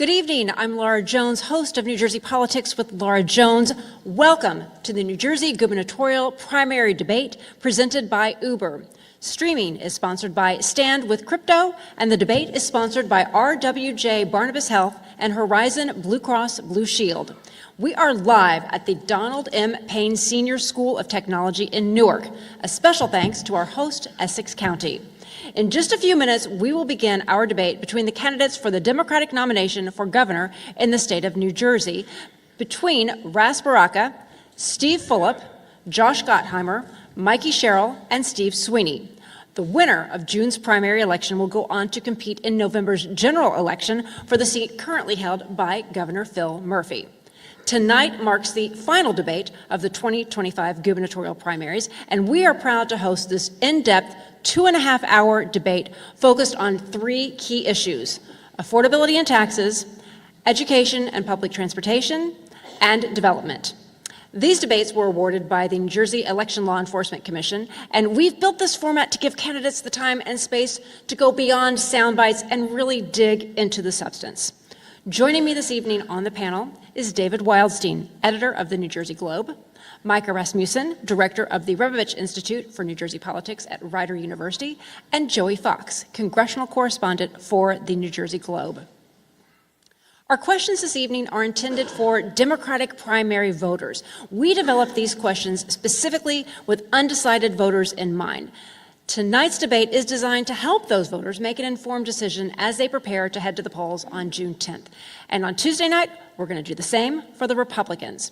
Good evening. I'm Laura Jones, host of New Jersey Politics with Laura Jones. Welcome to the New Jersey Gubernatorial primary debate presented by Uber. Streaming is sponsored by Stand with Crypto, and the debate is sponsored by RWJ Barnabas Health and Horizon Blue Cross Blue Shield. We are live at the Donald M. Payne Senior School of Technology in Newark. A special thanks to our host, Essex County. In just a few minutes, we will begin our debate between the candidates for the Democratic nomination for governor in the state of New Jersey, between Ras Baraka, Steve Fulop, Josh Gottheimer, Mikey Sherrill, and Steve Sweeney. The winner of June's primary election will go on to compete in November's general election for the seat currently held by Governor Phil Murphy. Tonight marks the final debate of the 2025 gubernatorial primaries, and we are proud to host this in-depth 2.5-hour debate focused on three key issues: affordability and taxes, education and public transportation, and development. These debates were awarded by the New Jersey Election Law Enforcement Commission, and we've built this format to give candidates the time and space to go beyond sound bites and really dig into the substance. Joining me this evening on the panel is David Wildstein, editor of the New Jersey Globe, Micah Rasmussen, director of the Rebovich Institute for New Jersey Politics at Rider University, and Joey Fox, congressional correspondent for the New Jersey Globe. Our questions this evening are intended for Democratic primary voters. We developed these questions specifically with undecided voters in mind. Tonight's debate is designed to help those voters make an informed decision as they prepare to head to the polls on June 10th. And on Tuesday night, we're going to do the same for the Republicans.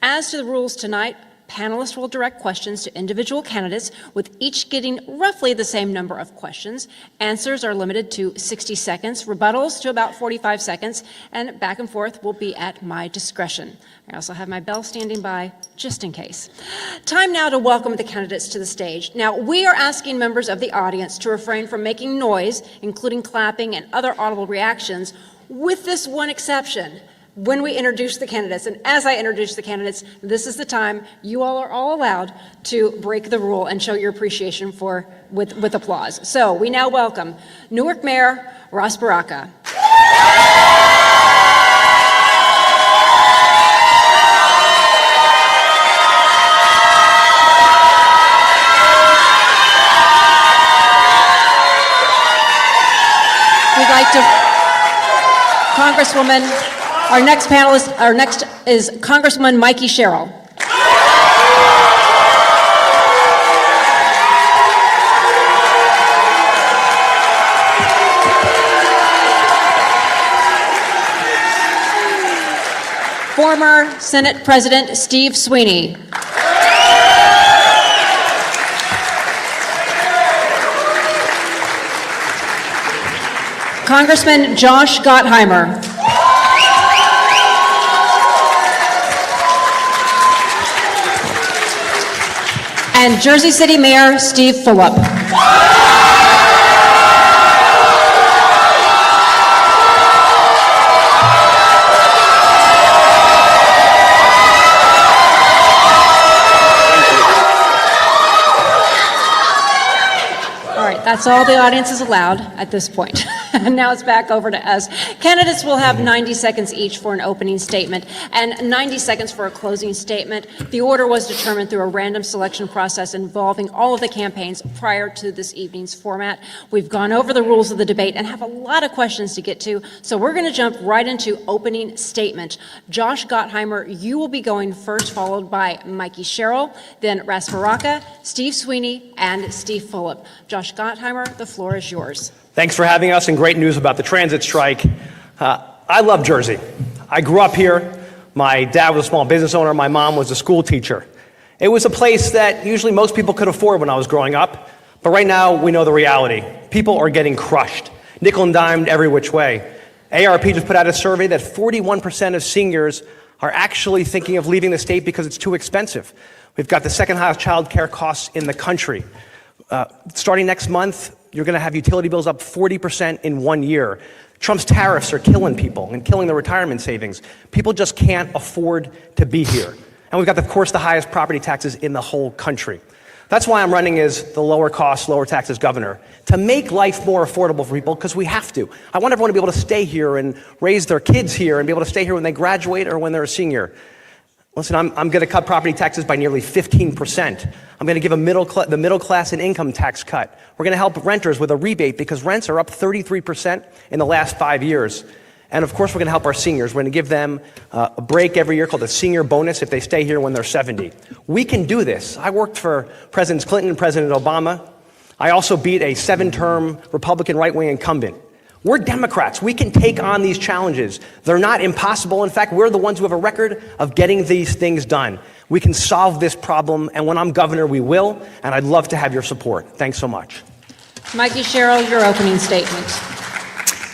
As to the rules tonight, panelists will direct questions to individual candidates, with each getting roughly the same number of questions. Answers are limited to 60 seconds, rebuttals to about 45 seconds, and back and forth will be at my discretion. I also have my bell standing by just in case. Time now to welcome the candidates to the stage. Now, we are asking members of the audience to refrain from making noise, including clapping and other audible reactions, with this one exception: when we introduce the candidates. And as I introduce the candidates, this is the time you all are all allowed to break the rule and show your appreciation with applause. So we now welcome Newark Mayor Ras Baraka. We'd like to, Congresswoman, our next is Congressman Mikey Sherrill. Former Senate President Steve Sweeney. Congressman Josh Gottheimer. And Jersey City Mayor Steve Fulop. All right, that's all the audience is allowed at this point. And now it's back over to us. Candidates will have 90 seconds each for an opening statement and 90 seconds for a closing statement. The order was determined through a random selection process involving all of the campaigns prior to this evening's format. We've gone over the rules of the debate and have a lot of questions to get to, so we're going to jump right into opening statement. Josh Gottheimer, you will be going first, followed by Mikey Sherrill, then Ras Baraka, Steve Sweeney, and Steve Fulop. Josh Gottheimer, the floor is yours. Thanks for having us, and great news about the transit strike. I love Jersey. I grew up here. My dad was a small business owner. My mom was a school teacher. It was a place that usually most people could afford when I was growing up. But right now, we know the reality. People are getting crushed, nickel and dimed every which way. ARP just put out a survey that 41% of seniors are actually thinking of leaving the state because it's too expensive. We've got the second highest child care costs in the country. Starting next month, you're going to have utility bills up 40% in 1 year. Trump's tariffs are killing people and killing their retirement savings. People just can't afford to be here. And we've got, of course, the highest property taxes in the whole country. That's why I'm running as the lower cost, lower taxes governor, to make life more affordable for people, because we have to. I want everyone to be able to stay here and raise their kids here and be able to stay here when they graduate or when they're a senior. Listen, I'm going to cut property taxes by nearly 15%. I'm going to give the middle class an income tax cut. We're going to help renters with a rebate because rents are up 33% in the last 5 years. And of course, we're going to help our seniors. We're going to give them a break every year called a senior bonus if they stay here when they're 70. We can do this. I worked for Presidents Clinton and President Obama. I also beat a 7-term Republican right-wing incumbent. We're Democrats. We can take on these challenges. They're not impossible. In fact, we're the ones who have a record of getting these things done. We can solve this problem, and when I'm governor, we will, and I'd love to have your support. Thanks so much. Mikey Sherrill, your opening statement.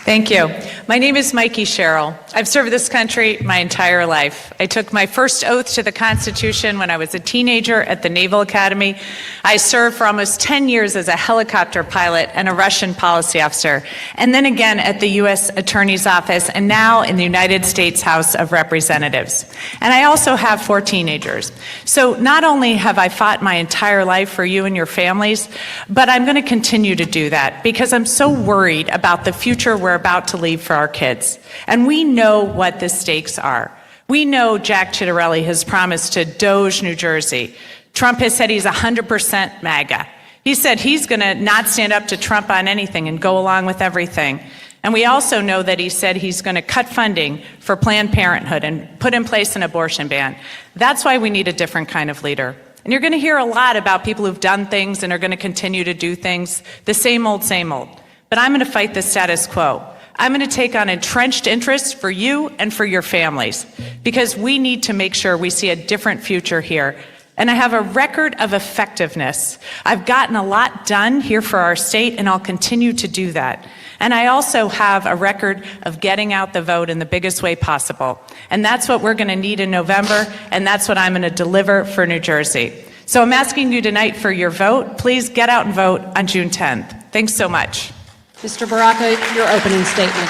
Thank you. My name is Mikey Sherrill. I've served this country my entire life. I took my first oath to the Constitution when I was a teenager at the Naval Academy. I served for almost 10 years as a helicopter pilot and a Russian policy officer, and then again at the U.S. Attorney's Office, and now in the United States House of Representatives. And I also have 4 teenagers. So not only have I fought my entire life for you and your families, but I'm going to continue to do that because I'm so worried about the future we're about to leave for our kids. And we know what the stakes are. We know Jack Ciattarelli has promised to doge New Jersey. Trump has said he's 100% MAGA. He said he's going to not stand up to Trump on anything and go along with everything. And we also know that he said he's going to cut funding for Planned Parenthood and put in place an abortion ban. That's why we need a different kind of leader. And you're going to hear a lot about people who've done things and are going to continue to do things, the same old, same old. But I'm going to fight the status quo. I'm going to take on entrenched interests for you and for your families, because we need to make sure we see a different future here. And I have a record of effectiveness. I've gotten a lot done here for our state, and I'll continue to do that. And I also have a record of getting out the vote in the biggest way possible. And that's what we're going to need in November, and that's what I'm going to deliver for New Jersey. So I'm asking you tonight for your vote. Please get out and vote on June 10th. Thanks so much. Mr. Baraka, your opening statement.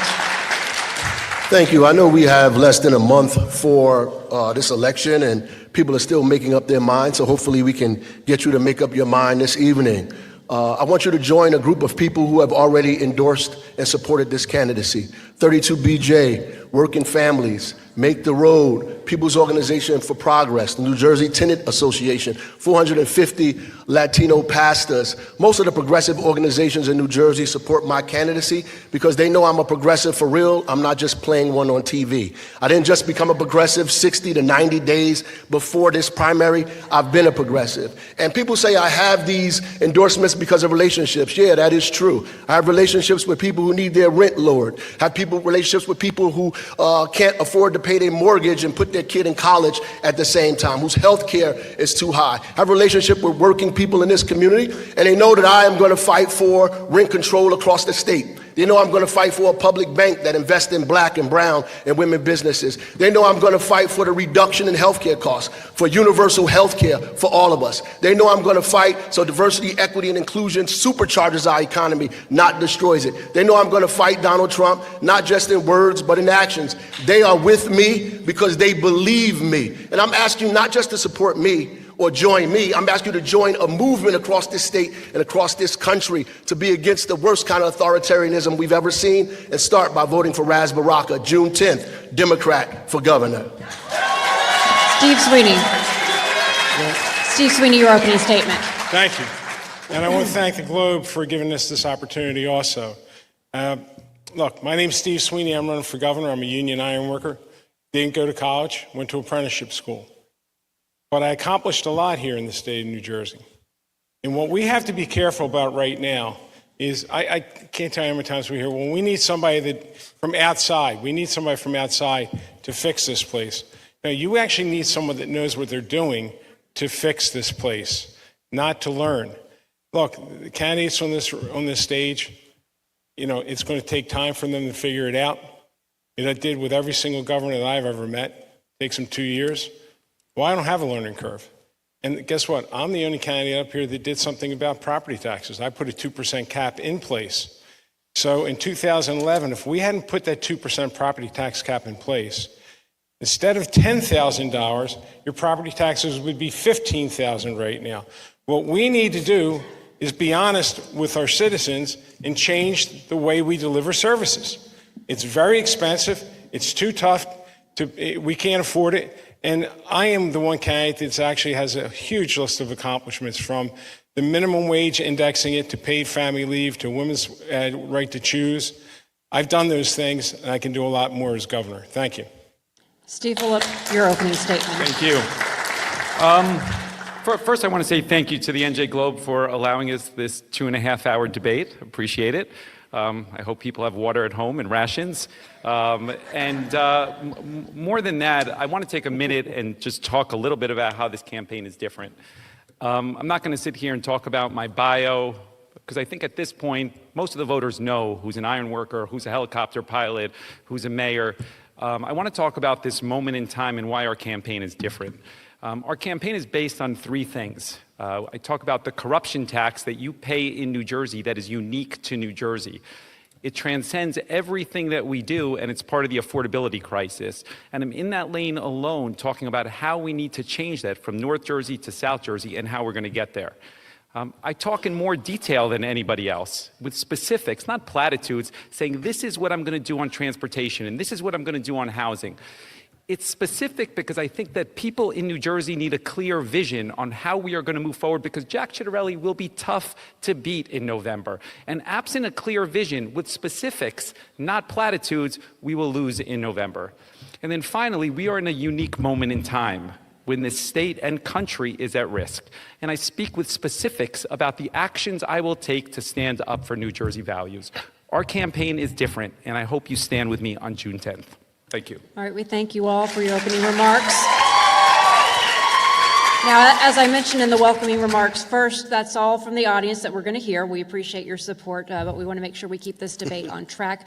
Thank you. I know we have less than a month for this election, and people are still making up their minds, so hopefully we can get you to make up your mind this evening. I want you to join a group of people who have already endorsed and supported this candidacy. 32BJ, Working Families, Make the Road, People's Organization for Progress, the New Jersey Tenant Association, 450 Latino pastors. Most of the progressive organizations in New Jersey support my candidacy because they know I'm a progressive for real. I'm not just playing one on TV. I didn't just become a progressive 60 to 90 days before this primary. I've been a progressive. And people say I have these endorsements because of relationships. Yeah, that is true. I have relationships with people who need their rent lowered. I have relationships with people who can't afford to pay their mortgage and put their kid in college at the same time, whose health care is too high. I have a relationship with working people in this community, and they know that I am going to fight for rent control across the state. They know I'm going to fight for a public bank that invests in black and brown and women businesses. They know I'm going to fight for the reduction in healthcare costs, for universal healthcare for all of us. They know I'm going to fight so diversity, equity, and inclusion supercharges our economy, not destroys it. They know I'm going to fight Donald Trump, not just in words, but in actions. They are with me because they believe me. And I'm asking you not just to support me, or join me. I'm asking you to join a movement across this state and across this country to be against the worst kind of authoritarianism we've ever seen, and start by voting for Ras Baraka, June 10th, Democrat for governor. Steve Sweeney. Steve Sweeney, your opening statement. Thank you. And I want to thank the Globe for giving us this opportunity also. Look, my name's Steve Sweeney. I'm running for governor. I'm a union iron worker. Didn't go to college, went to apprenticeship school. But I accomplished a lot here in the state of New Jersey. And what we have to be careful about right now is, I can't tell you how many times we hear, well, we need somebody from outside to fix this place. Now, you actually need someone that knows what they're doing to fix this place, not to learn. Look, the candidates on this stage, you know, it's going to take time for them to figure it out. And that did with every single governor that I've ever met. It takes them 2 years. Well, I don't have a learning curve. And guess what? I'm the only candidate up here that did something about property taxes. I put a 2% cap in place. So in 2011, if we hadn't put that 2% property tax cap in place, Instead of $10,000, your property taxes would be $15,000 right now. What we need to do is be honest with our citizens and change the way we deliver services. It's very expensive. It's too tough. We can't afford it. And I am the one candidate that actually has a huge list of accomplishments, from the minimum wage, indexing it, to paid family leave, to women's right to choose. I've done those things, and I can do a lot more as governor. Thank you. Steve Phillip, your opening statement. Thank you. First, I want to say thank you to the NJ Globe for allowing us this 2.5-hour debate. Appreciate it. I hope people have water at home and rations. More than that, I want to take a minute and just talk a little bit about how this campaign is different. I'm not going to sit here and talk about my bio, because I think at this point, most of the voters know who's an iron worker, who's a helicopter pilot, who's a mayor. I want to talk about this moment in time and why our campaign is different. Our campaign is based on 3 things. I talk about the corruption tax that you pay in New Jersey that is unique to New Jersey. It transcends everything that we do, and it's part of the affordability crisis. And I'm in that lane alone talking about how we need to change that from North Jersey to South Jersey and how we're going to get there. I talk in more detail than anybody else, with specifics, not platitudes, saying this is what I'm going to do on transportation and this is what I'm going to do on housing. It's specific because I think that people in New Jersey need a clear vision on how we are going to move forward, because Jack Ciattarelli will be tough to beat in November. And absent a clear vision with specifics, not platitudes, we will lose in November. And then finally, we are in a unique moment in time when this state and country is at risk. And I speak with specifics about the actions I will take to stand up for New Jersey values. Our campaign is different, and I hope you stand with me on June 10th. Thank you. All right, we thank you all for your opening remarks. Now, as I mentioned in the welcoming remarks, first, that's all from the audience that we're going to hear. We appreciate your support, but we want to make sure we keep this debate on track.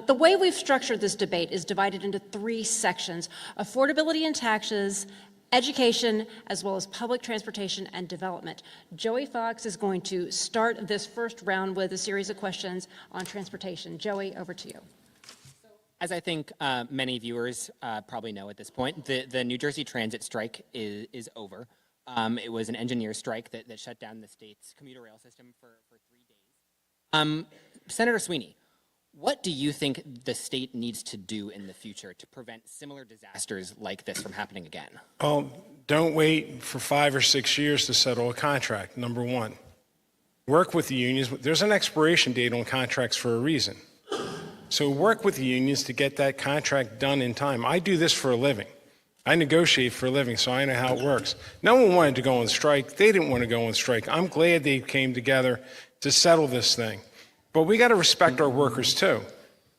The way we've structured this debate is divided into 3 sections: affordability and taxes, education, as well as public transportation and development. Joey Fox is going to start this first round with a series of questions on transportation. Joey, over to you. As I think many viewers probably know at this point, the New Jersey transit strike is over. It was an engineer strike that shut down the state's commuter rail system for 3 days. Senator Sweeney, what do you think the state needs to do in the future to prevent similar disasters like this from happening again? Don't wait for 5 or 6 years to settle a contract, number one. Work with the unions. There's an expiration date on contracts for a reason. So work with the unions to get that contract done in time. I do this for a living. I negotiate for a living, so I know how it works. No one wanted to go on strike. They didn't want to go on strike. I'm glad they came together to settle this thing. But we got to respect our workers too.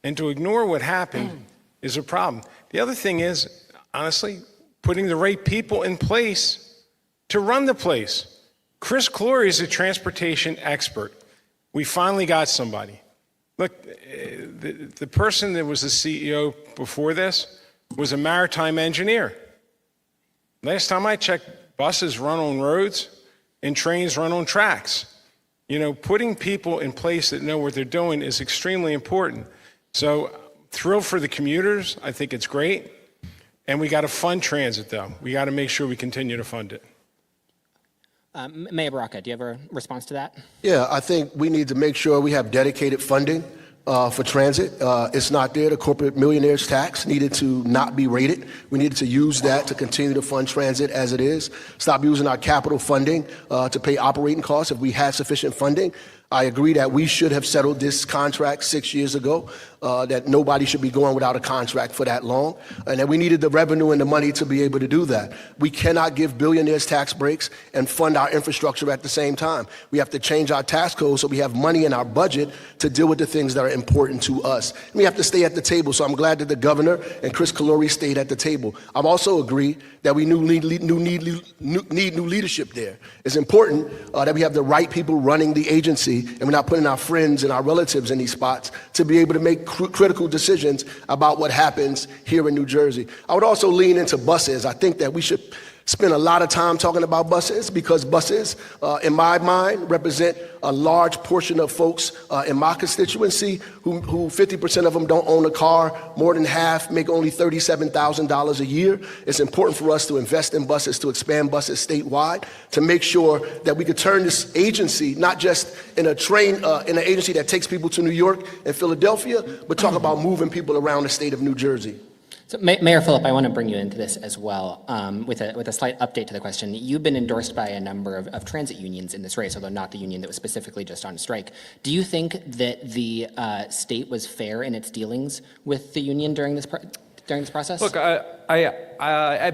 And to ignore what happened is a problem. The other thing is, honestly, putting the right people in place to run the place. Chris Clory is a transportation expert. We finally got somebody. Look, the person that was the CEO before this was a maritime engineer. Last time I checked, buses run on roads and trains run on tracks. You know, putting people in place that know what they're doing is extremely important. So, thrilled for the commuters. I think it's great. And we got to fund transit, though. We got to make sure we continue to fund it. Mayor Baraka, do you have a response to that? Yeah, I think we need to make sure we have dedicated funding for transit. It's not there. The corporate millionaires tax needed to not be rated. We needed to use that to continue to fund transit as it is. Stop using our capital funding to pay operating costs if we had sufficient funding. I agree that we should have settled this contract 6 years ago, that nobody should be going without a contract for that long, and that we needed the revenue and the money to be able to do that. We cannot give billionaires tax breaks and fund our infrastructure at the same time. We have to change our tax code so we have money in our budget to deal with the things that are important to us. And we have to stay at the table, so I'm glad that the governor and Chris Clory stayed at the table. I also agree that we need new leadership there. It's important that we have the right people running the agency, and we're not putting our friends and our relatives in these spots to be able to make critical decisions about what happens here in New Jersey. I would also lean into buses. I think that we should Spend a lot of time talking about buses because buses, in my mind, represent a large portion of folks in my constituency who 50% of them don't own a car. More than half make only $37,000 a year. It's important for us to invest in buses, to expand buses statewide, to make sure that we could turn this agency, not just in a train, in an agency that takes people to New York and Philadelphia, but talk about moving people around the state of New Jersey. So, Mayor Phillip, I want to bring you into this as well with a slight update to the question. You've been endorsed by a number of transit unions in this race, although not the union that was specifically just on strike. Do you think that the state was fair in its dealings with the union during this process? Look,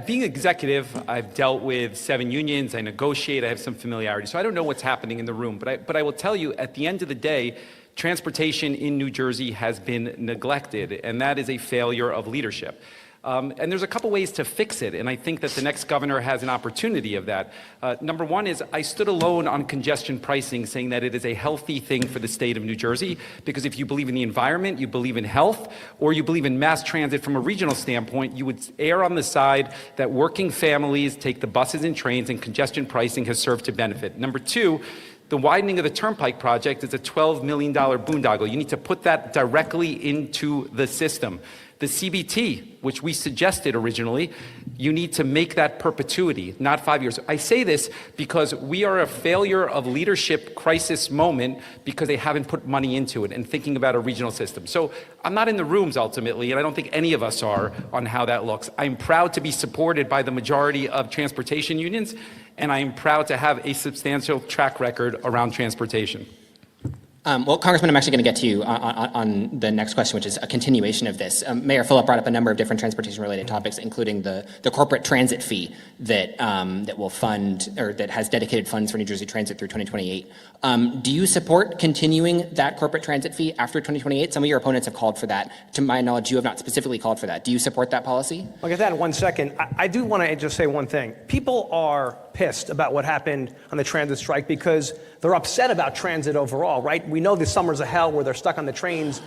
being executive, I've dealt with 7 unions. I negotiate. I have some familiarity. So I don't know what's happening in the room. But I will tell you, at the end of the day, transportation in New Jersey has been neglected, and that is a failure of leadership. And there's a couple ways to fix it, and I think that the next governor has an opportunity of that. Number one is I stood alone on congestion pricing, saying that it is a healthy thing for the state of New Jersey, because if you believe in the environment, you believe in health, or you believe in mass transit from a regional standpoint, you would err on the side that working families take the buses and trains, and congestion pricing has served to benefit. Number two, the widening of the Turnpike project is a $12 million boondoggle. You need to put that directly into the system. The CBT, which we suggested originally, you need to make that perpetuity, not 5 years. I say this because we are a failure of leadership crisis moment because they haven't put money into it and thinking about a regional system. So I'm not in the rooms ultimately, and I don't think any of us are on how that looks. I'm proud to be supported by the majority of transportation unions, and I am proud to have a substantial track record around transportation. Well, Congressman, I'm actually going to get to you on the next question, which is a continuation of this. Mayor Phillip brought up a number of different transportation-related topics, including the corporate transit fee that will fund, or that has dedicated funds for New Jersey Transit through 2028. Do you support continuing that corporate transit fee after 2028? Some of your opponents have called for that. To my knowledge, you have not specifically called for that. Do you support that policy? I'll get that in 1 second. I do want to just say one thing. People are pissed about what happened on the transit strike because they're upset about transit overall, right? We know the summers of hell where they're stuck on the trains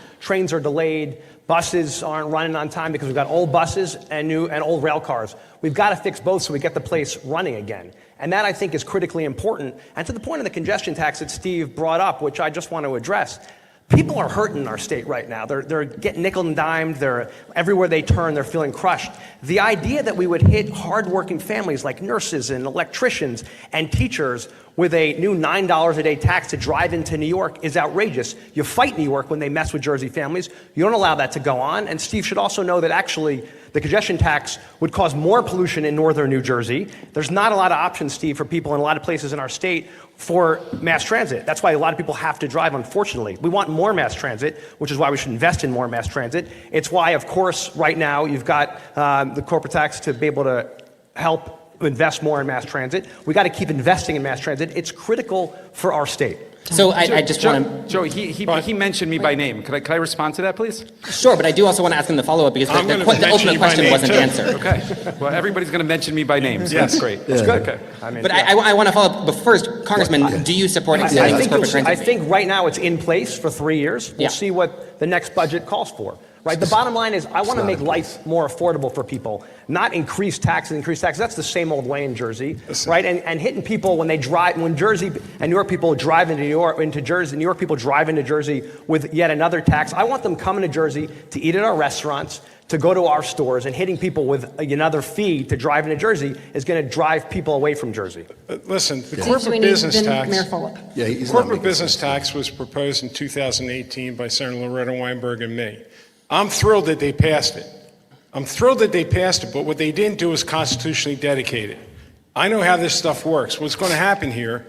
are delayed, buses aren't running on time because we've got old buses and old rail cars. We've got to fix both so we get the place running again. And that, I think, is critically important. And to the point of the congestion tax that Steve brought up, which I just want to address, people are hurting in our state right now. They're getting nickel and dimed. Everywhere they turn, they're feeling crushed. The idea that we would hit hardworking families like nurses and electricians and teachers with a new $9 a day tax to drive into New York is outrageous. You fight New York when they mess with Jersey families. You don't allow that to go on. And Steve should also know that actually the congestion tax would cause more pollution in northern New Jersey. There's not a lot of options, Steve, for people in a lot of places in our state for mass transit. That's why a lot of people have to drive, unfortunately. We want more mass transit, which is why we should invest in more mass transit. It's why, of course, right now you've got the corporate tax to be able to help invest more in mass transit. We got to keep investing in mass transit. It's critical for our state. So I just want to... Joe, he mentioned me by name. Could I respond to that, please? Sure, but I do also want to ask him the follow-up because the ultimate question wasn't answered. Okay. Well, everybody's going to mention me by name, so that's great. That's good. Okay. But I want to follow up. But first, Congressman, do you support extending this corporate transit fee? I think right now it's in place for 3 years. We'll see what the next budget calls for. Right. The bottom line is I want to make life more affordable for people, not increase taxes. That's the same old way in Jersey, right? And hitting people when Jersey and New York people drive into Jersey, New York people drive into Jersey with yet another tax. I want them coming to Jersey to eat at our restaurants, to go to our stores, and hitting people with another fee to drive into Jersey is going to drive people away from Jersey. Listen, the corporate business tax. Corporate business tax was proposed in 2018 by Senator Loretta Weinberg and me. I'm thrilled that they passed it. But what they didn't do is constitutionally dedicate it. I know how this stuff works. What's going to happen here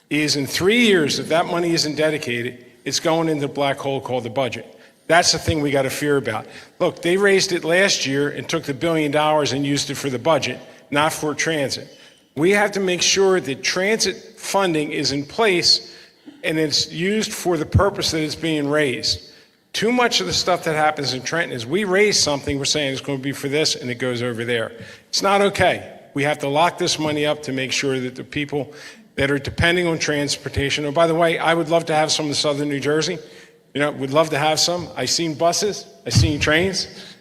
is in 3 years, if that money isn't dedicated, it's going into the black hole called the budget. That's the thing we got to fear about. Look, they raised it last year and took the $1 billion and used it for the budget, not for transit. We have to make sure that transit funding is in place and it's used for the purpose that it's being raised. Too much of the stuff that happens in Trenton is we raise something, we're saying it's going to be for this, and it goes over there. It's not okay. We have to lock this money up to make sure that the people that are depending on transportation, and by the way, I would love to have some in southern New Jersey. Would love to have some. I've seen buses, I've seen trains.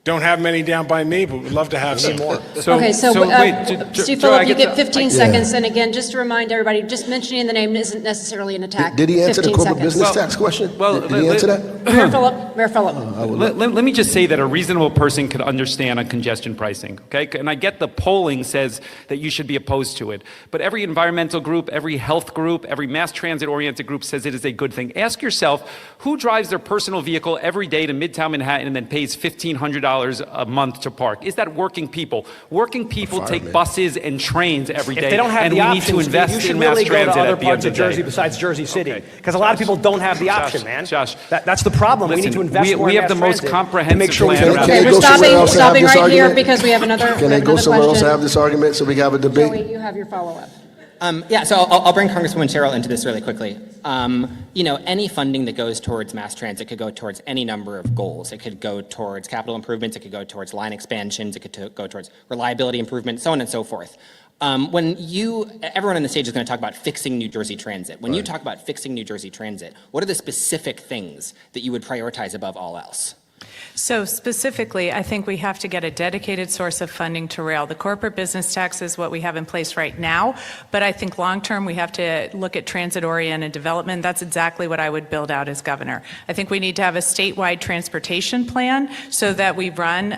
Don't have many down by me, but would love to have some more. Okay, so wait, Steve Joe, I Phillip, you get get the- 15 seconds. And again, just to remind everybody, just mentioning the name isn't necessarily an attack. Did he answer the 15 corporate seconds. business tax question? well, Did he answer that? Mayor Phillip, Mayor Phillip. Let me just say that a reasonable person could understand on congestion pricing, okay? And I get the polling says that you should be opposed to it, but every environmental group, every health group, every mass transit-oriented group says it is a good thing. Ask yourself, who drives their personal vehicle every day to Midtown Manhattan and then pays $1,500 a month to park? Is that working people? Working people take buses and trains every day. If they don't have and the we options, need to invest you should in mass really go to transit other at the parts end of the day. Jersey besides Jersey City. Okay. Because a lot of people don't have the option, Josh, man. Josh. That's the problem. We need to Listen, invest more we in have the mass most transit comprehensive to make sure we plan can around Okay, they we're go somewhere stopping, else and have stopping this right here argument? because we have another Can they go another somewhere else and question. have this argument so we can have a debate? Joey, you have your follow-up. Yeah, so I'll bring Congresswoman Sherrill into this really quickly. Any funding that goes towards mass transit could go towards any number of goals. It could go towards capital improvements, it could go towards line expansions, it could go towards reliability improvements, so on and so forth. Everyone on the stage is going to talk about fixing New Jersey Transit. When you talk about fixing New Jersey Transit, what are the specific things that you would prioritize above all else? So specifically, I think we have to get a dedicated source of funding to rail. The corporate business tax is what we have in place right now, but I think long-term we have to look at transit-oriented development. That's exactly what I would build out as governor. I think we need to have a statewide transportation plan so that we run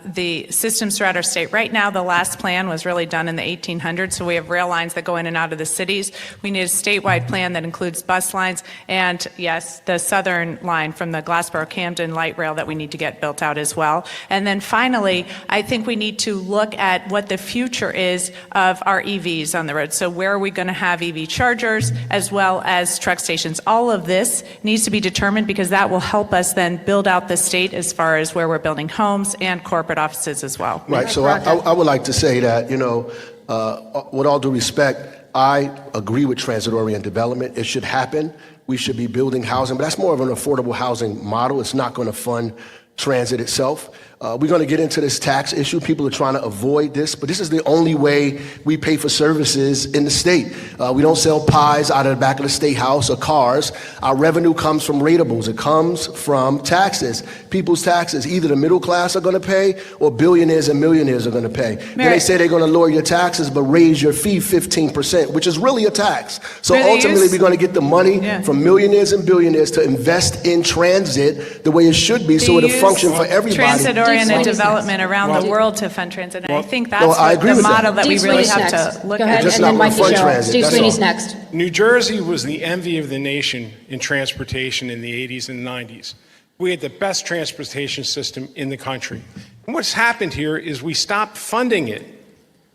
the systems throughout our state. Right now, the last plan was really done in the 1800s, so we have rail lines that go in and out of the cities. We need a statewide plan that includes bus lines and, yes, the southern line from the Glassboro-Camden light rail that we need to get built out as well. And then finally, I think we need to look at what the future is of our EVs on the road. So where are we going to have EV chargers as well as truck stations? All of this needs to be determined because that will help us then build out the state as far as where we're building homes and corporate offices as well. Right, so I would like to say that, with all due respect, I agree with transit-oriented development. It should happen. We should be building housing, but that's more of an affordable housing model. It's not going to fund transit itself. We're going to get into this tax issue. People are trying to avoid this, but this is the only way we pay for services in the state. We don't sell pies out of the back of the state house or cars. Our revenue comes from ratables. It comes from taxes, people's taxes. Either the middle class are going to pay or billionaires and millionaires are going to pay. Then they say they're going to lower your taxes but raise your fee 15%, which is really a tax. So ultimately, we're going to get the money from millionaires and billionaires to invest in transit the way it should be so it'll function for everybody. Transit-oriented development around the world to fund transit. And I think that's I agree the with that. model that we Steve really Sweeney's have next. to look Go at. ahead, Just and not then gonna Mikey fund Sherrill. transit, Steve that's Sweeney's all. next. New Jersey was the envy of the nation in transportation in the 80s and 90s. We had the best transportation system in the country. And what's happened here is we stopped funding it.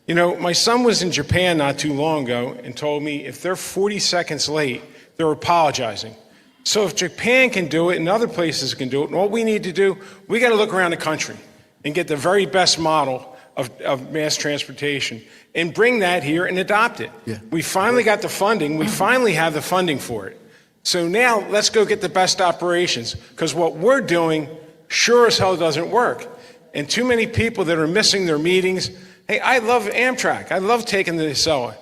My son was in Japan not too long ago and told me if they're 40 seconds late, they're apologizing. So if Japan can do it and other places can do it, and all we need to do, we got to look around the country and get the very best model of mass transportation and bring that here and adopt it. Yeah. We finally got the funding. We finally have the funding for it. So now let's go get the best operations, because what we're doing sure as hell doesn't work. And too many people that are missing their meetings. Hey, I love Amtrak. I love taking the Acela.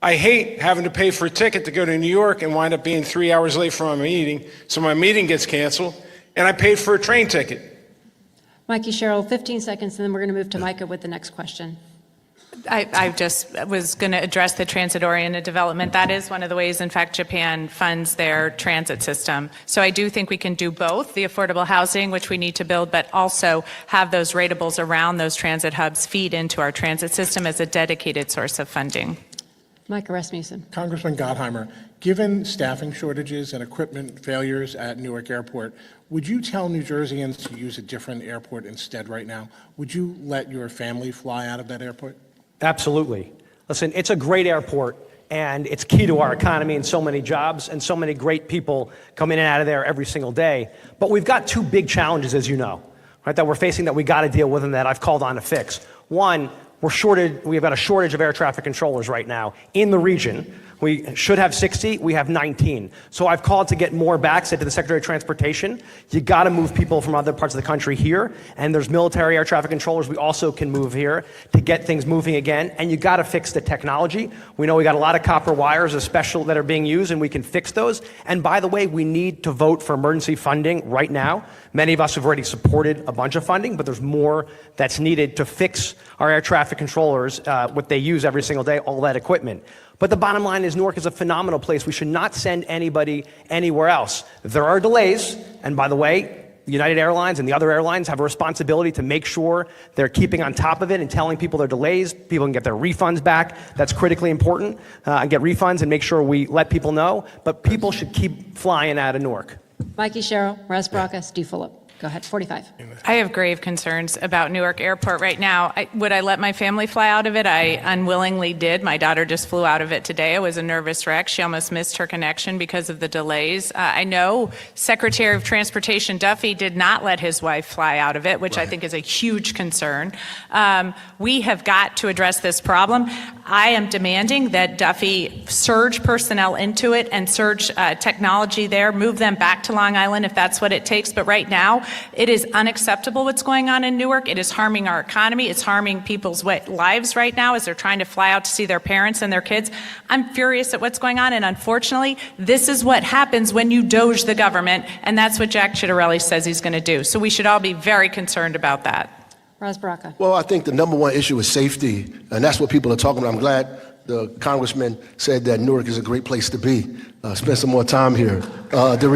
I hate having to pay for a ticket to go to New York and wind up being 3 hours late for my meeting, so my meeting gets canceled, and I paid for a train ticket. Mikey Sherrill, 15 seconds, and then we're going to move to Micah with the next question. I just was going to address the transit-oriented development. That is one of the ways, in fact, Japan funds their transit system. So I do think we can do both, the affordable housing, which we need to build, but also have those ratables around those transit hubs feed into our transit system as a dedicated source of funding. Micah Rasmussen. Congressman Gottheimer, given staffing shortages and equipment failures at Newark Airport, would you tell New Jerseyans to use a different airport instead right now? Would you let your family fly out of that airport? Absolutely. Listen, it's a great airport, and it's key to our economy and so many jobs and so many great people come in and out of there every single day. But we've got two big challenges, as you know, right, that we're facing that we got to deal with and that I've called on to fix. One, we've got a shortage of air traffic controllers right now in the region. We should have 60, we have 19. So I've called to get more back, said to the Secretary of Transportation, you gotta move people from other parts of the country here, and there's military air traffic controllers we also can move here to get things moving again, and you gotta fix the technology. We know we got a lot of copper wires, especially that are being used, and we can fix those. And by the way, we need to vote for emergency funding right now. Many of us have already supported a bunch of funding, but there's more that's needed to fix our air traffic controllers, what they use every single day, all that equipment. But the bottom line is Newark is a phenomenal place. We should not send anybody anywhere else. There are delays, and by the way, United Airlines and the other airlines have a responsibility to make sure they're keeping on top of it and telling people their delays. People can get their refunds back. That's critically important, and get refunds and make sure we let people know. But people should keep flying out of Newark. Mikey Sherrill, Russ Broca, Steve Phillip. Go ahead, 45. I have grave concerns about Newark Airport right now. Would I let my family fly out of it? I unwillingly did. My daughter just flew out of it today. It was a nervous wreck. She almost missed her connection because of the delays. I know Secretary of Transportation Duffy did not let his wife fly out of it, which I think is a huge concern. We have got to address this problem. I am demanding that Duffy surge personnel into it and surge technology there, move them back to Long Island if that's what it takes. But right now, it is unacceptable what's going on in Newark. It is harming our economy. It's harming people's lives right now as they're trying to fly out to see their parents and their kids. I'm furious at what's going on, and unfortunately, this is what happens when you doge the government, and that's what Jack Ciattarelli says he's going to do. So we should all be very concerned about that. Russ Broca. Well, I think the number one issue is safety, and that's what people are talking about. I'm glad the congressman said that Newark is a great place to be. Spend some more time here. The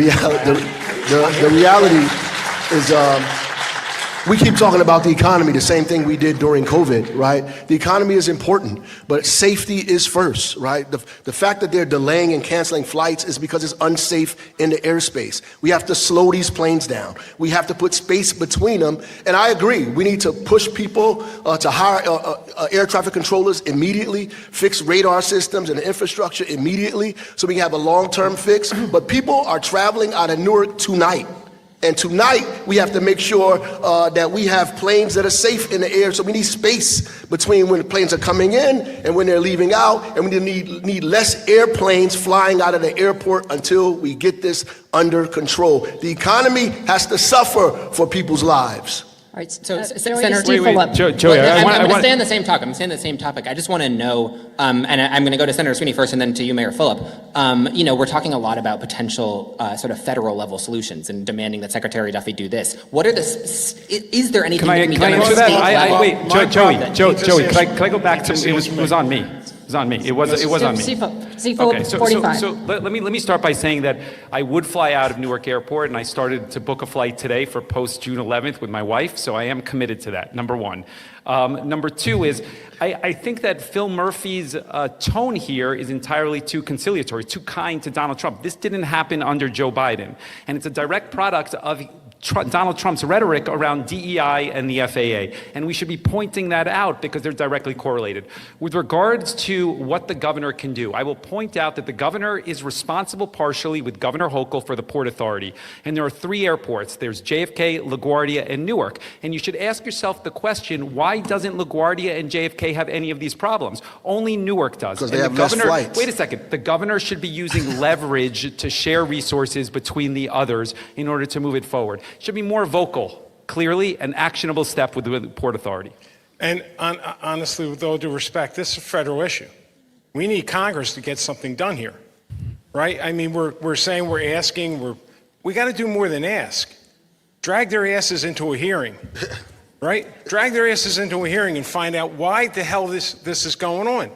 reality is we keep talking about the economy, the same thing we did during COVID, right? The economy is important, but safety is first, right? The fact that they're delaying and canceling flights is because it's unsafe in the airspace. We have to slow these planes down. We have to put space between them. And I agree, we need to push people to hire air traffic controllers immediately, fix radar systems and infrastructure immediately so we can have a long-term fix. But people are traveling out of Newark tonight. And tonight, we have to make sure that we have planes that are safe in the air. So we need space between when the planes are coming in and when they're leaving out. And we need less airplanes flying out of the airport until we get this under control. The economy has to suffer for people's lives. All right, Senator, Steve Phillip. Joey, I'm going to stay on the same topic. I'm staying on the same topic. I just want to know, and I'm going to go to Senator Sweeney first and then to you, Mayor Phillip. We're talking a lot about potential sort of federal level solutions and demanding that Secretary Duffy do this. What are is there anything that can be done? Can I answer that? Wait, Joey, Position. can I go back to, it was on me. It was on me. It was on me. Steve Phillip, Okay, 45. so let me start by saying that I would fly out of Newark Airport, and I started to book a flight today for post June 11th with my wife, so I am committed to that, number one. Number two is, I think that Phil Murphy's tone here is entirely too conciliatory, too kind to Donald Trump. This didn't happen under Joe Biden, and it's a direct product of Donald Trump's rhetoric around DEI and the FAA, and we should be pointing that out because they're directly correlated. With regards to what the governor can do, I will point out that the governor is responsible partially with Governor Hochul for the Port Authority, and there are 3 airports. There's JFK, LaGuardia, and Newark, and you should ask yourself the question, why doesn't LaGuardia and JFK have any of these problems? Only Newark does. Because they have less flights. Wait a second. The governor should be using leverage to share resources between the others in order to move it forward. Should be more vocal, clearly, an actionable step with the Port Authority. And honestly, with all due respect, this is a federal issue. We need Congress to get something done here, right? I mean, we're saying, we're asking, we got to do more than ask. Drag their asses into a hearing, right? Drag their asses into a hearing and find out why the hell this is going on.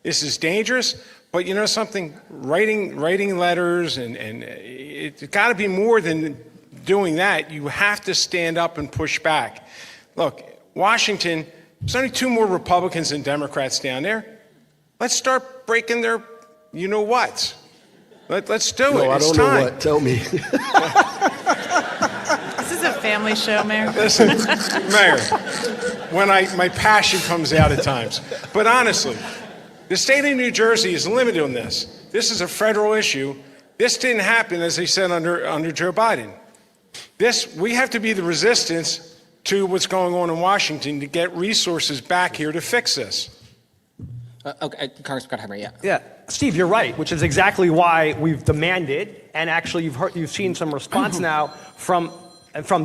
This is dangerous, but you know something? Writing letters and it's got to be more than doing that. You have to stand up and push back. Look, Washington, there's only 2 more Republicans than Democrats down there. Let's start breaking their you-know-whats. Let's do it. No, I it's don't time. know what. Tell me. This is a family show, Mayor. Listen, Mayor, when my passion comes out at times. But honestly, the state of New Jersey is limited on this. This is a federal issue. This didn't happen, as they said, under Joe Biden. We have to be the resistance to what's going on in Washington to get resources back here to fix this. Okay, Congressman Gottheimer, yeah. Yeah, Steve, you're right, which is exactly why we've demanded, and actually you've seen some response now from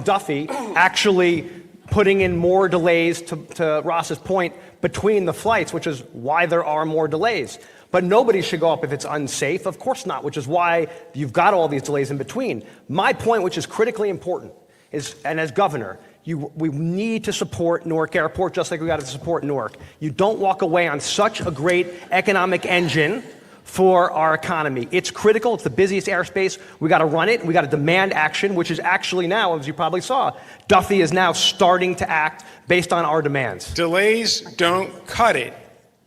Duffy, actually putting in more delays, to Ross's point, between the flights, which is why there are more delays. But nobody should go up if it's unsafe. Of course not, which is why you've got all these delays in between. My point, which is critically important, is, and as governor, we need to support Newark Airport just like we got to support Newark. You don't walk away on such a great economic engine for our economy. It's critical. It's the busiest airspace. We got to run it. We got to demand action, which is actually now, as you probably saw, Duffy is now starting to act based on our demands. Delays don't cut it.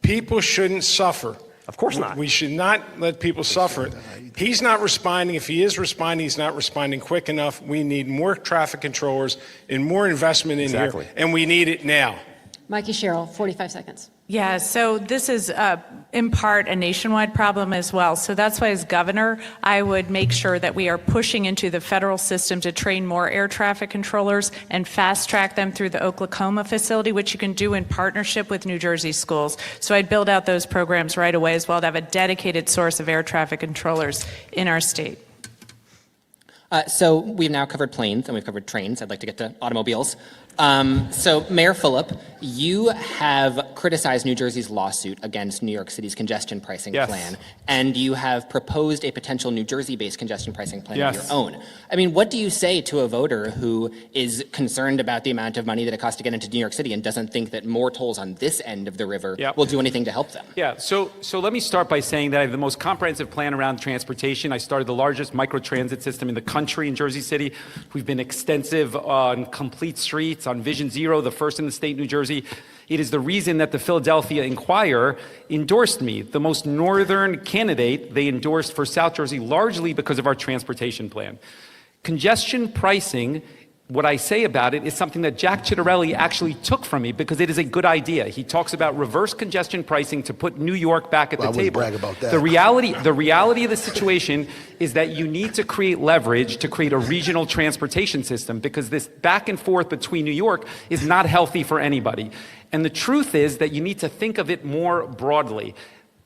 People shouldn't suffer. Of course not. We should not let people suffer. He's not responding. If he is responding, he's not responding quick enough. We need more traffic controllers and more investment in here, and we need it now. Mikey Sherrill, 45 seconds. Yeah, so this is in part a nationwide problem as well. So that's why as governor, I would make sure that we are pushing into the federal system to train more air traffic controllers and fast track them through the Oklahoma facility, which you can do in partnership with New Jersey schools. So I'd build out those programs right away as well to have a dedicated source of air traffic controllers in our state. So we've now covered planes and we've covered trains. I'd like to get to automobiles. So Mayor Fulop, you have criticized New Jersey's lawsuit against New York City's congestion pricing plan, and you have proposed a potential New Jersey-based congestion pricing plan of your own. I mean, what do you say to a voter who is concerned about the amount of money that it costs to get into New York City and doesn't think that more tolls on this end of the river will do anything to help them? Yeah, so let me start by saying that I have the most comprehensive plan around transportation. I started the largest microtransit system in the country in Jersey City. We've been extensive on complete streets, on Vision Zero, the first in the state, New Jersey. It is the reason that the Philadelphia Inquirer endorsed me, the most northern candidate they endorsed for South Jersey, largely because of our transportation plan. Congestion pricing, what I say about it is something that Jack Ciattarelli actually took from me because it is a good idea. He talks about reverse congestion pricing to put New York back at the table. Brag about that. The reality of the situation is that you need to create leverage to create a regional transportation system because this back and forth between New York is not healthy for anybody. And the truth is that you need to think of it more broadly.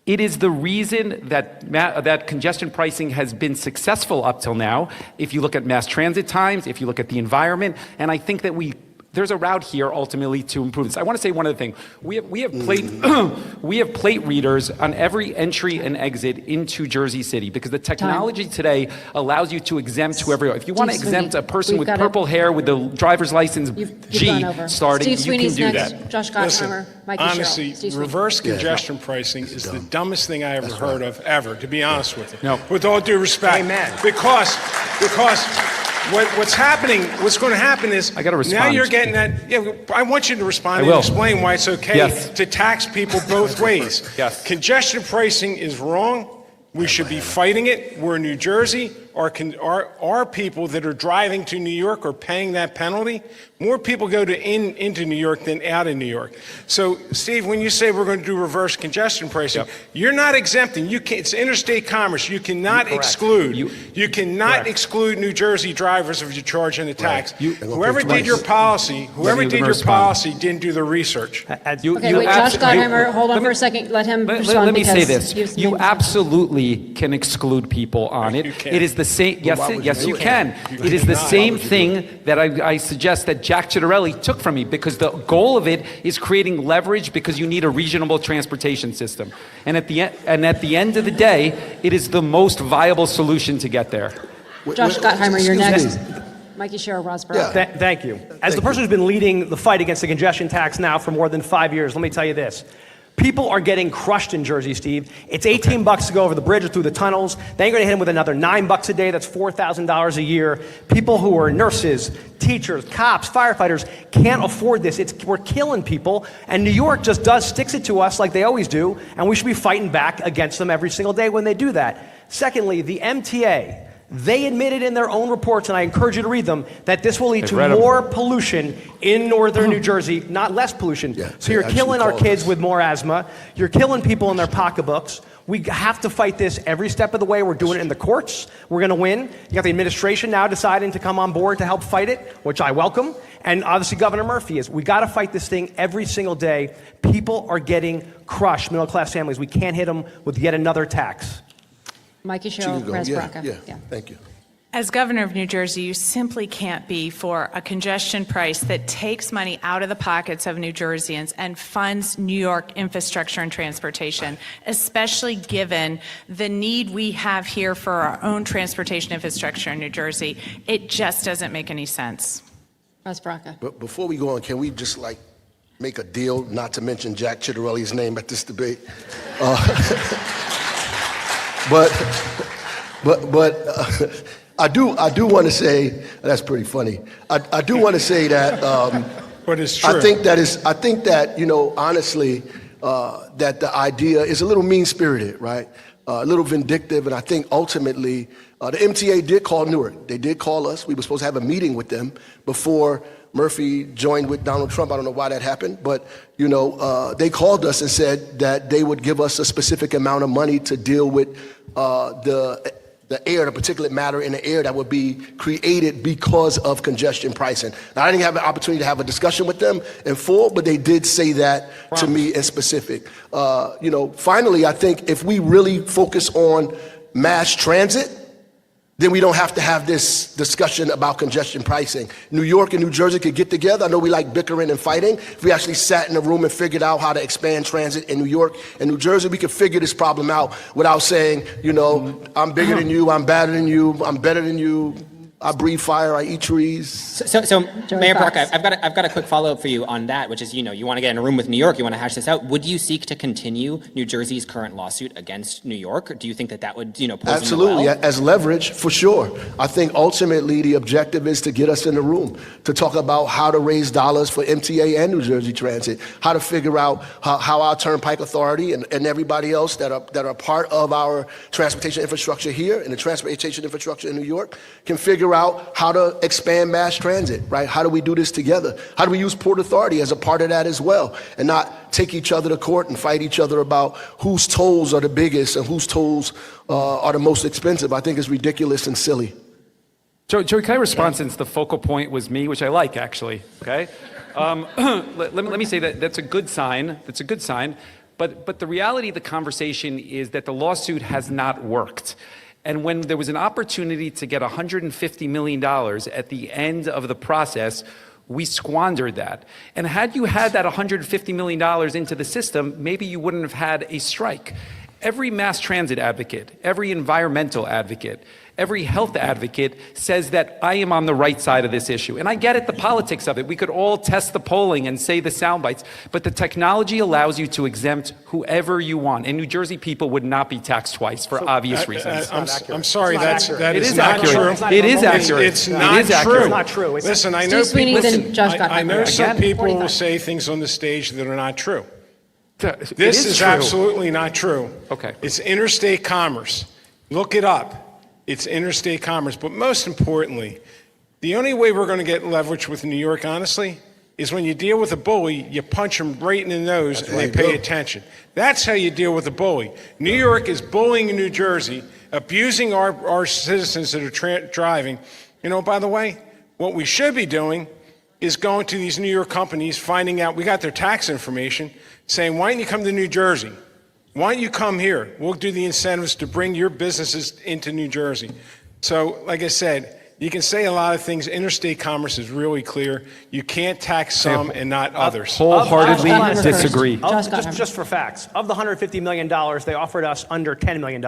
It is the reason that congestion pricing has been successful up till now. If you look at mass transit times, if you look at the environment, and I think that there's a route here ultimately to improve this. I want to say one other thing. We have plate readers on every entry and exit into Jersey City because the technology today allows you to exempt whoever. If you want to exempt a person with purple hair with the driver's license G starting, Steve you can Sweeney's do next. that. Josh Gottheimer, Mikey Honestly, Sherrill. Steve Sweeney. reverse congestion pricing is the dumbest thing I ever heard of ever, to be honest with you. No. With all due respect. Amen. Because what's going to happen is I gotta respond. now you're getting that. Yeah, I want you to respond and will. explain why it's okay Yes. to tax people both ways. Yes. Congestion pricing is wrong. We should be fighting it. We're in New Jersey. Our people that are driving to New York are paying that penalty. More people go into New York than out of New York. So, Steve, when you say we're going to do reverse congestion pricing, you're not exempting. It's interstate commerce. You cannot exclude. You cannot exclude New Jersey drivers if you're charging a tax. Whoever did your policy, didn't do the research. Okay, wait, Josh Gottheimer, hold on for a second. Let him respond. Let me say because this. You absolutely can exclude people on it. You can. It is the same. Yes, you can. It is the same thing that I suggest that Jack Ciattarelli took from me because the goal of it is creating leverage because you need a regional transportation system. And at the end of the day, it is the most viable solution to get there. Josh Gottheimer, you're Excuse next. me. Mikey Sherrill, Rosborough. Thank you. As the person who's been leading the fight against the congestion tax now for more than 5 years, let me tell you this. People are getting crushed in Jersey, Steve. It's $18 to go over the bridge or through the tunnels. Then you're going to hit them with another $9 a day. That's $4,000 a year. People who are nurses, teachers, cops, firefighters can't afford this. We're killing people. And New York just sticks it to us like they always do. And we should be fighting back against them every single day when they do that. Secondly, the MTA. They admitted in their own reports, and I encourage you to read them, that this will lead to more pollution in northern New Jersey, not less pollution. So you're killing our kids with more asthma. You're killing people in their pocketbooks. We have to fight this every step of the way. We're doing it in the courts. We're going to win. You got the administration now deciding to come on board to help fight it, which I welcome. And obviously Governor Murphy is. We got to fight this thing every single day. People are getting crushed, middle-class families. We can't hit them with yet another tax. Mikey She Sherrill, can go. Res Yeah, Baraka. yeah, thank you. As governor of New Jersey, you simply can't be for a congestion price that takes money out of the pockets of New Jerseyans and funds New York infrastructure and transportation, especially given the need we have here for our own transportation infrastructure in New Jersey. It just doesn't make any sense. Res Baraka. But before we go on, can we just make a deal not to mention Jack Chitterelli's name at this debate? But I do want to say, that's pretty funny. I do want to say that. But it's true. I think that honestly, that the idea is a little mean-spirited, right? A little vindictive, and I think ultimately the MTA did call Newark. They did call us. We were supposed to have a meeting with them before Murphy joined with Donald Trump. I don't know why that happened, but they called us and said that they would give us a specific amount of money to deal with the air, the particulate matter in the air that would be created because of congestion pricing. Now, I didn't have an opportunity to have a discussion with them in full, but they did say that to me in specific. Finally, I think if we really focus on mass transit, then we don't have to have this discussion about congestion pricing. New York and New Jersey could get together. I know we like bickering and fighting. If we actually sat in a room and figured out how to expand transit in New York and New Jersey, we could figure this problem out without saying, I'm bigger than you, I'm badder than you, I'm better than you, I breathe fire, I eat trees. So Mayor Baraka, I've got a quick follow-up for you on that, which is, you want to get in a room with New York, you want to hash this out. Would you seek to continue New Jersey's current lawsuit against New York? Or do you think that would, pose Absolutely, well? as leverage, for sure. I think ultimately the objective is to get us in the room, to talk about how to raise dollars for MTA and New Jersey Transit, how to figure out how our Turnpike Authority and everybody else that are part of our transportation infrastructure here and the transportation infrastructure in New York can figure out how to expand mass transit, right? How do we do this together? How do we use Port Authority as a part of that as well and not take each other to court and fight each other about whose tolls are the biggest and whose tolls are the most expensive? I think it's ridiculous and silly. Joey, can I respond since the focal point was me, which I like, actually, okay? Let me say that's a good sign. That's a good sign. But the reality of the conversation is that the lawsuit has not worked. And when there was an opportunity to get $150 million at the end of the process, we squandered that. And had you had that $150 million into the system, maybe you wouldn't have had a strike. Every mass transit advocate, every environmental advocate, every health advocate says that I am on the right side of this issue. And I get it, the politics of it. We could all test the polling and say the sound bites, but the technology allows you to exempt whoever you want. And New Jersey people would not be taxed twice for obvious reasons. I'm sorry, that is not accurate. true. It is accurate. It's not true. It's not true. Listen, I know Steve Sweeney, people, then Josh Gottheimer. I know some Again, people 45. will say things on the stage that are not true. It This is true. absolutely not true. Okay. It's interstate commerce. Look it up. It's interstate commerce. But most importantly, the only way we're going to get leverage with New York, honestly, is when you deal with a bully, you punch them right in the nose and they pay attention. That's how you deal with a bully. New York is bullying New Jersey, abusing our citizens that are driving. By the way, what we should be doing is going to these New York companies, finding out, we got their tax information, saying, why don't you come to New Jersey? Why don't you come here? We'll do the incentives to bring your businesses into New Jersey. So, like I said, you can say a lot of things. Interstate commerce is really clear. You can't tax some and not others. Wholeheartedly Josh Gottheimer disagree. first. Josh Gottheimer. Just for facts, of the $150 million, they offered us under $10 million.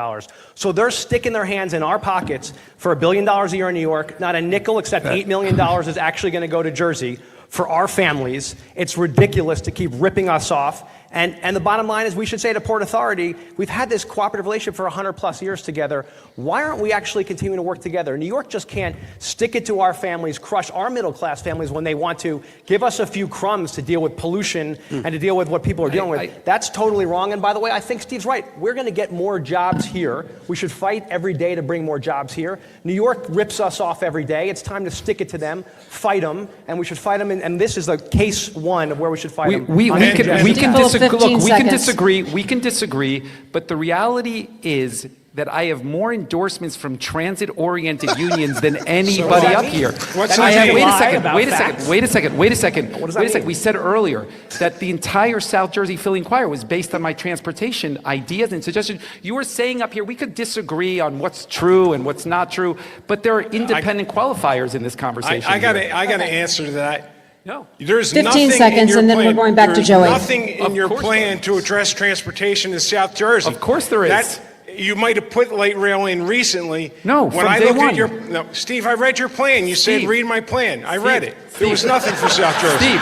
So they're sticking their hands in our pockets for $1 billion a year in New York. Not a nickel except $8 million is actually going to go to Jersey for our families. It's ridiculous to keep ripping us off. And the bottom line is we should say to Port Authority, we've had this cooperative relationship for 100 plus years together. Why aren't we actually continuing to work together? New York just can't stick it to our families, crush our middle class families when they want to give us a few crumbs to deal with pollution and to deal with what people are dealing with. That's totally wrong. And by the way, I think Steve's right. We're going to get more jobs here. We should fight every day to bring more jobs here. New York rips us off every day. It's time to stick it to them, fight them, and we should fight them. And this is the case one of where we should fight them. We can disagree. 15 we can seconds. disagree, but the reality is that I have more endorsements from transit-oriented unions than anybody up here. What's I have, that mean? wait a second. We said earlier that the entire South Jersey Philly Inquirer was based on my transportation ideas and suggestions. You were saying up here, we could disagree on what's true and what's not true, but there are independent qualifiers in this conversation. I got to answer to that. No. There's 15 nothing seconds, in your and then plan. we're going back to There's Joey. nothing in Of your course plan to address transportation in South Jersey. Of course there is. You might have put light rail in recently. No, when from I day look one. at your Steve, I read your plan. You said Steve. read my plan. I read it. There Steve. was nothing for South Jersey.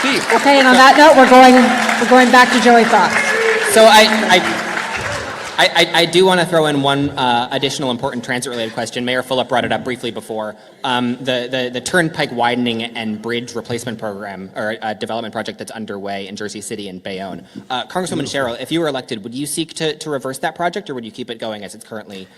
Steve, Okay, and on that note, we're going back to Joey Fox. So I do want to throw in one additional important transit-related question. Mayor Fulop brought it up briefly before. The Turnpike widening and bridge replacement program, or development project that's underway in Jersey City and Bayonne. Congresswoman Sherrill, if you were elected, would you seek to reverse that project, or would you keep it going as it's currently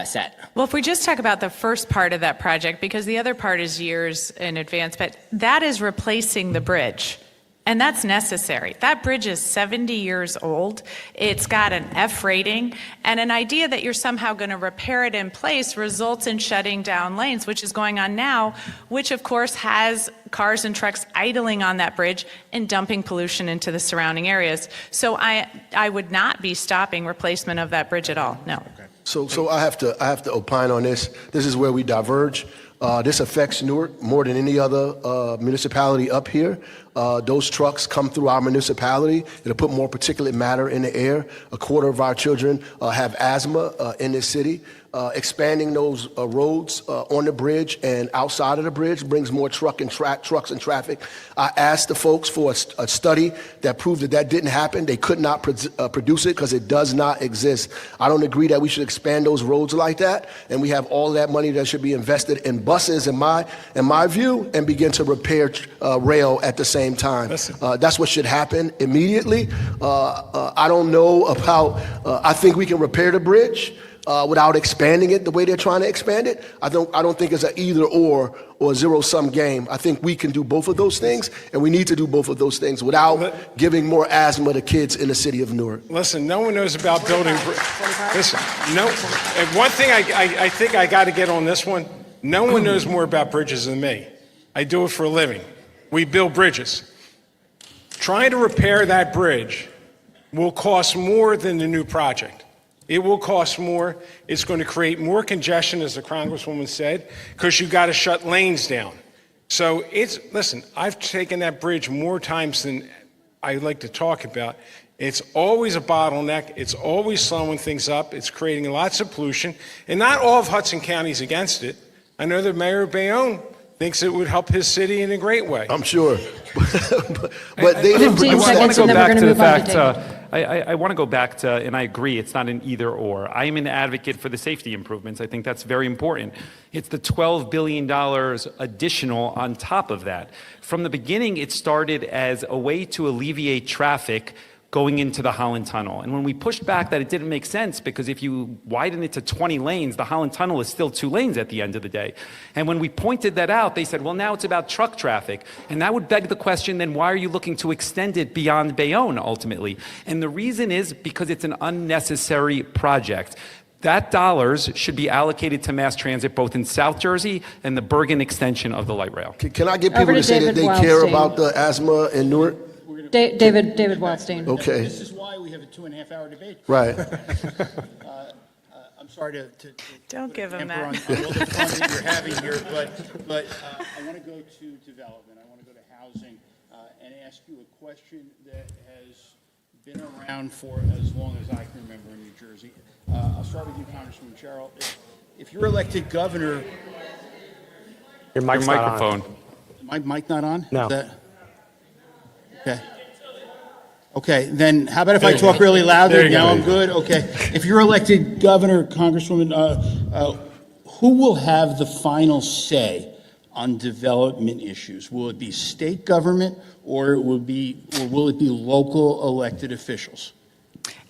set? Well, if we just talk about the first part of that project, because the other part is years in advance, but that is replacing the bridge. And that's necessary. That bridge is 70 years old. It's got an F rating, and an idea that you're somehow going to repair it in place results in shutting down lanes, which is going on now, which of course has cars and trucks idling on that bridge and dumping pollution into the surrounding areas. So I would not be stopping replacement of that bridge at all, no. So I have to opine on this. This is where we diverge. This affects Newark more than any other municipality up here. Those trucks come through our municipality. It'll put more particulate matter in the air. A quarter of our children have asthma in this city. Expanding those roads on the bridge and outside of the bridge brings more trucks and traffic. I asked the folks for a study that proved that didn't happen. They could not produce it because it does not exist. I don't agree that we should expand those roads like that, and we have all that money that should be invested in buses, in my view, and begin to repair rail at the same time. That's what should happen immediately. I don't know about. I think we can repair the bridge. Without expanding it the way they're trying to expand it. I don't think it's an either or zero-sum game. I think we can do both of those things, and we need to do both of those things without giving more asthma to kids in the city of Newark. Listen, no one knows about building. Listen, no. And one thing I think I got to get on this one. No one knows more about bridges than me. I do it for a living. We build bridges. Trying to repair that bridge will cost more than the new project. It will cost more. It's going to create more congestion, as the Congresswoman said, because you got to shut lanes down. So listen, I've taken that bridge more times than I like to talk about. It's always a bottleneck. It's always slowing things up. It's creating lots of pollution. And not all of Hudson County is against it. I know the mayor of Bayonne thinks it would help his city in a great way. I'm sure. but they didn't 15 produce that. seconds, and then we're going to move on to David. I want to go back to, and I agree, it's not an either or. I am an advocate for the safety improvements. I think that's very important. It's the $12 billion additional on top of that. From the beginning, it started as a way to alleviate traffic going into the Holland Tunnel. And when we pushed back that it didn't make sense, because if you widen it to 20 lanes, the Holland Tunnel is still 2 lanes at the end of the day. And when we pointed that out, they said, well, now it's about truck traffic. And that would beg the question, then why are you looking to extend it beyond Bayonne ultimately? And the reason is because it's an unnecessary project. That dollars should be allocated to mass transit both in South Jersey and the Bergen extension of the light rail. Can I get Over people to to say David that they care Wildstein. about the asthma in Newark? David Wildstein. Okay. This is why we have a 2.5-hour debate. Right. I'm sorry to Don't give him hamper that. on all the fun that you're having here, but I want to go to development. I want to go to housing and ask you a question that has been around for as long as I can remember in New Jersey. I'll start with you, Congresswoman Sherrill. If you're elected governor, Your mic's not on. Microphone. my mic not on? No. Is that- okay. Okay, then how about if I talk really loudly? Now I'm good? Okay. If you're elected governor, Congresswoman, who will have the final say on development issues? Will it be state government or will it be local elected officials?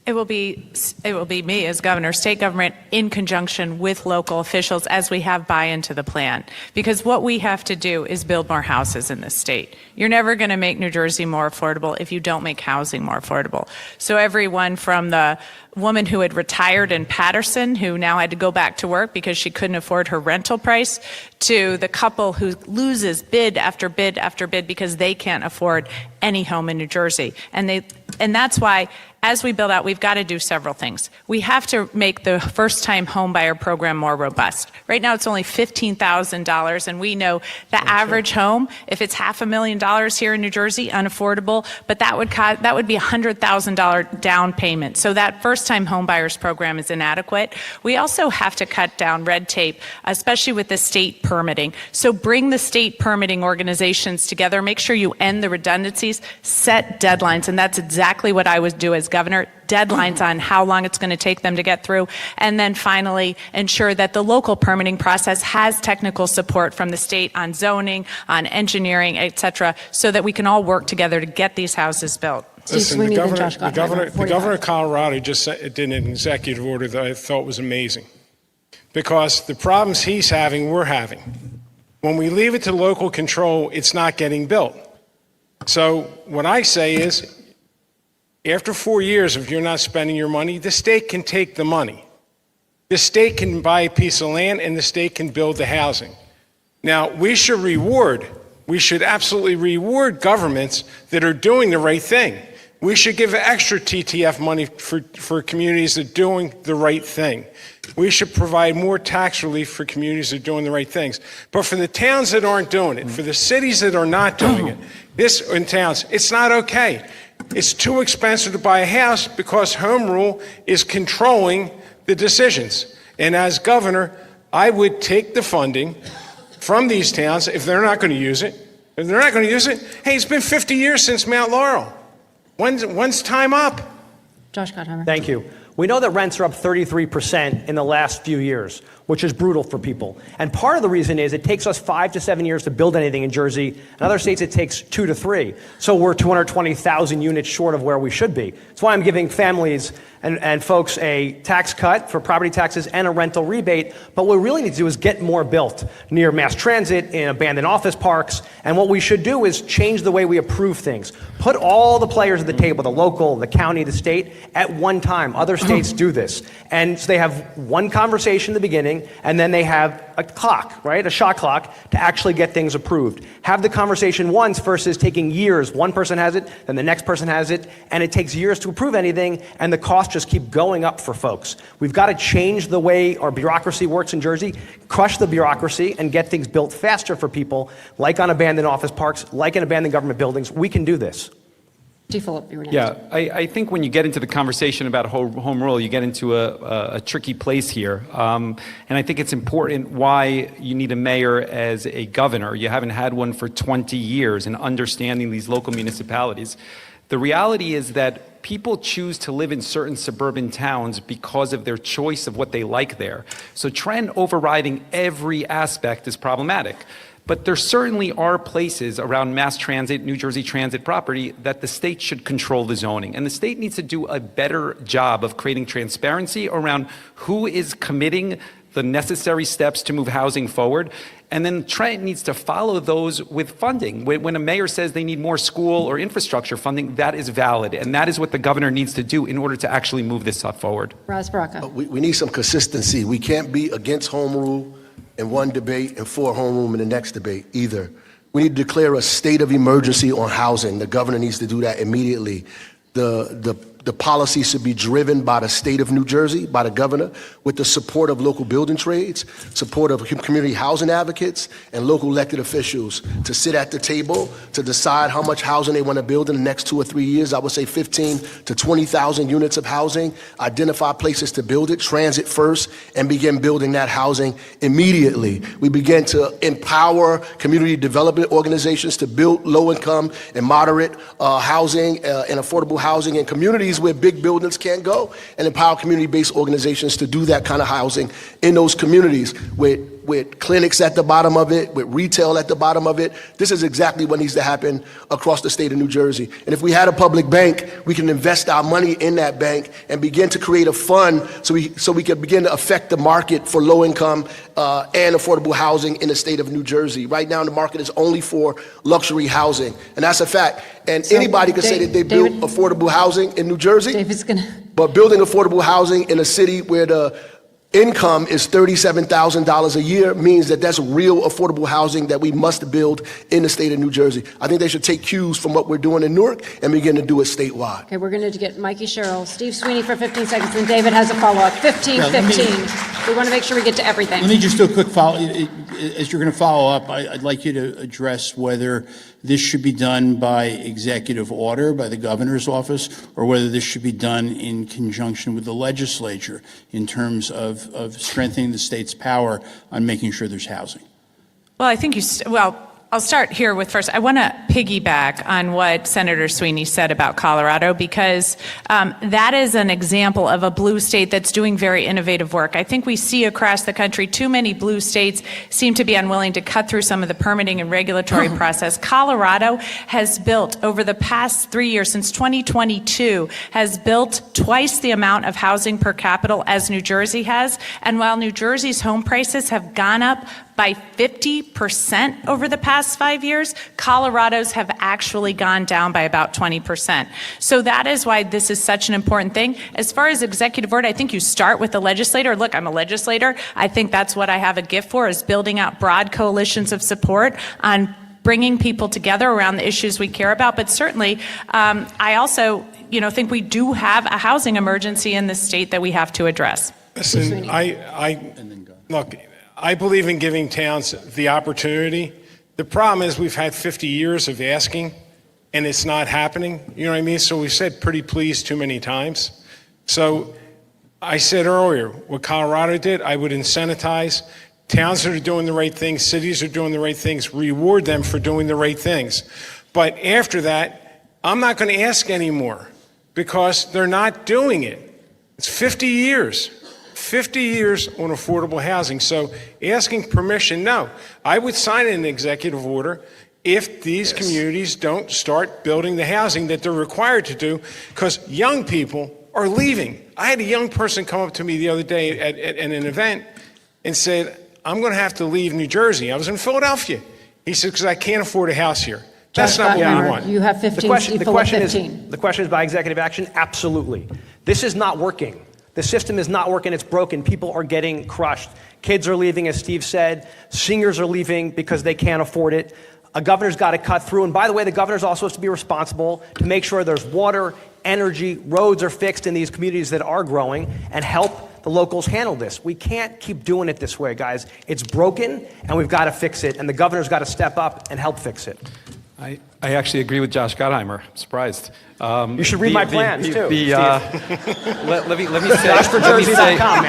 It will be me as governor, state government, in conjunction with local officials as we have buy-in to the plan. Because what we have to do is build more houses in this state. You're never going to make New Jersey more affordable if you don't make housing more affordable. So everyone from the woman who had retired in Patterson, who now had to go back to work because she couldn't afford her rental price, to the couple who loses bid after bid after bid because they can't afford any home in New Jersey. And that's why, as we build out, we've got to do several things. We have to make the first-time home buyer program more robust. Right now, it's only $15,000, and we know the average home, if it's $500,000 here in New Jersey, unaffordable, but that would be a $100,000 down payment. So that first-time home buyers program is inadequate. We also have to cut down red tape, especially with the state permitting. So bring the state permitting organizations together, make sure you end the redundancies, set deadlines, and that's exactly what I would do as governor, deadlines on how long it's going to take them to get through, and then finally ensure that the local permitting process has technical support from the state on zoning, on engineering, et cetera, so that we can all work together to get these houses built. Listen, Sweeney, the then governor, Josh the Gottheimer, governor, the 45. governor of Colorado just did an executive order that I thought was amazing, because the problems he's having, we're having. When we leave it to local control, it's not getting built. So what I say is, after 4 years, if you're not spending your money, the state can take the money. The state can buy a piece of land and the state can build the housing. Now, we should absolutely reward governments that are doing the right thing. We should give extra TTF money for communities that are doing the right thing. We should provide more tax relief for communities that are doing the right things. But for the towns that aren't doing it, for the cities that are not doing it, in towns, it's not okay. It's too expensive to buy a house because home rule is controlling the decisions. And as governor, I would take the funding from these towns if they're not going to use it. If they're not going to use it, hey, it's been 50 years since Mount Laurel. When's time up? Josh Gottheimer. Thank you. We know that rents are up 33% in the last few years, which is brutal for people. And part of the reason is it takes us 5 to 7 years to build anything in Jersey. In other states, it takes 2 to 3. So we're 220,000 units short of where we should be. That's why I'm giving families and folks a tax cut for property taxes and a rental rebate. But what we really need to do is get more built near mass transit, in abandoned office parks. And what we should do is change the way we approve things. Put all the players at the table, the local, the county, the state, at one time. Other states do this. And so they have one conversation in the beginning, and then they have a clock, right? A shot clock to actually get things approved. Have the conversation once versus taking years. One person has it, then the next person has it, and it takes years to approve anything, and the costs just keep going up for folks. We've got to change the way our bureaucracy works in Jersey, crush the bureaucracy, and get things built faster for people, like on abandoned office parks, like in abandoned government buildings. We can do this. G. Phillip, you were next. Yeah, I think when you get into the conversation about home rule, you get into a tricky place here. And I think it's important why you need a mayor as a governor. You haven't had one for 20 years, and understanding these local municipalities. The reality is that people choose to live in certain suburban towns because of their choice of what they like there. So trend overriding every aspect is problematic. But there certainly are places around mass transit, New Jersey transit property, that the state should control the zoning. And the state needs to do a better job of creating transparency around who is committing the necessary steps to move housing forward. And then Trent needs to follow those with funding. When a mayor says they need more school or infrastructure funding, that is valid. And that is what the governor needs to do in order to actually move this stuff forward. Raz Baraka. We need some consistency. We can't be against home rule in one debate and for home rule in the next debate either. We need to declare a state of emergency on housing. The governor needs to do that immediately. The policy should be driven by the state of New Jersey, by the governor, with the support of local building trades, support of community housing advocates, and local elected officials to sit at the table to decide how much housing they want to build in the next 2 or 3 years. I would say 15 to 20,000 units of housing, identify places to build it, transit first, and begin building that housing immediately. We begin to empower community development organizations to build low-income and moderate housing and affordable housing in communities where big buildings can't go, and empower community-based organizations to do that kind of housing in those communities with with clinics at the bottom of it, with retail at the bottom of it. This is exactly what needs to happen across the state of New Jersey. And if we had a public bank, we can invest our money in that bank and begin to create a fund so we can begin to affect the market for low income and affordable housing in the state of New Jersey. Right now, the market is only for luxury housing, and that's a fact. And So, anybody can say that they built David- affordable housing in New Jersey. David's going to, But building affordable housing in a city where the income is $37,000 a year means that that's real affordable housing that we must build in the state of New Jersey. I think they should take cues from what we're doing in Newark and begin to do it statewide. okay, we're going to get Mikey Sherrill, Steve Sweeney for 15 seconds, and David has a follow-up. 15. We want to make sure we get to everything. Let me just do a quick follow. As you're going to follow up, I'd like you to address whether this should be done by executive order by the governor's office, or whether this should be done in conjunction with the legislature in terms of strengthening the state's power on making sure there's housing. Well, I think I'll start here with first. I want to piggyback on what Senator Sweeney said about Colorado, because that is an example of a blue state that's doing very innovative work. I think we see across the country too many blue states seem to be unwilling to cut through some of the permitting and regulatory process. Colorado has built over the past 3 years, since 2022, has built twice the amount of housing per capita as New Jersey has. And while New Jersey's home prices have gone up by 50% over the past 5 years, Colorado's have actually gone down by about 20%. So that is why this is such an important thing. As far as executive order, I think you start with the legislator. Look, I'm a legislator. I think that's what I have a gift for, is building out broad coalitions of support on bringing people together around the issues we care about. But certainly, I also think we do have a housing emergency in the state that we have to address. Listen, look, I believe in giving towns the opportunity. The problem is we've had 50 years of asking, and it's not happening. You know what I mean? So we've said pretty please too many times. So I said earlier, what Colorado did, I would incentivize towns that are doing the right things, cities that are doing the right things, reward them for doing the right things. But after that, I'm not going to ask anymore, because they're not doing it. It's 50 years. 50 years on affordable housing. So asking permission, no. I would sign an executive order if these communities don't start building the housing that they're required to do, because young people are leaving. I had a young person come up to me the other day at an event and said, I'm going to have to leave New Jersey. I was in Philadelphia. He said, because I can't afford a house here. That's not what we want. You have 15. The question is by executive action? Absolutely. This is not working. The system is not working. It's broken. People are getting crushed. Kids are leaving, as Steve said. Seniors are leaving because they can't afford it. A governor's got to cut through. And by the way, the governor's also supposed to be responsible to make sure there's water, energy, roads are fixed in these communities that are growing, and help the locals handle this. We can't keep doing it this way, guys. It's broken, and we've got to fix it. And the governor's got to step up and help fix it. I actually agree with Josh Gottheimer. I'm surprised. You should read my plans, too, let me say.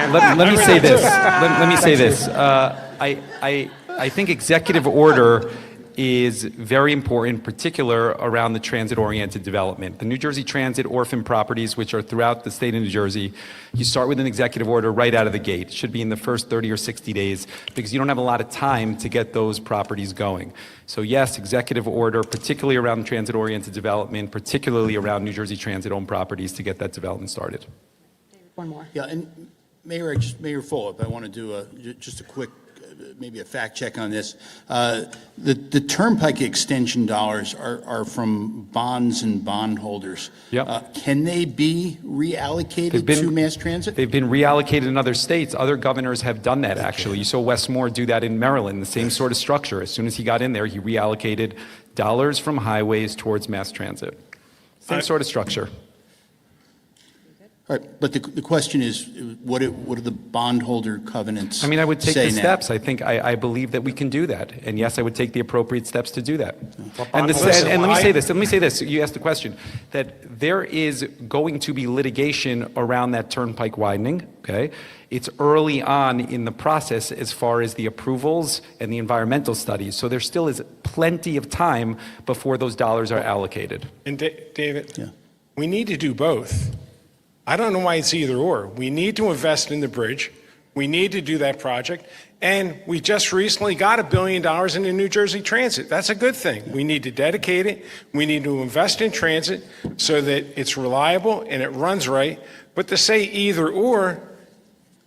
Let me say this. Let me say this. I think executive order is very important, in particular around the transit-oriented development. The New Jersey Transit orphan properties, which are throughout the state of New Jersey, you start with an executive order right out of the gate. It should be in the first 30 or 60 days, because you don't have a lot of time to get those properties going. So yes, executive order, particularly around transit-oriented development, particularly around New Jersey Transit-owned properties, to get that development started. One more. Yeah, and Mayor follow-up. I want to do just a quick, maybe a fact check on this. The Turnpike extension dollars are from bonds and bondholders. Yep. Can they be reallocated to mass transit? They've been reallocated in other states. Other governors have done that, actually. You saw Wes Moore do that in Maryland, the same sort of structure. As soon as he got in there, he reallocated dollars from highways towards mass transit. Same sort of structure. All right, but the question is, what do the bondholder covenants say now? I mean, I would take the steps. I believe that we can do that. And yes, I would take the appropriate steps to do that. And let me say this. You asked the question, that there is going to be litigation around that turnpike widening, okay? It's early on in the process as far as the approvals and the environmental studies. So there still is plenty of time before those dollars are allocated. And David, we need to do both. I don't know why it's either or. We need to invest in the bridge. We need to do that project. And we just recently got $1 billion into New Jersey Transit. That's a good thing. We need to dedicate it. We need to invest in transit so that it's reliable and it runs right. But to say either or,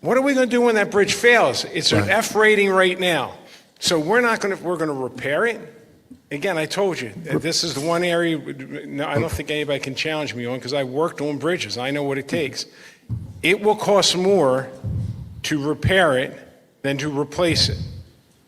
what are we going to do when that bridge fails? It's an F rating right now. So we're going to repair it. Again, I told you, this is the one area I don't think anybody can challenge me on because I worked on bridges. I know what it takes. It will cost more to repair it than to replace it.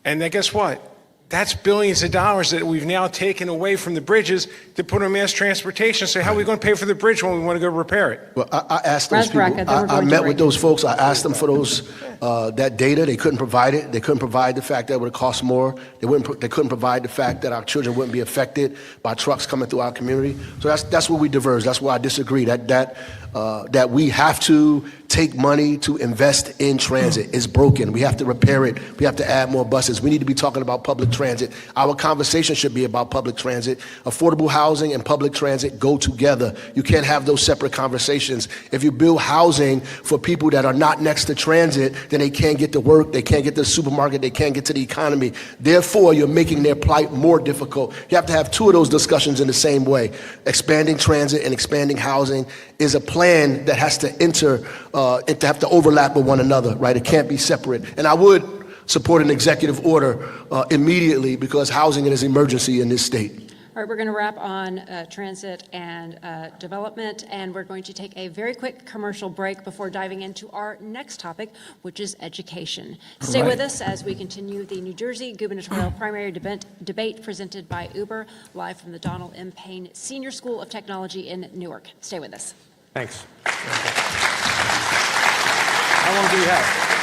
And then guess what? That's billions of dollars that we've now taken away from the bridges to put on mass transportation. So how are we going to pay for the bridge when we want to go repair it? Well, I asked those people, I met with those folks, I asked them for those, that data, they couldn't provide it. They couldn't provide the fact that it would cost more. They couldn't provide the fact that our children wouldn't be affected by trucks coming through our community. So that's where we diverge, that's where I disagree, that we have to take money to invest in transit. It's broken. We have to repair it. We have to add more buses. We need to be talking about public transit. Our conversation should be about public transit. Affordable housing and public transit go together. You can't have those separate conversations. If you build housing for people that are not next to transit, then they can't get to work, they can't get to the supermarket, they can't get to the economy. Therefore, you're making their plight more difficult. You have to have two of those discussions in the same way. Expanding transit and expanding housing is a plan that has to have to overlap with one another, right? It can't be separate. And I would support an executive order immediately because housing is an emergency in this state. All right, we're going to wrap on transit and development, and we're going to take a very quick commercial break before diving into our next topic, which is education. Stay with us as we continue the New Jersey Gubernatorial Primary Debate presented by Uber, live from the Donald M. Payne Senior School of Technology in Newark. Stay with us. Thanks. How long do you have?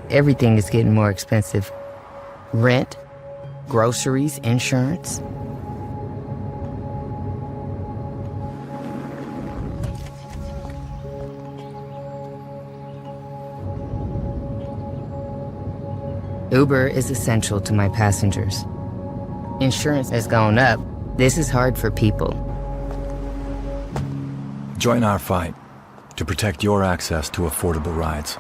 Everything is getting more expensive. Rent, groceries, insurance. Uber is essential to my passengers. Insurance has gone up. This is hard for people. Join our fight to protect your access to affordable rides.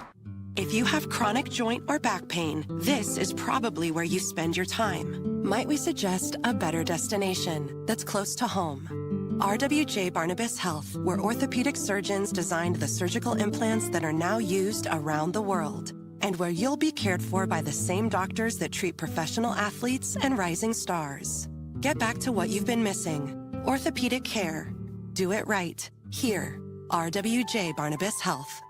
If you have chronic joint or back pain, this is probably where you spend your time. Might we suggest a better destination that's close to home? RWJ Barnabas Health, where orthopedic surgeons designed the surgical implants that are now used around the world, and where you'll be cared for by the same doctors that treat professional athletes and rising stars. Get back to what you've been missing. Orthopedic care. Do it right. Here, RWJ Barnabas Health.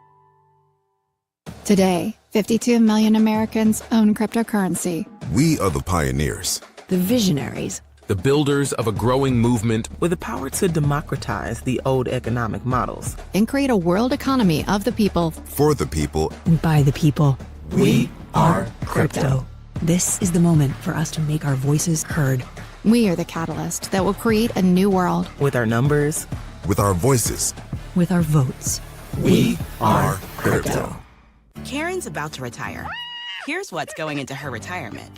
Today, 52 million Americans own cryptocurrency. We are the pioneers, the visionaries, the builders of a growing movement with the power to democratize the old economic models and create a world economy of the people, for the people, and by the people. We are crypto. This is the moment for us to make our voices heard. We are the catalyst that will create a new world. With our numbers, with our voices, with our votes. We are crypto. Karen's about to retire. Here's what's going into her retirement.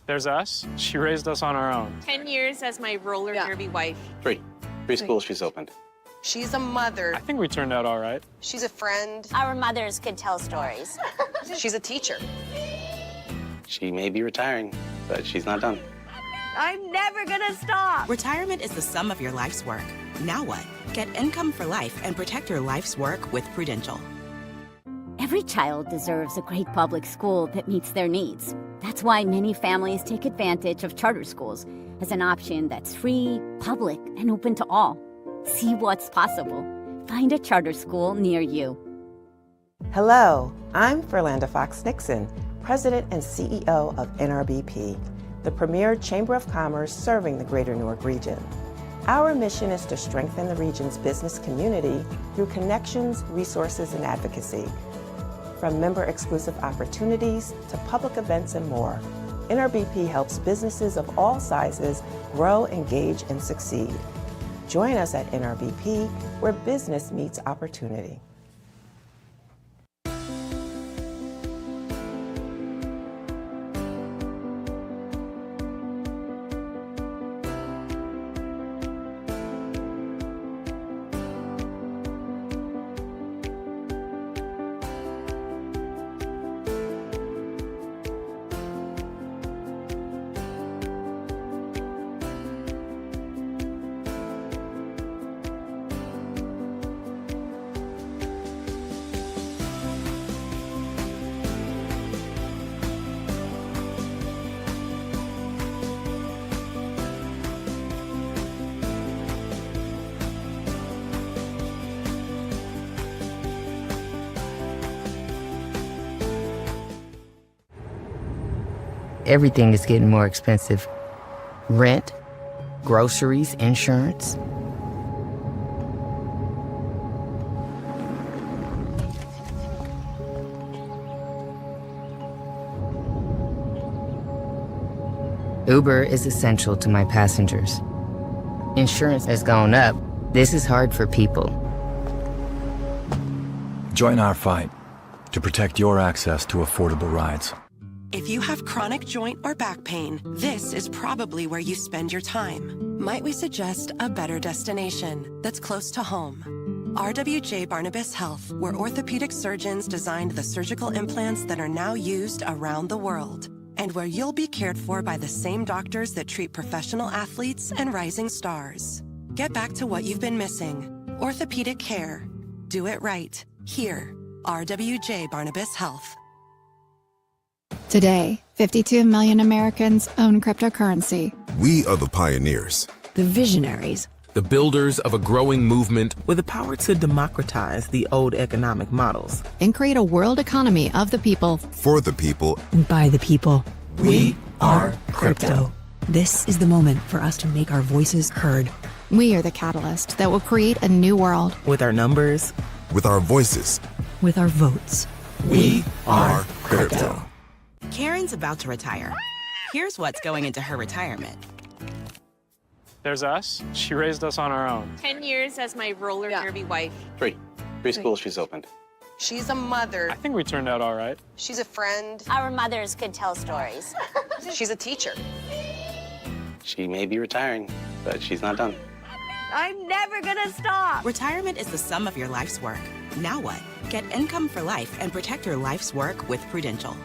There's us. She raised us on our own. 10 years as my roller derby wife. Three schools she's opened. She's a mother. I think we turned out all right. She's a friend. Our mothers could tell stories. She's a teacher. She may be retiring, but she's not done. I'm never gonna stop. Retirement is the sum of your life's work. Now what? Get income for life and protect your life's work with Prudential. Every child deserves a great public school that meets their needs. That's why many families take advantage of charter schools as an option that's free, public, and open to all. See what's possible. Find a charter school near you. Hello, I'm Ferlanda Fox Nixon, President and CEO of NRBP, the premier chamber of commerce serving the greater Newark region. Our mission is to strengthen the region's business community through connections, resources, and advocacy. From member-exclusive opportunities to public events and more, NRBP helps businesses of all sizes grow, engage, and succeed. Join us at NRBP, where business meets opportunity. Everything is getting more expensive. Rent, groceries, insurance. Uber is essential to my passengers. Insurance has gone up. This is hard for people. Join our fight to protect your access to affordable rides. If you have chronic joint or back pain, this is probably where you spend your time. Might we suggest a better destination that's close to home? RWJ Barnabas Health, where orthopedic surgeons designed the surgical implants that are now used around the world, and where you'll be cared for by the same doctors that treat professional athletes and rising stars. Get back to what you've been missing. Orthopedic care. Do it right. Here, RWJ Barnabas Health. Today, 52 million Americans own cryptocurrency. We are the pioneers. The visionaries. The builders of a growing movement with the power to democratize the old economic models And create a world economy of the people. For the people. And by the people. We are crypto. This is the moment for us to make our voices heard. We are the catalyst that will create a new world. with our numbers, With our voices. With our votes. We are crypto. Karen's about to retire. Here's what's going into her retirement. There's us. She raised us on our own. 10 years as my roller derby wife. Three schools she's opened. She's a mother. I think we turned out all right. She's a friend. Our mothers could tell stories. She's a teacher. She may be retiring, but she's not done. I'm never gonna stop. Retirement is the sum of your life's work. Now what? Get income for life and protect your life's work with Prudential.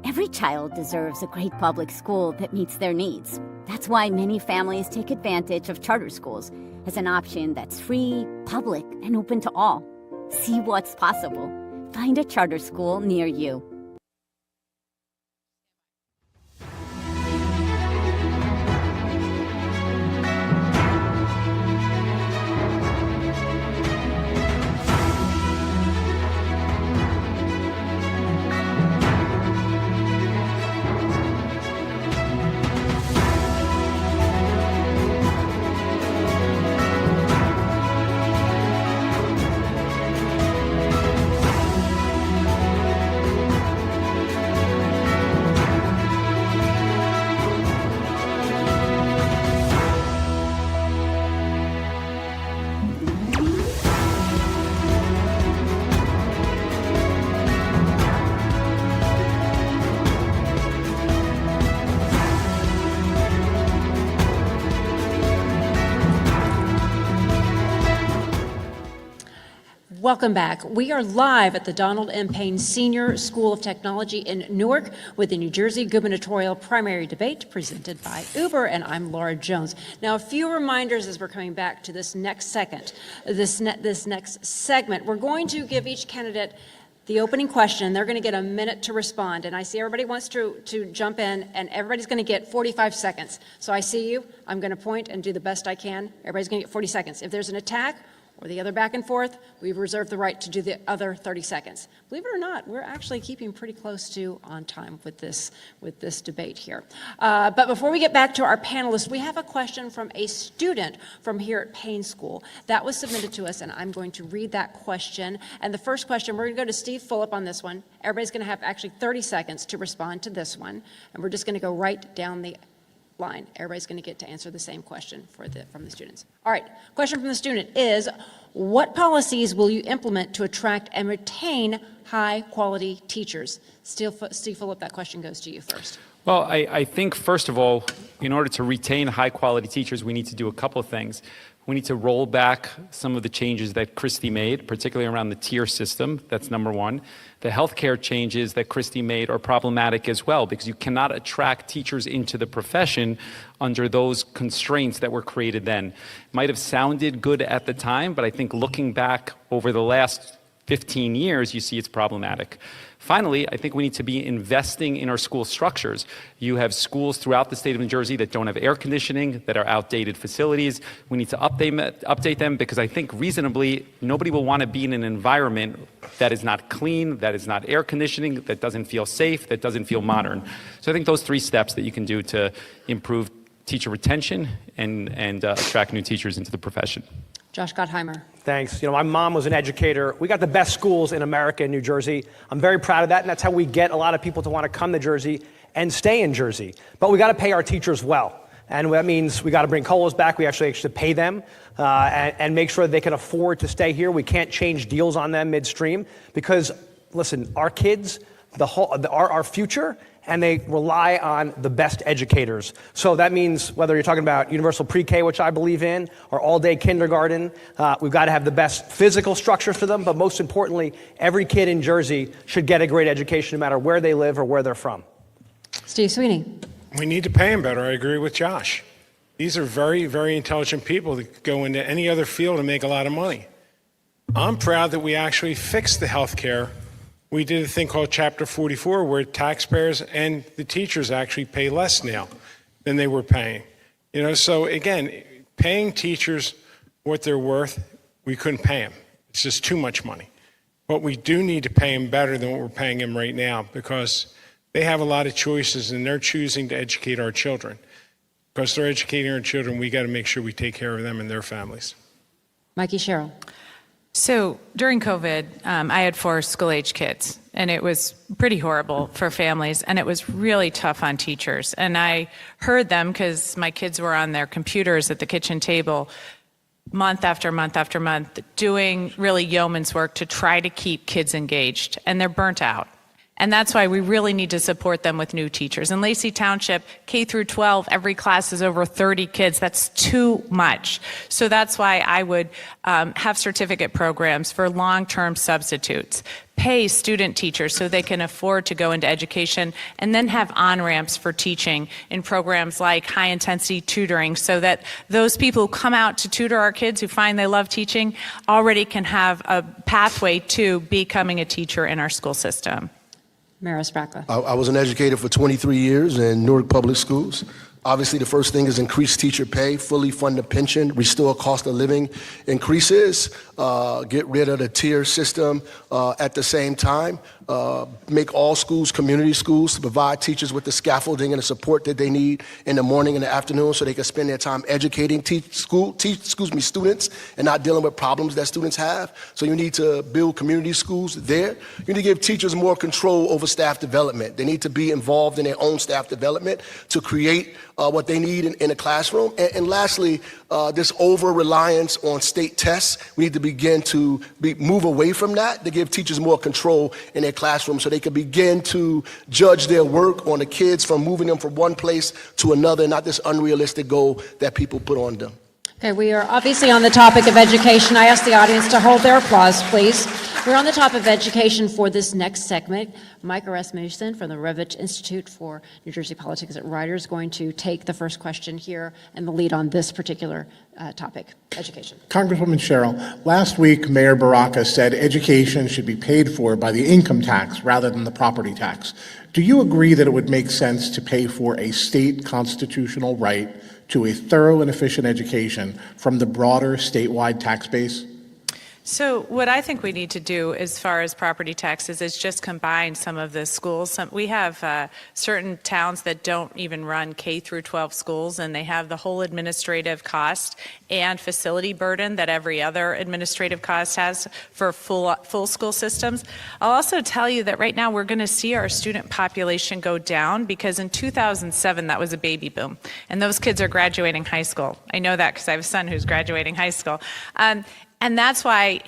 Every child deserves a great public school that meets their needs. That's why many families take advantage of charter schools as an option that's free, public, and open to all. See what's possible. Find a charter school near you. Welcome back. We are live at the Donald M. Payne Senior School of Technology in Newark with the New Jersey Gubernatorial primary debate presented by Uber, and I'm Laura Jones. Now, a few reminders as we're coming back to this next next segment. We're going to give each candidate the opening question. They're going to get a minute to respond. And I see everybody wants to jump in, and everybody's going to get 45 seconds. So I see you. I'm going to point and do the best I can. Everybody's going to get 40 seconds. If there's an attack or the other back and forth, we've reserved the right to do the other 30 seconds. Believe it or not, we're actually keeping pretty close to on time with this debate here. But before we get back to our panelists, we have a question from a student from here at Payne School. That was submitted to us, and I'm going to read that question. And the first question, we're going to go to Steve Fulop on this one. Everybody's going to have actually 30 seconds to respond to this one. And we're just going to go right down the line. Everybody's going to get to answer the same question from the students. All right, question from the student is, what policies will you implement to attract and retain high-quality teachers? Steve Fulop, that question goes to you first. Well, I think, first of all, in order to retain high-quality teachers, we need to do a couple of things. We need to roll back some of the changes that Christie made, particularly around the tier system. That's number one. The healthcare changes that Christie made are problematic as well, because you cannot attract teachers into the profession under those constraints that were created then. It might have sounded good at the time, but I think looking back over the last 15 years, you see it's problematic. Finally, I think we need to be investing in our school structures. You have schools throughout the state of New Jersey that don't have air conditioning, that are outdated facilities. We need to update them, because I think reasonably nobody will want to be in an environment that is not clean, that is not air conditioning, that doesn't feel safe, that doesn't feel modern. So I think those 3 steps that you can do to improve teacher retention and attract new teachers into the profession. Josh Gottheimer. Thanks. My mom was an educator. We got the best schools in America and New Jersey. I'm very proud of that, and that's how we get a lot of people to want to come to Jersey and stay in Jersey. But we got to pay our teachers well. And that means we got to bring COLAs back. We actually pay them and make sure they can afford to stay here. We can't change deals on them midstream because, listen, our kids, our future, and they rely on the best educators. So that means whether you're talking about universal pre-K, which I believe in, or all-day kindergarten, we've got to have the best physical structures for them, but most importantly, every kid in Jersey should get a great education no matter where they live or where they're from. Steve Sweeney. We need to pay them better. I agree with Josh. These are very, very intelligent people that go into any other field and make a lot of money. I'm proud that we actually fixed the health care. We did a thing called Chapter 44 where taxpayers and the teachers actually pay less now than they were paying. So again, paying teachers what they're worth, we couldn't pay them. It's just too much money. But we do need to pay them better than what we're paying them right now, because they have a lot of choices and they're choosing to educate our children. Because they're educating our children, we got to make sure we take care of them and their families. Mikey Sherrill. So during COVID, I had 4 school-age kids, and it was pretty horrible for families, and it was really tough on teachers. And I heard them, because my kids were on their computers at the kitchen table, month after month after month, doing really yeoman's work to try to keep kids engaged, and they're burnt out. And that's why we really need to support them with new teachers. In Lacey Township, K through 12, every class is over 30 kids. That's too much. So that's why I would have certificate programs for long-term substitutes, pay student teachers so they can afford to go into education, and then have on-ramps for teaching in programs like high-intensity tutoring, so that those people who come out to tutor our kids who find they love teaching already can have a pathway to becoming a teacher in our school system. Maris Brackla. I was an educator for 23 years in Newark Public Schools. Obviously, the first thing is increase teacher pay, fully fund the pension, restore cost of living increases, get rid of the tier system at the same time, make all schools community schools to provide teachers with the scaffolding and the support that they need in the morning and the afternoon so they can spend their time educating students and not dealing with problems that students have. So you need to build community schools there. You need to give teachers more control over staff development. They need to be involved in their own staff development to create what they need in a classroom. And lastly, this over-reliance on state tests, we need to begin to move away from that to give teachers more control in their classroom so they can begin to judge their work on the kids from moving them from one place to another, not this unrealistic goal that people put on them. Okay, we are obviously on the topic of education. I ask the audience to hold their applause, please. We're on the topic of education for this next segment. Mike Rasmussen from the Revich Institute for New Jersey Politics at Rider is going to take the first question here and the lead on this particular topic, education. Congresswoman Cheryl, last week Mayor Baraka said education should be paid for by the income tax rather than the property tax. Do you agree that it would make sense to pay for a state constitutional right to a thorough and efficient education from the broader statewide tax base? So what I think we need to do as far as property taxes is just combine some of the schools. We have certain towns that don't even run K through 12 schools, and they have the whole administrative cost and facility burden that every other administrative cost has for full school systems. I'll also tell you that right now we're going to see our student population go down because in 2007 that was a baby boom, and those kids are graduating high school. I know that because I have a son who's graduating high school. And that's why,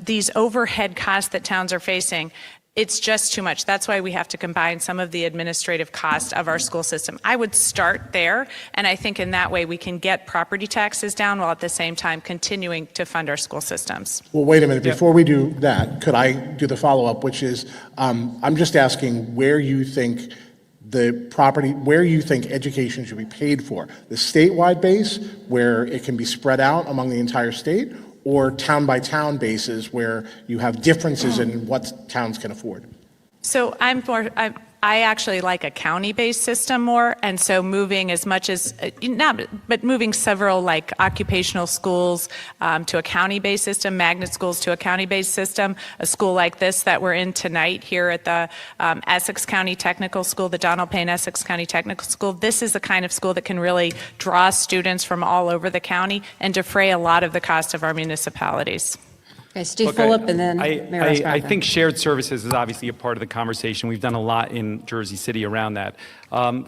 these overhead costs that towns are facing, it's just too much. That's why we have to combine some of the administrative cost of our school system. I would start there, and I think in that way we can get property taxes down while at the same time continuing to fund our school systems. Well, wait a minute. Before we do that, could I do the follow-up, which is, I'm just asking where you think education should be paid for. The statewide base, where it can be spread out among the entire state, or town-by-town basis where you have differences in what towns can afford? So I actually like a county-based system more, and so moving as much as, moving several like occupational schools to a county-based system, magnet schools to a county-based system, a school like this that we're in tonight here at the Essex County Technical School, the Donald Payne Essex County Technical School. This is the kind of school that can really draw students from all over the county and defray a lot of the cost of our municipalities. Okay, Steve Fulop, and then Mayor I Rasmussen. think shared services is obviously a part of the conversation. We've done a lot in Jersey City around that.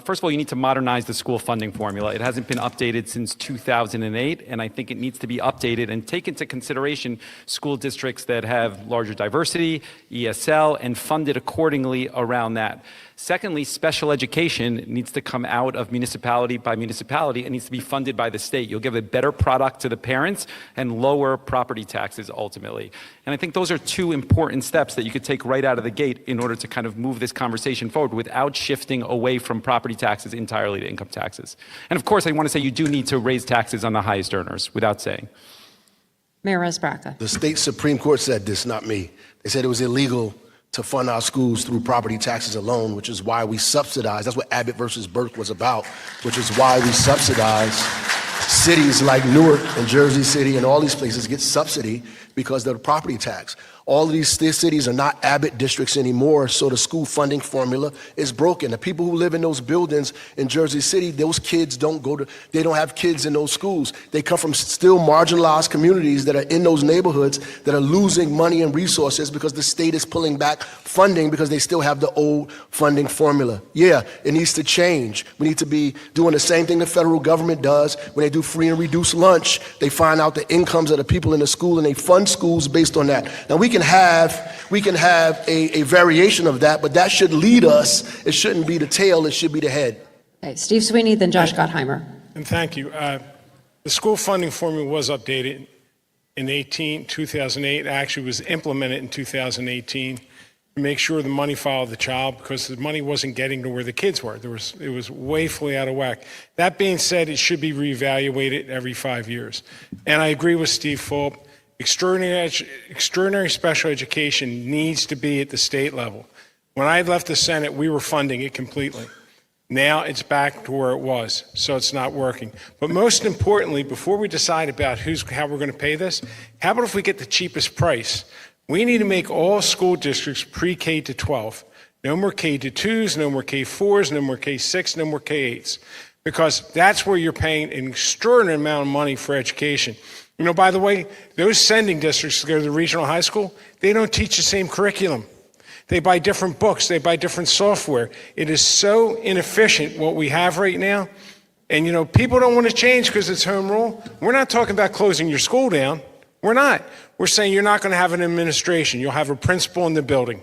First of all, you need to modernize the school funding formula. It hasn't been updated since 2008, and I think it needs to be updated and take into consideration school districts that have larger diversity, ESL, and funded accordingly around that. Secondly, special education needs to come out of municipality by municipality and needs to be funded by the state. You'll give a better product to the parents and lower property taxes ultimately. And I think those are two important steps that you could take right out of the gate in order to kind of move this conversation forward without shifting away from property taxes entirely to income taxes. And of course, I want to say you do need to raise taxes on the highest earners, without saying. Mayor Rasmussen. The state Supreme Court said this, not me. They said it was illegal to fund our schools through property taxes alone, which is why we subsidize. That's what Abbott versus Burke was about, which is why we subsidize cities like Newark and Jersey City and all these places get subsidy because of the property tax. All of these cities are not Abbott districts anymore, so the school funding formula is broken. The people who live in those buildings in Jersey City, those kids they don't have kids in those schools. They come from still marginalized communities that are in those neighborhoods that are losing money and resources because the state is pulling back funding because they still have the old funding formula. Yeah, it needs to change. We need to be doing the same thing the federal government does when they do free and reduced lunch. They find out the incomes of the people in the school and they fund schools based on that. Now we can have a variation of that, but that should lead us. It shouldn't be the tail, it should be the head. Okay, Steve Sweeney, then Josh Gottheimer. And thank you. The school funding formula was updated in 2008. Actually was implemented in 2018 to make sure the money followed the child because the money wasn't getting to where the kids were. It was woefully out of whack. That being said, it should be reevaluated every 5 years. And I agree with Steve Fulop. Extraordinary special education needs to be at the state level. When I left the Senate, we were funding it completely. Now it's back to where it was, so it's not working. But most importantly, before we decide about how we're going to pay this, how about if we get the cheapest price? We need to make all school districts pre-K to 12. No more K to 2s, no more K4s, no more K6, no more K8s. Because that's where you're paying an extraordinary amount of money for education. By the way, those sending districts to go to the regional high school, they don't teach the same curriculum. They buy different books, they buy different software. It is so inefficient what we have right now. And people don't want to change because it's home rule. We're not talking about closing your school down. We're not. We're saying you're not going to have an administration. You'll have a principal in the building.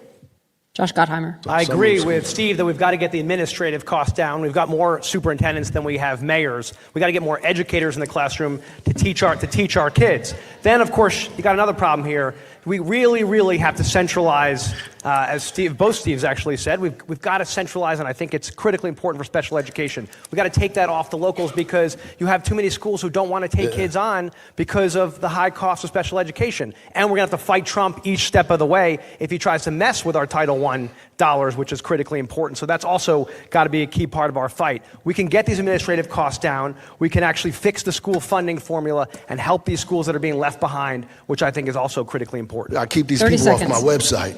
Josh Gottheimer. I agree with Steve that we've got to get the administrative costs down. We've got more superintendents than we have mayors. We've got to get more educators in the classroom to teach our kids. Then, of course, you got another problem here. We really, really have to centralize, as both Steves actually said, we've got to centralize, and I think it's critically important for special education. We've got to take that off the locals because you have too many schools who don't want to take kids on because of the high cost of special education. And we're going to have to fight Trump each step of the way if he tries to mess with our Title I dollars, which is critically important. So that's also got to be a key part of our fight. We can get these administrative costs down. We can actually fix the school funding formula and help these schools that are being left behind, which I think is also critically important. I keep these 30 people seconds. off my website.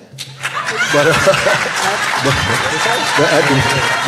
But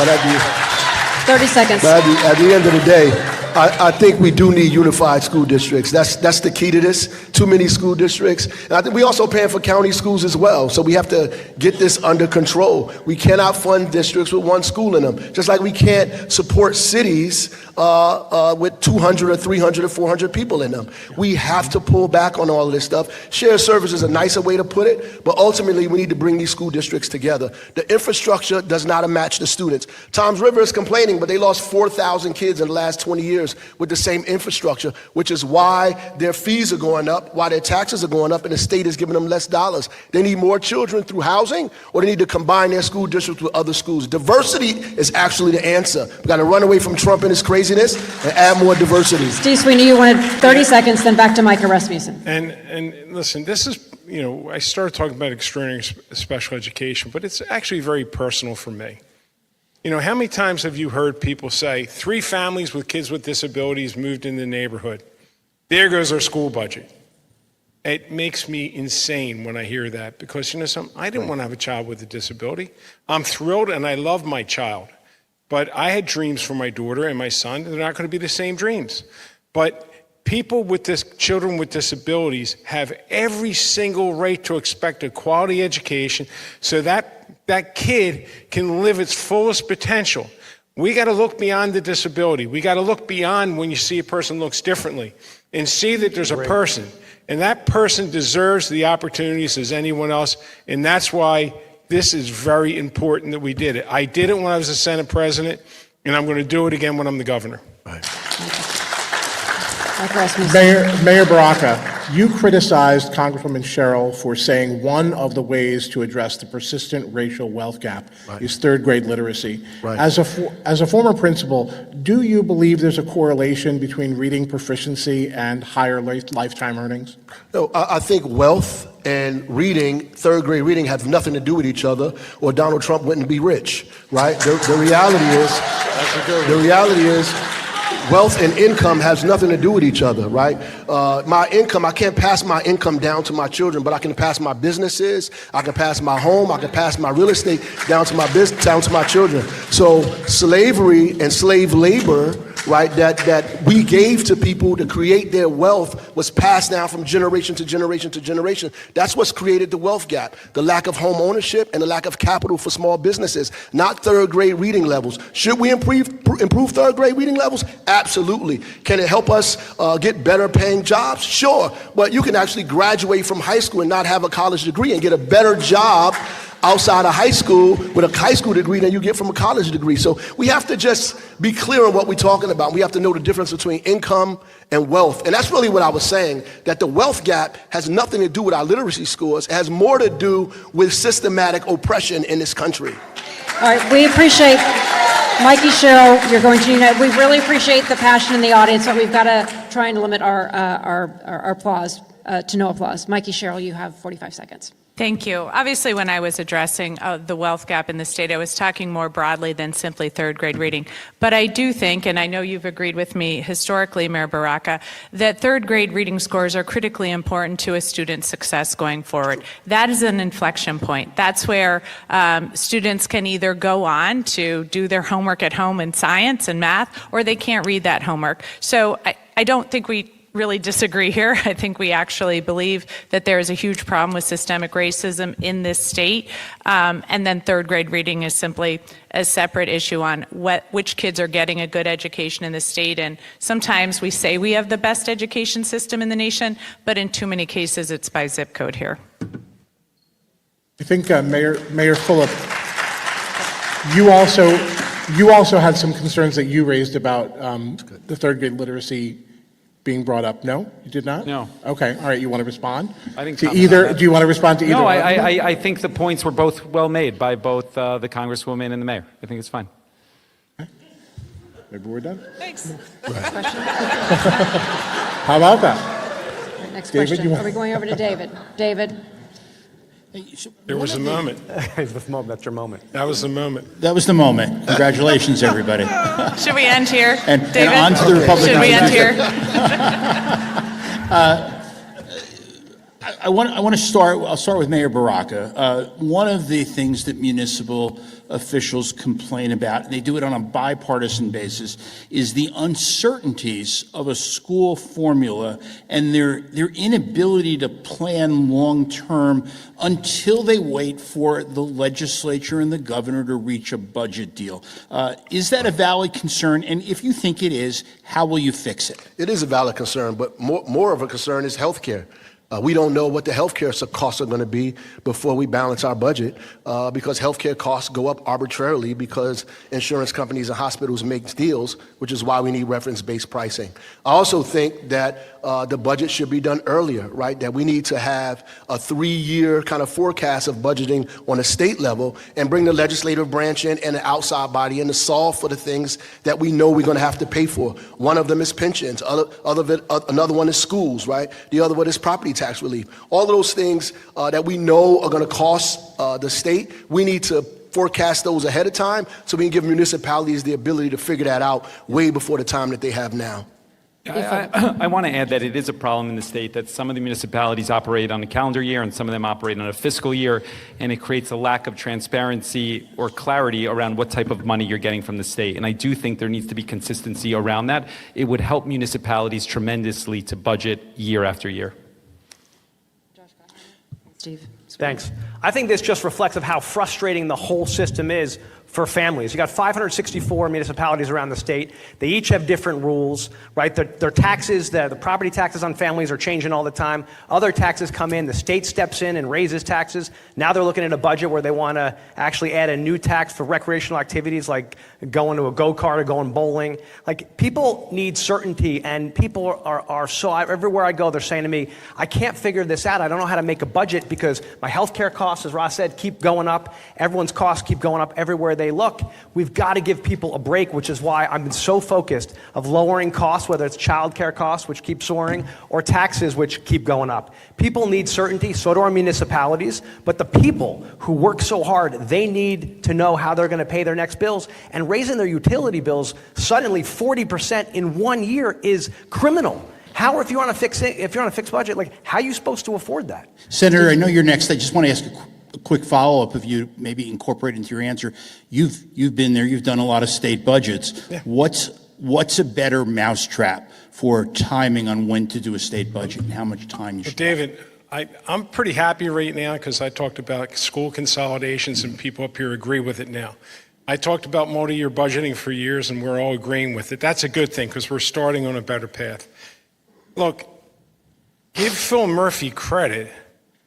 at 30 seconds. at the end of the day, I think we do need unified school districts. That's the key to this. Too many school districts. And I think we also paying for county schools as well. So we have to get this under control. We cannot fund districts with one school in them. Just like we can't support cities with 200 or 300 or 400 people in them. We have to pull back on all of this stuff. Shared service is a nicer way to put it, but ultimately we need to bring these school districts together. The infrastructure does not match the students. Toms River is complaining, but they lost 4,000 kids in the last 20 years with the same infrastructure, which is why their fees are going up, why their taxes are going up, and the state is giving them less dollars. They need more children through housing, or they need to combine their school districts with other schools. Diversity is actually the answer. We got to run away from Trump and his craziness and add more diversity. Steve Sweeney, you wanted 30 seconds, then back to Micah Rasmussen. And listen, this is, I started talking about extraordinary special education, but it's actually very personal for me. How many times have you heard people say, 3 families with kids with disabilities moved in the neighborhood? There goes our school budget. It makes me insane when I hear that because, I didn't want to have a child with a disability. I'm thrilled and I love my child. But I had dreams for my daughter and my son. They're not going to be the same dreams. But children with disabilities have every single right to expect a quality education so that kid can live its fullest potential. We got to look beyond the disability. We got to look beyond when you see a person looks differently and see that there's a person. And that person deserves the opportunities as anyone else. And that's why this is very important that we did it. I did it when I was the Senate president, and I'm going to do it again when I'm the governor. Mayor Baraka, you criticized Congresswoman Sherrill for saying one of the ways to address the persistent racial wealth gap is third grade literacy. As a former principal, do you believe there's a correlation between reading proficiency and higher lifetime earnings? No, I think wealth and reading, third grade reading, have nothing to do with each other, or Donald Trump wouldn't be rich, right? The reality is, wealth and income has nothing to do with each other, right? My income, I can't pass my income down to my children, but I can pass my businesses, I can pass my home, I can pass my real estate down to my children. So slavery and slave labor, right, that we gave to people to create their wealth was passed down from generation to generation to generation. That's what's created the wealth gap, the lack of home ownership and the lack of capital for small businesses, not third grade reading levels. Should we improve third grade reading levels? Absolutely. Can it help us get better paying jobs? Sure. But you can actually graduate from high school and not have a college degree and get a better job outside of high school with a high school degree than you get from a college degree. So we have to just be clear on what we're talking about. We have to know the difference between income and wealth. And that's really what I was saying, that the wealth gap has nothing to do with our literacy scores. It has more to do with systematic oppression in this country. All right, we appreciate Mikey Sherrill. You're going to unite. We really appreciate the passion in the audience, but we've got to try and limit our applause to no applause. Mikey Sherrill, you have 45 seconds. Thank you. Obviously, when I was addressing the wealth gap in the state, I was talking more broadly than simply third grade reading. But I do think, and I know you've agreed with me historically, Mayor Baraka, that third grade reading scores are critically important to a student's success going forward. That is an inflection point. That's where students can either go on to do their homework at home in science and math, or they can't read that homework. So I don't think we really disagree here. I think we actually believe that there is a huge problem with systemic racism in this state. And then third grade reading is simply a separate issue on which kids are getting a good education in the state. And sometimes we say we have the best education system in the nation, but in too many cases it's by zip code here. I think Mayor Fulop, you also had some concerns that you raised about the third grade literacy being brought up? No, you did not? No. Okay, all right, you want to respond? I think To comment on either, that. do you want to respond to either? No, argument? I think the points were both well made by both the Congresswoman and the mayor. I think it's fine. Maybe we're done. Thanks. How about that? Next David, question. you- Are we going over to David? David? There was a moment. That's your moment. That was the moment. That was the moment. Congratulations, everybody. Should we end here, And David? on to the Republican. Should we end here? I'll start with Mayor Baraka. One of the things that municipal officials complain about, and they do it on a bipartisan basis, is the uncertainties of a school formula and their inability to plan long-term until they wait for the legislature and the governor to reach a budget deal. Is that a valid concern? And if you think it is, how will you fix it? It is a valid concern, but more of a concern is healthcare. We don't know what the healthcare costs are going to be before we balance our budget because healthcare costs go up arbitrarily because insurance companies and hospitals make deals, which is why we need reference-based pricing. I also think that the budget should be done earlier, right? That we need to have a 3-year kind of forecast of budgeting on a state level and bring the legislative branch in and the outside body in to solve for the things that we know we're going to have to pay for. One of them is pensions. Another one is schools, right? The other one is property tax relief. All of those things that we know are going to cost the state, we need to forecast those ahead of time so we can give municipalities the ability to figure that out way before the time that they have now. I want to add that it is a problem in the state that some of the municipalities operate on a calendar year and some of them operate on a fiscal year, and it creates a lack of transparency or clarity around what type of money you're getting from the state. And I do think there needs to be consistency around that. It would help municipalities tremendously to budget year after year. Steve? Thanks. I think this just reflects of how frustrating the whole system is for families. You got 564 municipalities around the state. They each have different rules, right? Their taxes, the property taxes on families are changing all the time. Other taxes come in, the state steps in and raises taxes. Now they're looking at a budget where they want to actually add a new tax for recreational activities like going to a go-kart or going bowling. Like, people need certainty, and people are so, everywhere I go, they're saying to me, I can't figure this out. I don't know how to make a budget because my healthcare costs, as Ross said, keep going up. Everyone's costs keep going up everywhere they look. We've got to give people a break, which is why I've been so focused of lowering costs, whether it's childcare costs, which keep soaring, or taxes, which keep going up. People need certainty, so do our municipalities, but the people who work so hard, they need to know how they're going to pay their next bills, and raising their utility bills suddenly 40% in 1 year is criminal. How, if you're on a fixed budget, like, how are you supposed to afford that? Senator, I know you're next. I just want to ask a quick follow-up, if you maybe incorporate into your answer. You've been there. You've done a lot of state budgets. Yeah. What's a better mousetrap for timing on when to do a state budget and how much time you should? David, I'm pretty happy right now because I talked about school consolidations and people up here agree with it now. I talked about multi-year budgeting for years and we're all agreeing with it. That's a good thing because we're starting on a better path. Look, give Phil Murphy credit.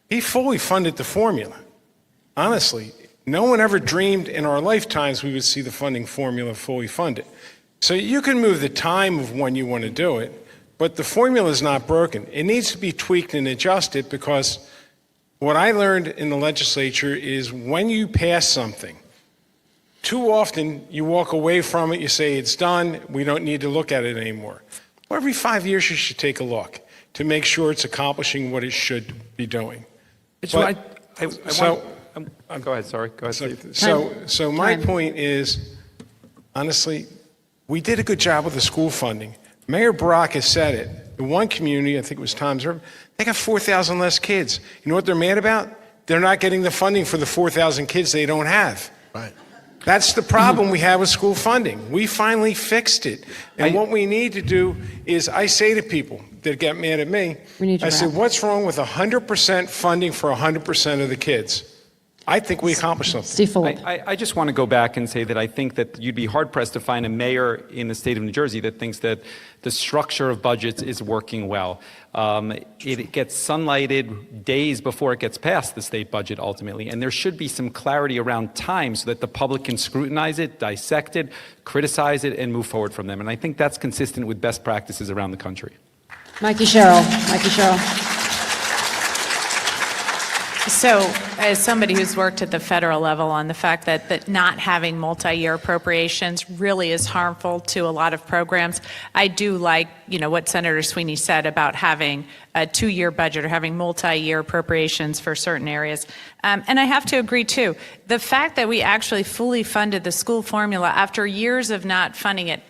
He fully funded the formula. Honestly, no one ever dreamed in our lifetimes we would see the funding formula fully funded. So you can move the time of when you want to do it, but the formula is not broken. It needs to be tweaked and adjusted because what I learned in the legislature is when you pass something, too often you walk away from it, you say it's done, we don't need to look at it anymore. Well, every 5 years you should take a look to make sure it's accomplishing what it should be doing. Go ahead, sorry. Go ahead, Steve. So my point is, honestly, we did a good job with the school funding. Mayor Baraka said it. In one community, I think it was Tom's River, they got 4,000 less kids. You know what they're mad about? They're not getting the funding for the 4,000 kids they don't have. Right. That's the problem we have with school funding. We finally fixed it. And what we need to do is, I say to people that get mad at me, I say, what's wrong with 100% funding for 100% of the kids? I think we accomplished something. Steve Fuller. I just want to go back and say that I think that you'd be hard-pressed to find a mayor in the state of New Jersey that thinks that the structure of budgets is working well. It gets sunlighted days before it gets passed, the state budget, ultimately. And there should be some clarity around time so that the public can scrutinize it, dissect it, criticize it, and move forward from them. And I think that's consistent with best practices around the country. Mikey Sherrill. Mikey Sherrill. So, as somebody who's worked at the federal level on the fact that not having multi-year appropriations really is harmful to a lot of programs, I do like, what Senator Sweeney said about having a 2-year budget or having multi-year appropriations for certain areas. And I have to agree, too. The fact that we actually fully funded the school formula after years of not funding it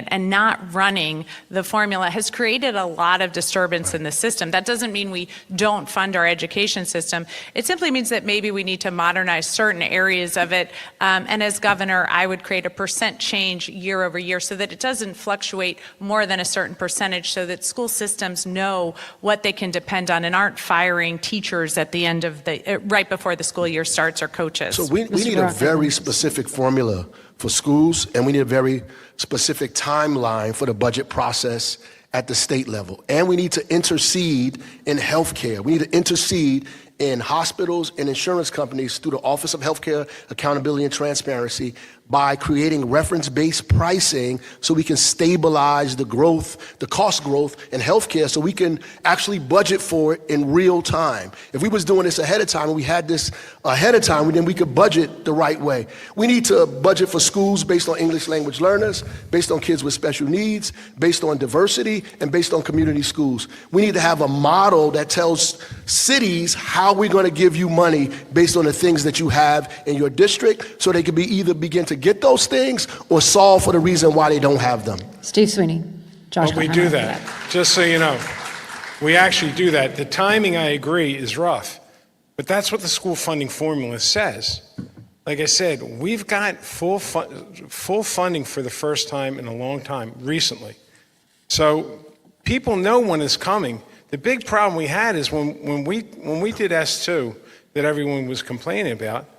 and not running the formula has created a lot of disturbance in the system. That doesn't mean we don't fund our education system. It simply means that maybe we need to modernize certain areas of it. And as governor, I would create a percent change year over year so that it doesn't fluctuate more than a certain percentage, so that school systems know what they can depend on and aren't firing teachers at the end of right before the school year starts, or coaches. So we need a very specific formula for schools, and we need a very specific timeline for the budget process at the state level. And we need to intercede in healthcare. We need to intercede in hospitals and insurance companies through the Office of Healthcare Accountability and Transparency by creating reference-based pricing so we can stabilize the growth, the cost growth in healthcare, so we can actually budget for it in real time. If we was doing this ahead of time and we had this ahead of time, then we could budget the right way. We need to budget for schools based on English language learners, based on kids with special needs, based on diversity, and based on community schools. We need to have a model that tells cities how we're going to give you money based on the things that you have in your district, so they can either begin to get those things or solve for the reason why they don't have them. Steve Sweeney. Josh. But we do that. Just so you know, we actually do that. The timing, I agree, is rough. But that's what the school funding formula says. Like I said, we've got full funding for the first time in a long time recently. So people know when it's coming. The big problem we had is when we did S2 that everyone was complaining about,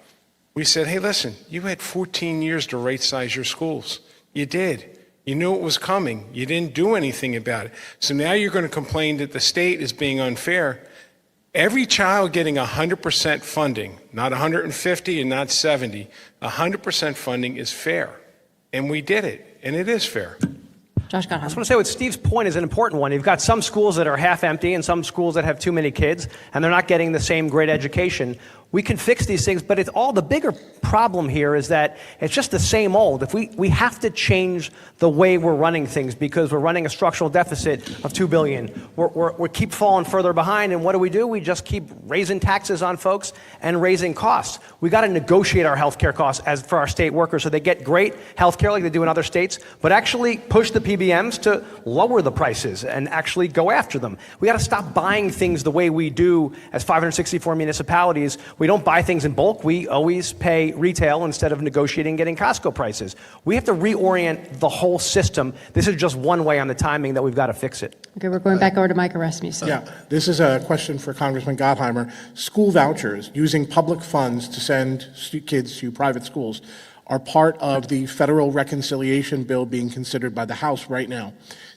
we said, hey, listen, you had 14 years to right size your schools. You did. You knew it was coming. You didn't do anything about it. So now you're going to complain that the state is being unfair. Every child getting 100% funding, not 150 and not 70, 100% funding is fair. And we did it, and it is fair. Josh Gottheimer. I just want to say what Steve's point is an important one. You've got some schools that are half empty and some schools that have too many kids, and they're not getting the same great education. We can fix these things, but it's all the bigger problem here is that it's just the same old. If we have to change the way we're running things because we're running a structural deficit of $2 billion. We keep falling further behind, and what do? We just keep raising taxes on folks and raising costs. We got to negotiate our healthcare costs for our state workers so they get great healthcare like they do in other states, but actually push the PBMs to lower the prices and actually go after them. We got to stop buying things the way we do as 564 municipalities. We don't buy things in bulk. We always pay retail instead of negotiating getting Costco prices. We have to reorient the whole system. This is just one way on the timing that we've got to fix it. Okay, we're going back over to Micah Rasmussen. Yeah, this is a question for Congressman Gottheimer. School vouchers, using public funds to send kids to private schools, are part of the federal reconciliation bill being considered by the House right now.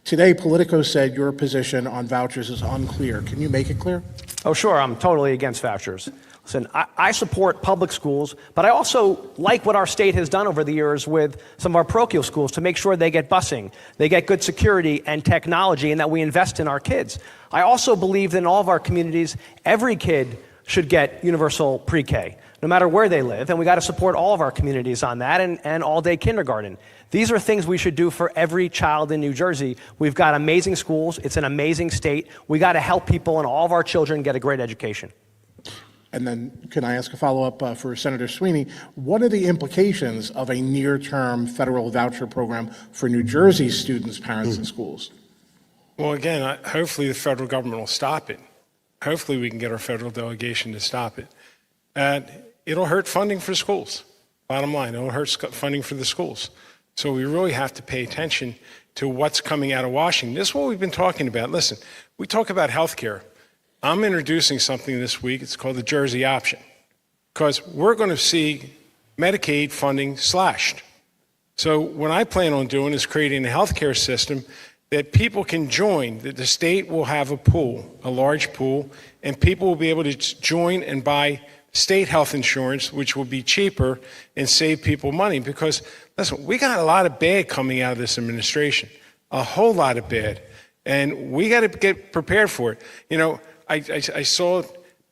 Today, Politico said your position on vouchers is unclear. Can you make it clear? Oh, sure. I'm totally against vouchers. Listen, I support public schools, but I also like what our state has done over the years with some of our parochial schools to make sure they get busing, they get good security and technology, and that we invest in our kids. I also believe that in all of our communities, every kid should get universal pre-K, no matter where they live, and we got to support all of our communities on that, and all-day kindergarten. These are things we should do for every child in New Jersey. We've got amazing schools. It's an amazing state. We got to help people and all of our children get a great education. And then can I ask a follow-up for Senator Sweeney? What are the implications of a near-term federal voucher program for New Jersey students, parents, and schools? Well, again, hopefully the federal government will stop it. Hopefully we can get our federal delegation to stop it. And it'll hurt funding for schools. Bottom line, it'll hurt funding for the schools. So we really have to pay attention to what's coming out of Washington. This is what we've been talking about. Listen, we talk about health care. I'm introducing something this week. It's called the Jersey option, because we're going to see Medicaid funding slashed. So what I plan on doing is creating a healthcare system that people can join, that the state will have a pool, a large pool, and people will be able to join and buy state health insurance, which will be cheaper and save people money. Because, listen, we got a lot of bad coming out of this administration, a whole lot of bad. And we got to get prepared for it. You know, I saw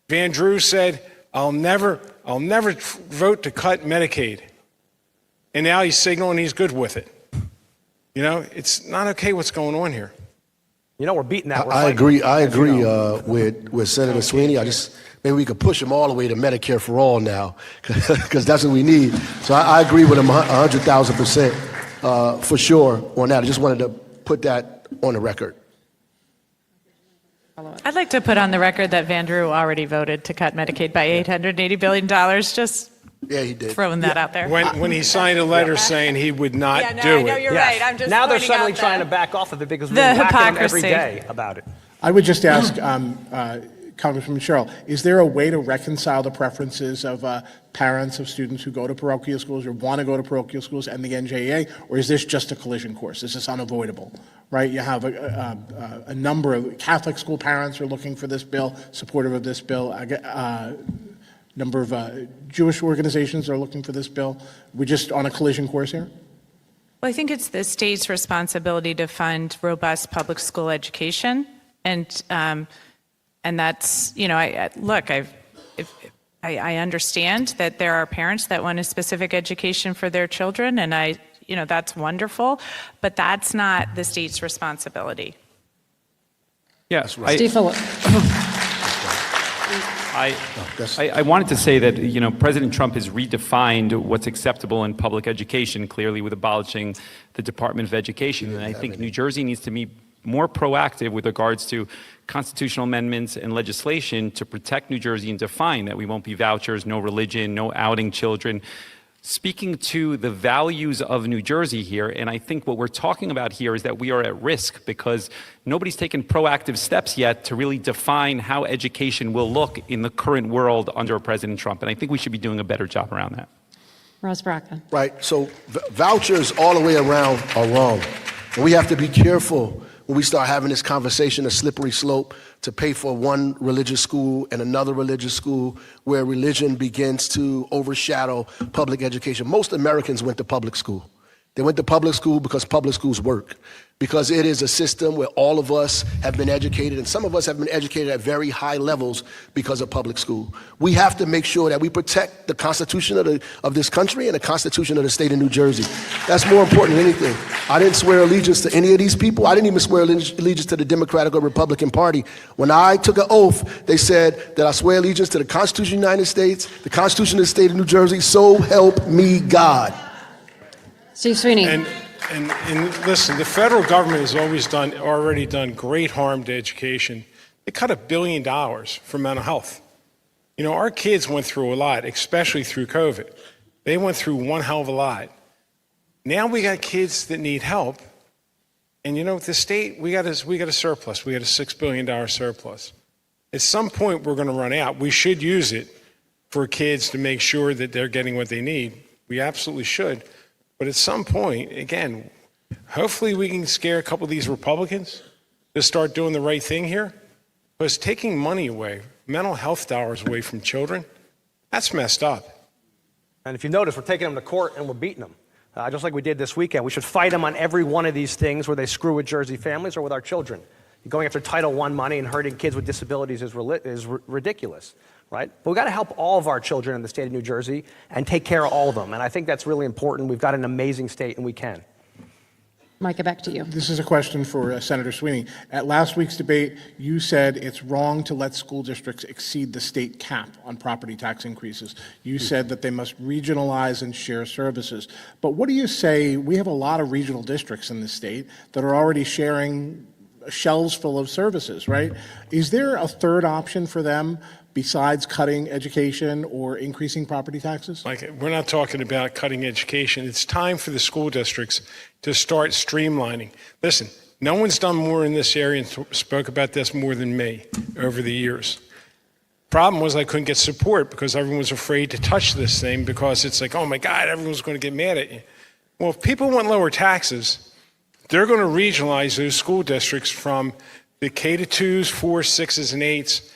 Van Drew said, I'll never vote to cut Medicaid. And now he's signaling he's good with it. You know, it's not okay what's going on here. You know, we're beating that. I agree with Senator Sweeney. Maybe we could push him all the way to Medicare for all now, because that's what we need. So I agree with him 100,000% for sure on that. I just wanted to put that on the record. I'd like to put on the record that Van Drew already voted to cut Medicaid by $880 billion. Just yeah, he did. Throwing that out there. When he signed a letter saying he would not do it. I know you're right. I'm just now they're pointing suddenly out trying to back off of it because we're The whacking them every hypocrisy. day about it. I would just ask Congresswoman Sherrill, is there a way to reconcile the preferences of parents of students who go to parochial schools or want to go to parochial schools and the NJEA, or is this just a collision course? Is this unavoidable, right? You have a number of Catholic school parents are looking for this bill, supportive of this bill. Number of Jewish organizations are looking for this bill. We're just on a collision course here? Well, I think it's the state's responsibility to fund robust public school education. And that's, you know, I understand that there are parents that want a specific education for their children, and that's wonderful, but that's not the state's responsibility. Yes, Steve Phillips. I wanted to say that, you know, President Trump has redefined what's acceptable in public education, clearly with abolishing the Department of Education. And I think New Jersey needs to be more proactive with regards to constitutional amendments and legislation to protect New Jersey and define that we won't be vouchers, no religion, no outing children. Speaking to the values of New Jersey here, and I think what we're talking about here is that we are at risk because nobody's taken proactive steps yet to really define how education will look in the current world under President Trump. And I think we should be doing a better job around that. Ross Baraka. Right, so vouchers all the way around are wrong. And we have to be careful when we start having this conversation, a slippery slope to pay for one religious school and another religious school where religion begins to overshadow public education. Most Americans went to public school. They went to public school because public schools work, because it is a system where all of us have been educated, and some of us have been educated at very high levels because of public school. We have to make sure that we protect the Constitution of this country and the Constitution of the state of New Jersey. That's more important than anything. I didn't swear allegiance to any of these people. I didn't even swear allegiance to the Democratic or Republican Party. When I took an oath, they said that I swear allegiance to the Constitution of the United States, the Constitution of the state of New Jersey, so help me God. Steve Sweeney. And listen, the federal government has already done great harm to education. They cut $1 billion for mental health. You know, our kids went through a lot, especially through COVID. They went through one hell of a lot. Now we got kids that need help. And you know, the state, we got a surplus. We got a $6 billion surplus. At some point, we're going to run out. We should use it for kids to make sure that they're getting what they need. We absolutely should. But at some point, again, hopefully we can scare a couple of these Republicans to start doing the right thing here. Because taking money away, mental health dollars away from children, that's messed up. And if you notice, we're taking them to court and we're beating them. Just like we did this weekend. We should fight them on every one of these things where they screw with Jersey families or with our children. Going after Title I money and hurting kids with disabilities is ridiculous. Right? But we've got to help all of our children in the state of New Jersey and take care of all of them. And I think that's really important. We've got an amazing state, and we can. Micah, back to you. This is a question for Senator Sweeney. At last week's debate, you said it's wrong to let school districts exceed the state cap on property tax increases. You said that they must regionalize and share services. But what do you say? We have a lot of regional districts in the state that are already sharing shelves full of services, right? Is there a third option for them besides cutting education or increasing property taxes? Like, we're not talking about cutting education. It's time for the school districts to start streamlining. Listen, no one's done more in this area and spoke about this more than me over the years. Problem was I couldn't get support because everyone was afraid to touch this thing because it's like, oh my God, everyone's going to get mad at you. Well, if people want lower taxes, they're going to regionalize those school districts from the K-2s, 4s, 6s, and 8s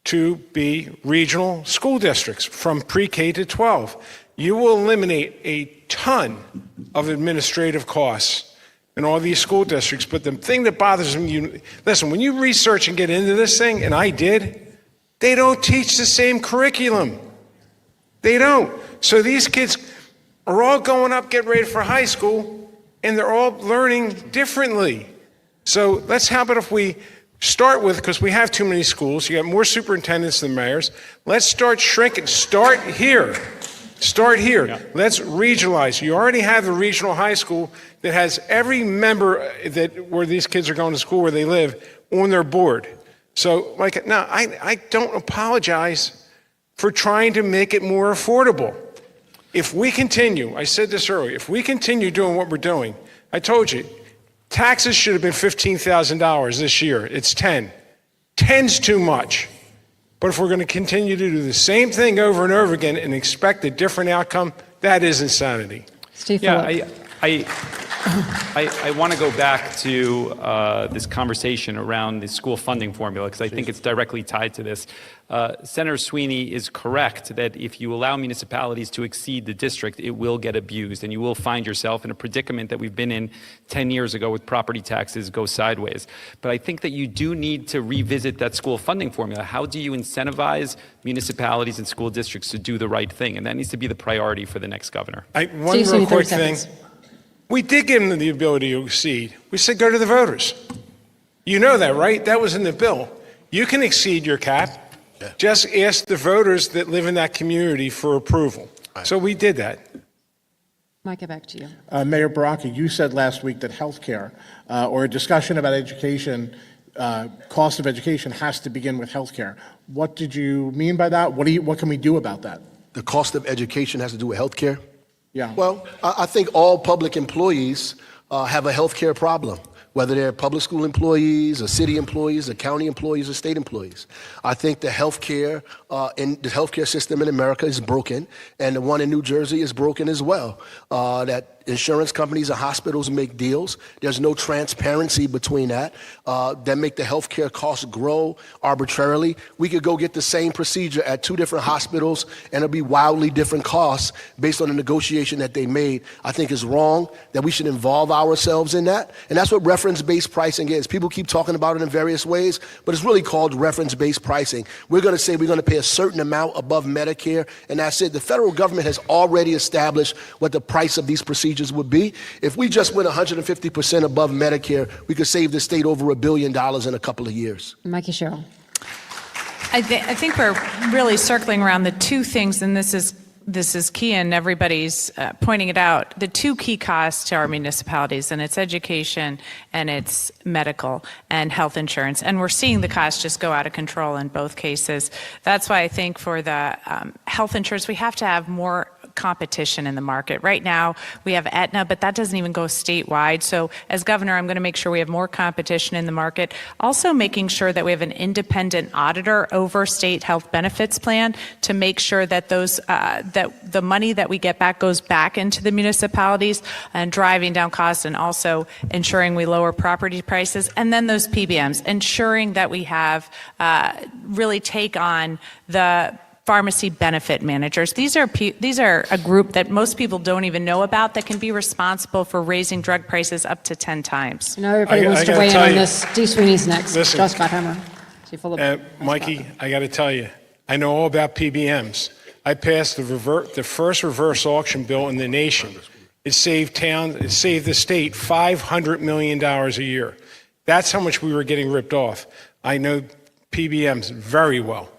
to be regional school districts from pre-K to 12. You will eliminate a ton of administrative costs in all these school districts. But the thing that bothers me, listen, when you research and get into this thing, and I did, they don't teach the same curriculum. They don't. So these kids are all going up, getting ready for high school, and they're all learning differently. So how about if we start with, because we have too many schools, you got more superintendents than mayors, let's start shrinking. Start here. Yeah. Let's regionalize. You already have the regional high school that has every member where these kids are going to school where they live on their board. So, I don't apologize for trying to make it more affordable. If we continue, I said this earlier, if we continue doing what we're doing, I told you, taxes should have been $15,000 this year. It's 10. 10's too much. But if we're going to continue to do the same thing over and over again and expect a different outcome, that is insanity. Steve Yeah, I want to go back to this conversation around the school funding formula, because I think it's directly tied to this. Senator Sweeney is correct that if you allow municipalities to exceed the district, it will get abused, and you will find yourself in a predicament that we've been in 10 years ago with property taxes go sideways. But I think that you do need to revisit that school funding formula. How do you incentivize municipalities and school districts to do the right thing? And that needs to be the priority for the next governor. One real quick thing. We did give them the ability to exceed. We said go to the voters. You know that, right? That was in the bill. You can exceed your cap. Yeah. Just ask the voters that live in that community for approval. Right. So we did that. Micah, back to you. Mayor Baraka, you said last week that healthcare or a discussion about education, cost of education has to begin with healthcare. What did you mean by that? What can we do about that? The cost of education has to do with healthcare? Yeah. Well, I think all public employees have a healthcare problem, whether they're public school employees, or city employees, or county employees, or state employees. I think the healthcare system in America is broken, and the one in New Jersey is broken as well. That insurance companies and hospitals make deals. There's no transparency between that. That make the healthcare costs grow arbitrarily. We could go get the same procedure at two different hospitals, and it'll be wildly different costs based on the negotiation that they made. I think it's wrong that we should involve ourselves in that, and that's what reference-based pricing is. People keep talking about it in various ways, but it's really called reference-based pricing. We're going to say we're going to pay a certain amount above Medicare, and that's it. The federal government has already established what the price of these procedures would be. If we just went 150% above Medicare, we could save the state over $1 billion in a couple of years. Mikey Sherrill. I think we're really circling around the two things, and this is key, and everybody's pointing it out. The two key costs to our municipalities, and it's education and it's medical and health insurance. And we're seeing the costs just go out of control in both cases. That's why I think for the health insurance, we have to have more competition in the market. Right now, we have Aetna, but that doesn't even go statewide. So as governor, I'm going to make sure we have more competition in the market. Also making sure that we have an independent auditor over state health benefits plan to make sure that that the money that we get back goes back into the municipalities and driving down costs, and also ensuring we lower property prices. And then those PBMs, ensuring that we have really take on the pharmacy benefit managers. These are a group that most people don't even know about that can be responsible for raising drug prices up to 10 times. Now everybody wants to weigh in on this. Steve Sweeney's next. Listen, Josh Gottheimer. Mikey, I got to tell you, I know all about PBMs. I passed the first reverse auction bill in the nation. It saved the state $500 million a year. That's how much we were getting ripped off. I know PBMs very well.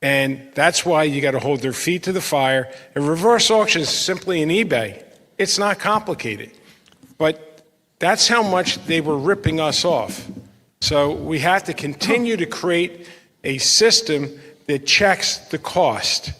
And that's why you got to hold their feet to the fire. A reverse auction is simply an eBay. It's not complicated. But that's how much they were ripping us off. So we have to continue to create a system that checks the cost.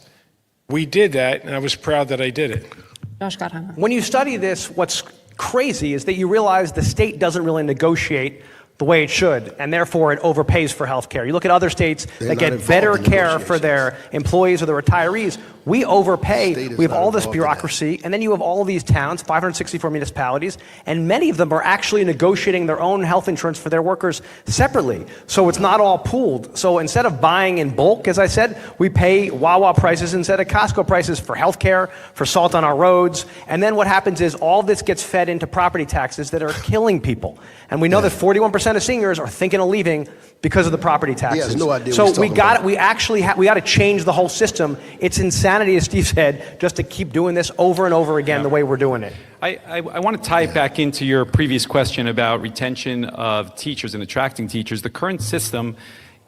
We did that, and I was proud that I did it. Josh Gottheimer. When you study this, what's crazy is that you realize the state doesn't really negotiate the way it should, and therefore it overpays for health care. You look at other states that get better care for their employees or their retirees. We overpay. State is We have not all this involved in that. bureaucracy, and then you have all of these towns, 564 municipalities, and many of them are actually negotiating their own health insurance for their workers separately. So it's not all pooled. So instead of buying in bulk, as I said, we pay Wawa prices instead of Costco prices for healthcare, for salt on our roads, and then what happens is all this gets fed into property taxes that are killing people. And we know that 41% of seniors are thinking of leaving because of the property taxes. has no idea what so he's we talking got about. we actually we got to change the whole system. It's insanity, as Steve said, just to keep doing this over and over again the way we're doing it. I want to tie it back into your previous question about retention of teachers and attracting teachers. The current system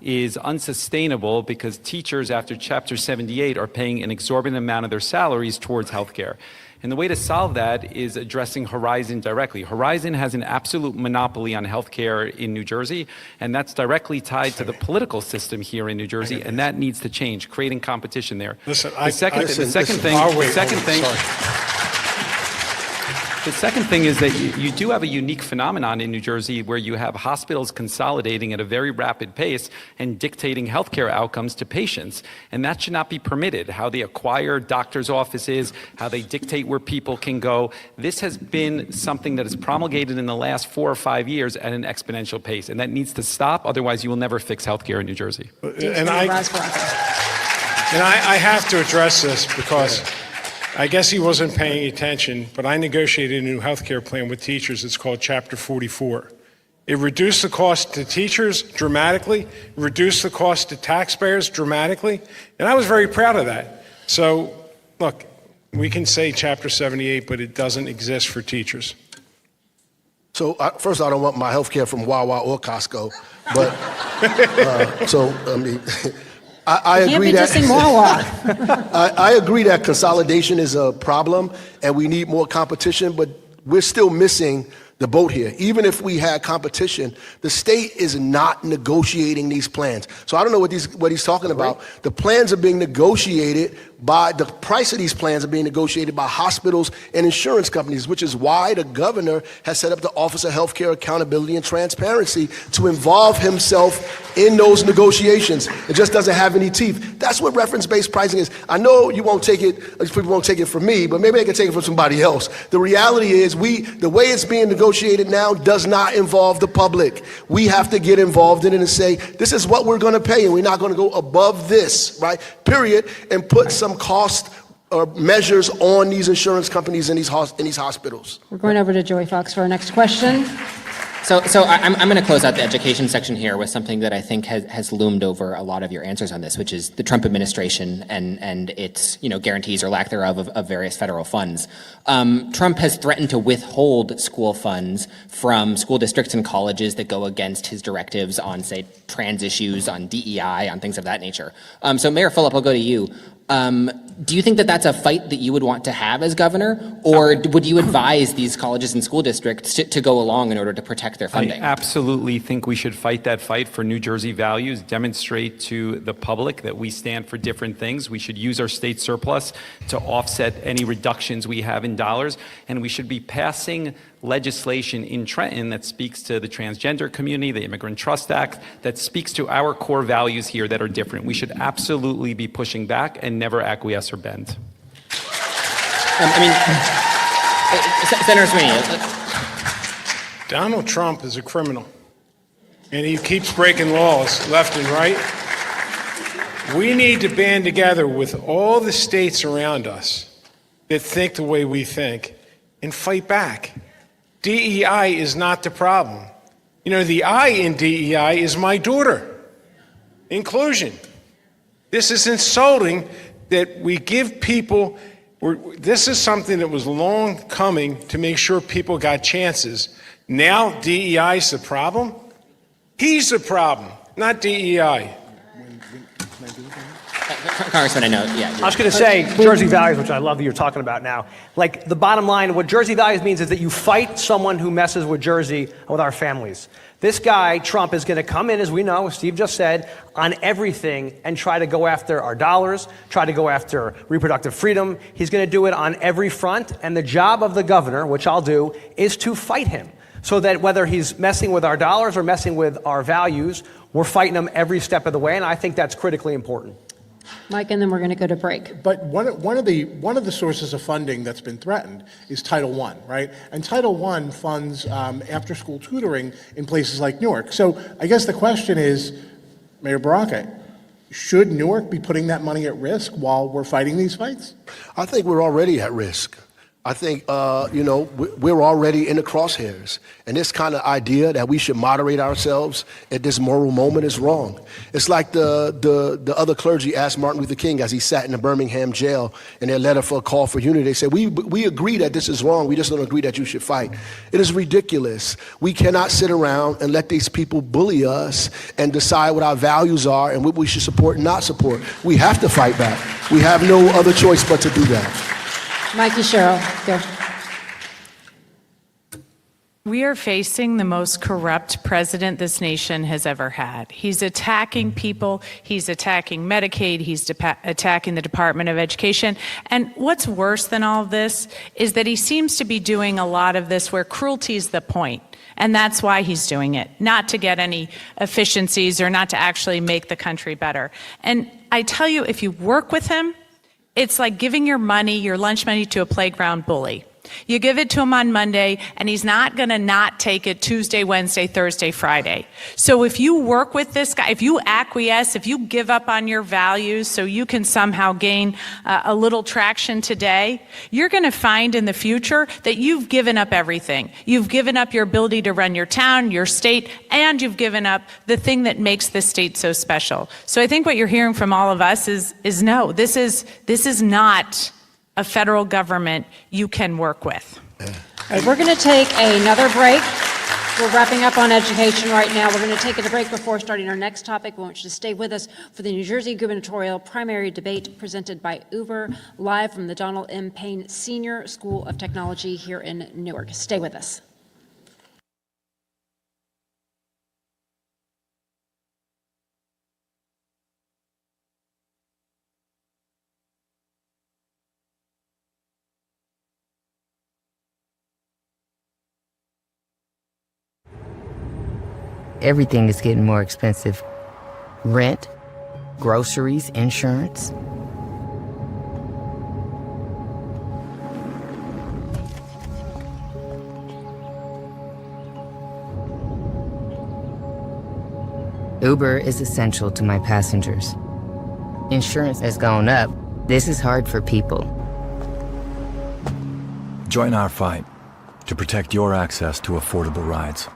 is unsustainable because teachers after Chapter 78 are paying an exorbitant amount of their salaries towards healthcare. And the way to solve that is addressing Horizon directly. Horizon has an absolute monopoly on healthcare in New Jersey, and that's directly tied to the political system here in New Jersey, and that needs to change, creating competition there. Listen, The second thing is that you do have a unique phenomenon in New Jersey where you have hospitals consolidating at a very rapid pace and dictating healthcare outcomes to patients. And that should not be permitted. How they acquire doctors' offices, how they dictate where people can go. This has been something that is promulgated in the last 4 or 5 years at an exponential pace. And that needs to stop. Otherwise, you will never fix healthcare in New Jersey. And I have to address this because I guess he wasn't paying attention, but I negotiated a new health care plan with teachers. It's called Chapter 44. It reduced the cost to teachers dramatically, reduced the cost to taxpayers dramatically, and I was very proud of that. So, look, we can say Chapter 78, but it doesn't exist for teachers. So, first, I don't want my health care from Wawa or Costco, but, I mean... I agree that I agree that consolidation is a problem and we need more competition, but we're still missing the boat here. Even if we had competition, the state is not negotiating these plans. So I don't know what he's talking about. The plans are being negotiated the price of these plans are being negotiated by hospitals and insurance companies, which is why the governor has set up the Office of Healthcare Accountability and Transparency to involve himself in those negotiations. It just doesn't have any teeth. That's what reference-based pricing is. I know you won't take it, people won't take it from me, but maybe they can take it from somebody else. The reality is the way it's being negotiated now does not involve the public. We have to get involved in it and say, this is what we're going to pay, and we're not going to go above this, right? Period, and put some cost or measures on these insurance companies and these hospitals. We're going over to Joey Fox for our next question. So I'm going to close out the education section here with something that I think has loomed over a lot of your answers on this, which is the Trump administration and its guarantees or lack thereof of various federal funds. Trump has threatened to withhold school funds from school districts and colleges that go against his directives on, say, trans issues, on DEI, on things of that nature. So Mayor Phillip, I'll go to you. Do you think that that's a fight that you would want to have as governor, or would you advise these colleges and school districts to go along in order to protect their funding? I absolutely think we should fight that fight for New Jersey values, demonstrate to the public that we stand for different things. We should use our state surplus to offset any reductions we have in dollars, and we should be passing legislation in Trenton that speaks to the transgender community, the Immigrant Trust Act, that speaks to our core values here that are different. We should absolutely be pushing back and never acquiesce or bend. Senator Sweeney. Donald Trump is a criminal, and he keeps breaking laws left and right. We need to band together with all the states around us that think the way we think and fight back. DEI is not the problem. The I in DEI is my daughter. Inclusion. This is insulting that we give people, this is something that was long coming to make sure people got chances. Now DEI is the problem? He's the problem, not DEI. Congressman, I know, yeah. I was going to say Jersey values, which I love that you're talking about now. Like, the bottom line, what Jersey values means is that you fight someone who messes with Jersey, with our families. This guy, Trump, is going to come in, as we know, as Steve just said, on everything and try to go after our dollars, try to go after reproductive freedom. He's going to do it on every front, and the job of the governor, which I'll do, is to fight him. So that whether he's messing with our dollars or messing with our values, we're fighting him every step of the way, and I think that's critically important. Mike, and then we're going to go to break. But one of the sources of funding that's been threatened is Title I, right? And Title I funds after-school tutoring in places like Newark. So I guess the question is, Mayor Baraka, should Newark be putting that money at risk while we're fighting these fights? I think we're already at risk. I think, we're already in the crosshairs. And this kind of idea that we should moderate ourselves at this moral moment is wrong. It's like the other clergy asked Martin Luther King as he sat in the Birmingham jail in their letter for a call for unity. They said, we agree that this is wrong. We just don't agree that you should fight. It is ridiculous. We cannot sit around and let these people bully us and decide what our values are and what we should support and not support. We have to fight back. We have no other choice but to do that. Mikey Sherrill, go. We are facing the most corrupt president this nation has ever had. He's attacking people, he's attacking Medicaid, he's attacking the Department of Education. And what's worse than all of this is that he seems to be doing a lot of this where cruelty is the point. And that's why he's doing it, not to get any efficiencies or not to actually make the country better. And I tell you, if you work with him, it's like giving your money, your lunch money, to a playground bully. You give it to him on Monday, and he's not going to not take it Tuesday, Wednesday, Thursday, Friday. So if you work with this guy, if you acquiesce, if you give up on your values so you can somehow gain a little traction today, you're going to find in the future that you've given up everything. You've given up your ability to run your town, your state, and you've given up the thing that makes this state so special. So I think what you're hearing from all of us is no, this is not a federal government you can work with. All right, we're going to take another break. We're wrapping up on education right now. We're going to take a break before starting our next topic. We want you to stay with us for the New Jersey Gubernatorial Primary Debate presented by Uber, live from the Donald M. Payne Senior School of Technology here in Newark. Stay with us. Everything is getting more expensive. Rent, groceries, insurance. Uber is essential to my passengers. Insurance has gone up. This is hard for people. Join our fight to protect your access to affordable rides.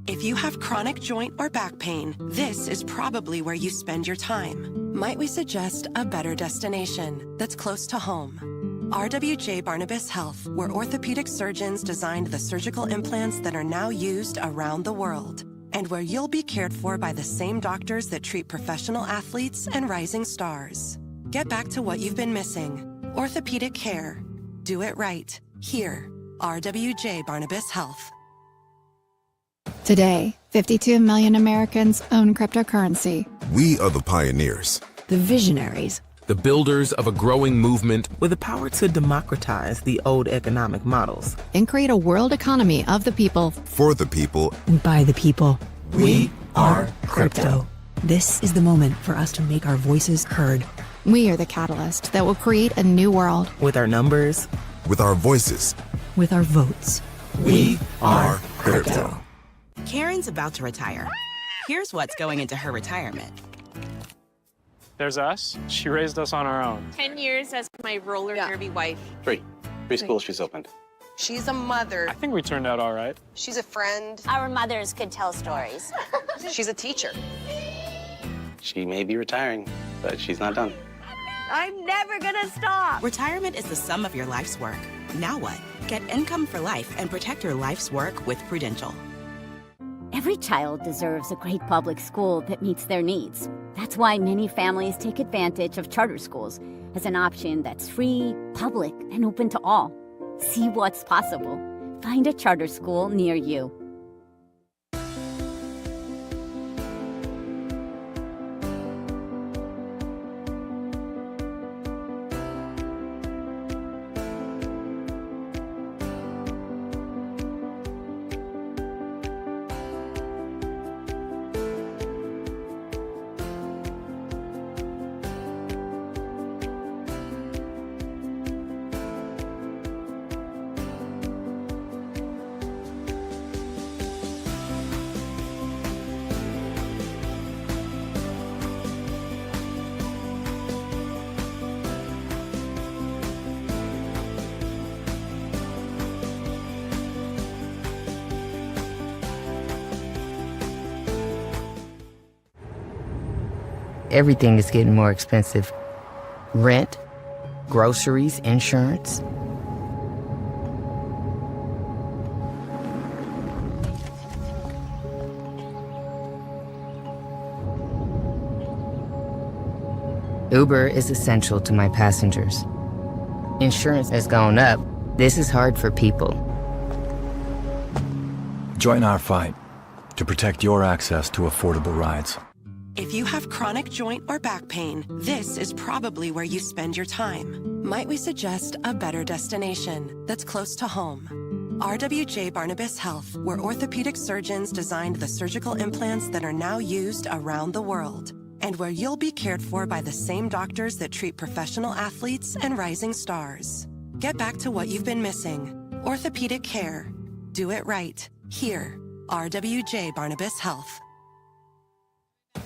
If you have chronic joint or back pain, this is probably where you spend your time. Might we suggest a better destination that's close to home? RWJ Barnabas Health, where orthopedic surgeons designed the surgical implants that are now used around the world, and where you'll be cared for by the same doctors that treat professional athletes and rising stars. Get back to what you've been missing. Orthopedic care. Do it right. Here, RWJ Barnabas Health. Today, 52 million Americans own cryptocurrency. We are the pioneers. The visionaries. The builders of a growing movement With the power to democratize the old economic models. And create a world economy of the people. For the people. And by the people. We are crypto. This is the moment for us to make our voices heard. We are the catalyst that will create a new world. With our numbers. With our voices. With our votes. We are crypto. Karen's about to retire. Here's what's going into her retirement. There's us. She raised us on our own. 10 years as my roller derby wife. Three schools she's opened. She's a mother. I think we turned out all right. She's a friend. Our mothers could tell stories. She's a teacher. She may be retiring, but she's not done. I'm never gonna stop. Retirement is the sum of your life's work. Now what? Get income for life and protect your life's work with Prudential. Every child deserves a great public school that meets their needs. That's why many families take advantage of charter schools as an option that's free, public, and open to all. See what's possible. Find a charter school near you. everything is getting more expensive. Rent, groceries, insurance. Uber is essential to my passengers. Insurance has gone up. This is hard for people. Join our fight to protect your access to affordable rides. If you have chronic joint or back pain, this is probably where you spend your time. Might we suggest a better destination that's close to home? RWJ Barnabas Health, where orthopedic surgeons designed the surgical implants that are now used around the world, and where you'll be cared for by the same doctors that treat professional athletes and rising stars. Get back to what you've been missing. Orthopedic care. Do it right. Here, RWJ Barnabas Health.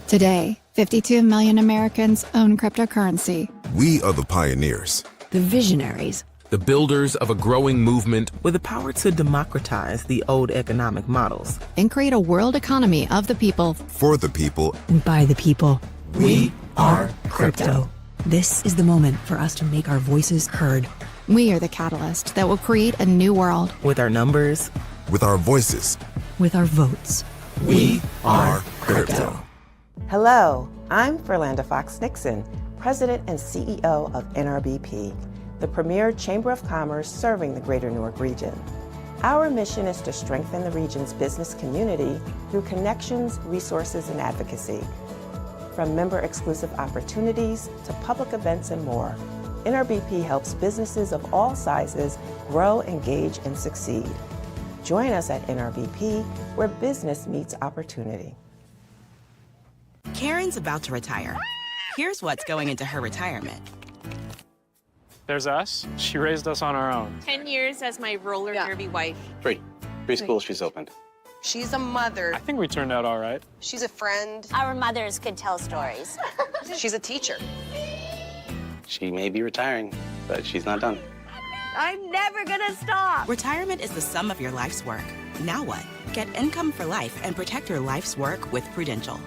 Today, 52 million Americans own cryptocurrency. We are the pioneers. The visionaries. The builders of a growing movement With the power to democratize the old economic models. And create a world economy of the people. For the people. And by the people. We are crypto. This is the moment for us to make our voices heard. We are the catalyst that will create a new world. With our numbers. With our voices. With our votes. We are crypto. Hello, I'm Verlanda Fox-Nixon, President and CEO of NRBP, the premier chamber of commerce serving the greater Newark region. Our mission is to strengthen the region's business community through connections, resources, and advocacy. From member-exclusive opportunities to public events and more, NRBP helps businesses of all sizes grow, engage, and succeed. Join us at NRBP, where business meets opportunity. Karen's about to retire. Here's what's going into her retirement. There's us. She raised us on our own. 10 years as my roller derby wife. Three schools she's opened. She's a mother. I think we turned out all right. She's a friend. Our mothers could tell stories. She's a teacher. She may be retiring, but she's not done. I'm never gonna stop. Retirement is the sum of your life's work. Now what? Get income for life and protect your life's work with Prudential.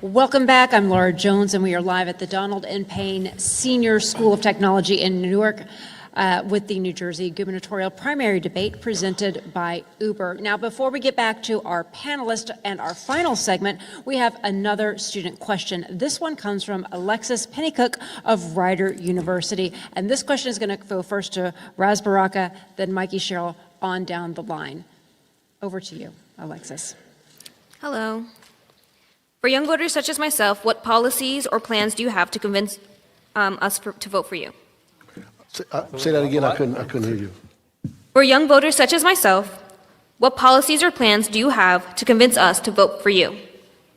Welcome back. I'm Laura Jones, and we are live at the Donald N. Payne Senior School of Technology in Newark with the New Jersey Gubernatorial primary debate presented by Uber. Now, before we get back to our panelists and our final segment, we have another student question. This one comes from Alexis Pennycook of Rider University, and this question is going to go first to Raz Baraka, then Mikey Sherrill, on down the line. Over to you, Alexis. Hello. For young voters such as myself, what policies or plans do you have to convince us to vote for you? Say that again. I couldn't hear you. For young voters such as myself, what policies or plans do you have to convince us to vote for you?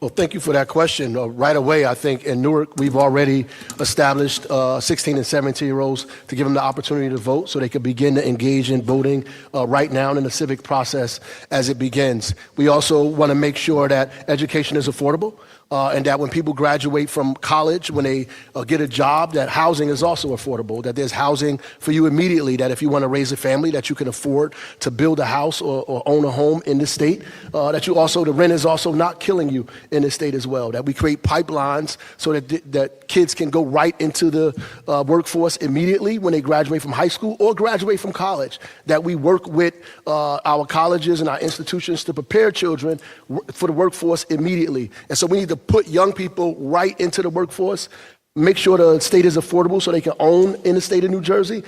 Well, thank you for that question. Right away, I think in Newark, we've already established 16 and 17-year-olds to give them the opportunity to vote so they can begin to engage in voting right now in the civic process as it begins. We also want to make sure that education is affordable. And that when people graduate from college, when they get a job, that housing is also affordable, that there's housing for you immediately, that if you want to raise a family, that you can afford to build a house or own a home in the state, that you also, the rent is also not killing you in the state as well, that we create pipelines so that kids can go right into the workforce immediately when they graduate from high school or graduate from college, that we work with our colleges and our institutions to prepare children for the workforce immediately. And so we need to put young people right into the workforce, make sure the state is affordable so they can own in the state of New Jersey,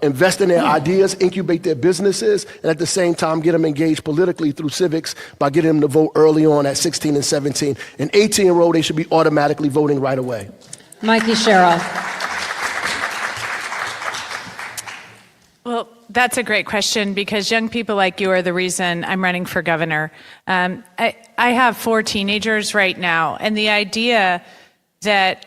invest in their ideas, incubate their businesses, and at the same time get them engaged politically through civics by getting them to vote early on at 16 and 17. An 18-year-old, they should be automatically voting right away. Mikey Sherrill. Well, that's a great question because young people like you are the reason I'm running for governor. I have 4 teenagers right now, and the idea that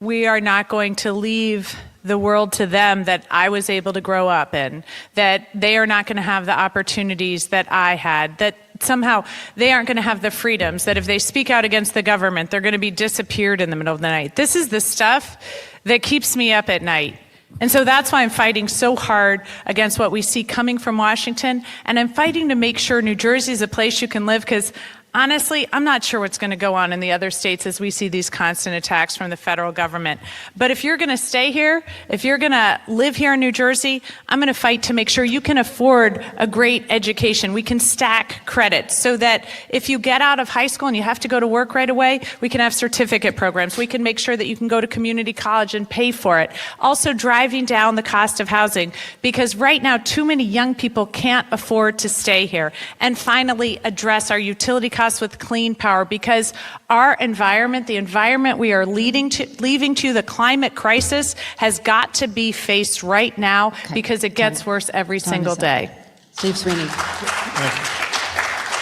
we are not going to leave the world to them that I was able to grow up in, that they are not going to have the opportunities that I had, that somehow they aren't going to have the freedoms, that if they speak out against the government, they're going to be disappeared in the middle of the night. This is the stuff that keeps me up at night. And so that's why I'm fighting so hard against what we see coming from Washington. And I'm fighting to make sure New Jersey is a place you can live because honestly, I'm not sure what's going to go on in the other states as we see these constant attacks from the federal government. But if you're going to stay here, if you're going to live here in New Jersey, I'm going to fight to make sure you can afford a great education. We can stack credits so that if you get out of high school and you have to go to work right away, we can have certificate programs. We can make sure that you can go to community college and pay for it. Also driving down the cost of housing because right now too many young people can't afford to stay here. And finally, address our utility costs with clean power because our environment, the environment we are leaving to, the climate crisis has got to be faced right now because it gets worse every single day. Steve Sweeney.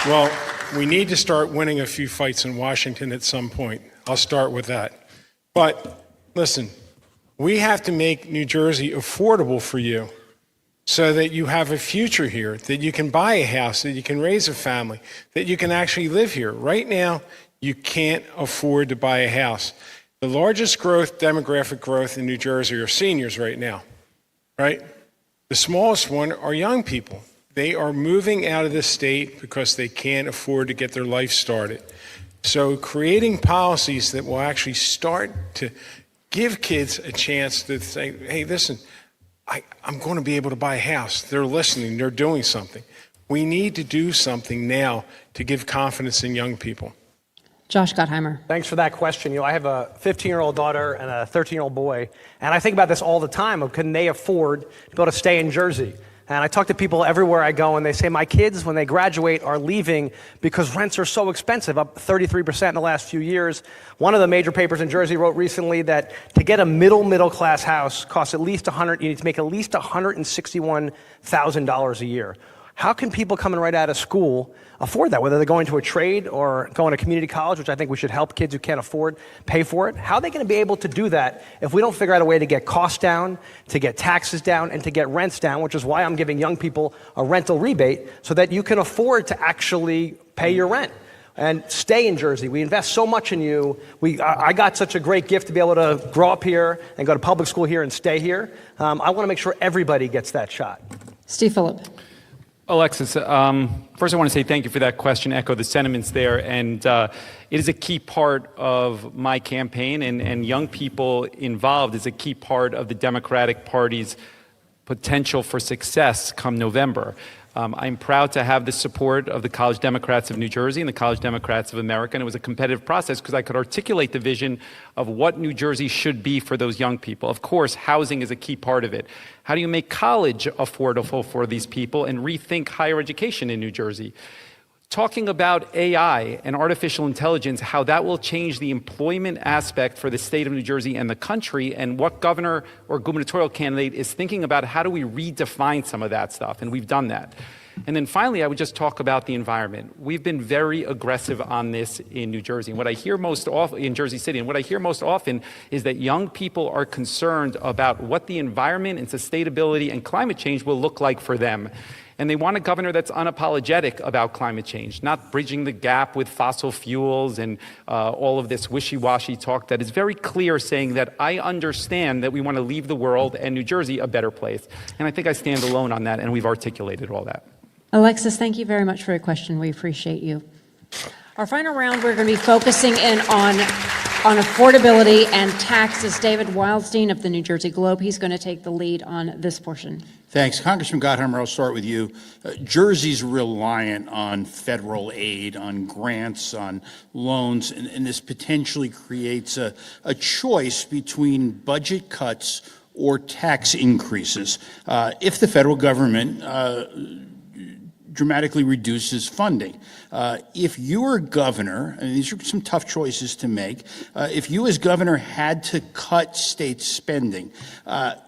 Well, we need to start winning a few fights in Washington at some point. I'll start with that. But listen, we have to make New Jersey affordable for you, so that you have a future here, that you can buy a house, that you can raise a family, that you can actually live here. Right now, you can't afford to buy a house. The largest growth, demographic growth in New Jersey are seniors right now, right? The smallest one are young people. They are moving out of the state because they can't afford to get their life started. So creating policies that will actually start to give kids a chance to say, hey, listen, I'm going to be able to buy a house. They're listening. They're doing something. We need to do something now to give confidence in young people. Josh Gottheimer. Thanks for that question. I have a 15-year-old daughter and a 13-year-old boy, and I think about this all the time of can they afford to be able to stay in Jersey? And I talk to people everywhere I go, and they say my kids, when they graduate, are leaving because rents are so expensive, up 33% in the last few years. One of the major papers in Jersey wrote recently that to get a middle-class house costs you need to make at least $161,000 a year. How can people coming right out of school afford that, whether they're going to a trade or going to community college, which I think we should help kids who can't afford pay for it? How are they going to be able to do that if we don't figure out a way to get costs down, to get taxes down, and to get rents down, which is why I'm giving young people a rental rebate so that you can afford to actually pay your rent and stay in Jersey. We invest so much in you. I got such a great gift to be able to grow up here and go to public school here and stay here. I want to make sure everybody gets that shot. Steve Phillip. Alexis, first I want to say thank you for that question, echo the sentiments there, and it is a key part of my campaign, and young people involved is a key part of the Democratic Party's potential for success come November. I'm proud to have the support of the College Democrats of New Jersey and the College Democrats of America, and it was a competitive process because I could articulate the vision of what New Jersey should be for those young people. Of course, housing is a key part of it. How do you make college affordable for these people and rethink higher education in New Jersey? Talking about AI and artificial intelligence, how that will change the employment aspect for the state of New Jersey and the country, and what governor or gubernatorial candidate is thinking about how do we redefine some of that stuff, and we've done that. And then finally, I would just talk about the environment. We've been very aggressive on this in New Jersey. And what I hear most often in Jersey City, and what I hear most often is that young people are concerned about what the environment and sustainability and climate change will look like for them. And they want a governor that's unapologetic about climate change, not bridging the gap with fossil fuels and all of this wishy-washy talk that is very clear, saying that I understand that we want to leave the world and New Jersey a better place. And I think I stand alone on that, and we've articulated all that. Alexis, thank you very much for your question. We appreciate you. Our final round, we're going to be focusing in on on affordability and taxes. David Wildstein of the New Jersey Globe, he's going to take the lead on this portion. Thanks. Congressman Gottheimer, I'll start with you. Jersey's reliant on federal aid, on grants, on loans, and this potentially creates a choice between budget cuts or tax increases. If the federal government dramatically reduces funding. If you were governor, and these are some tough choices to make, if you as governor had to cut state spending,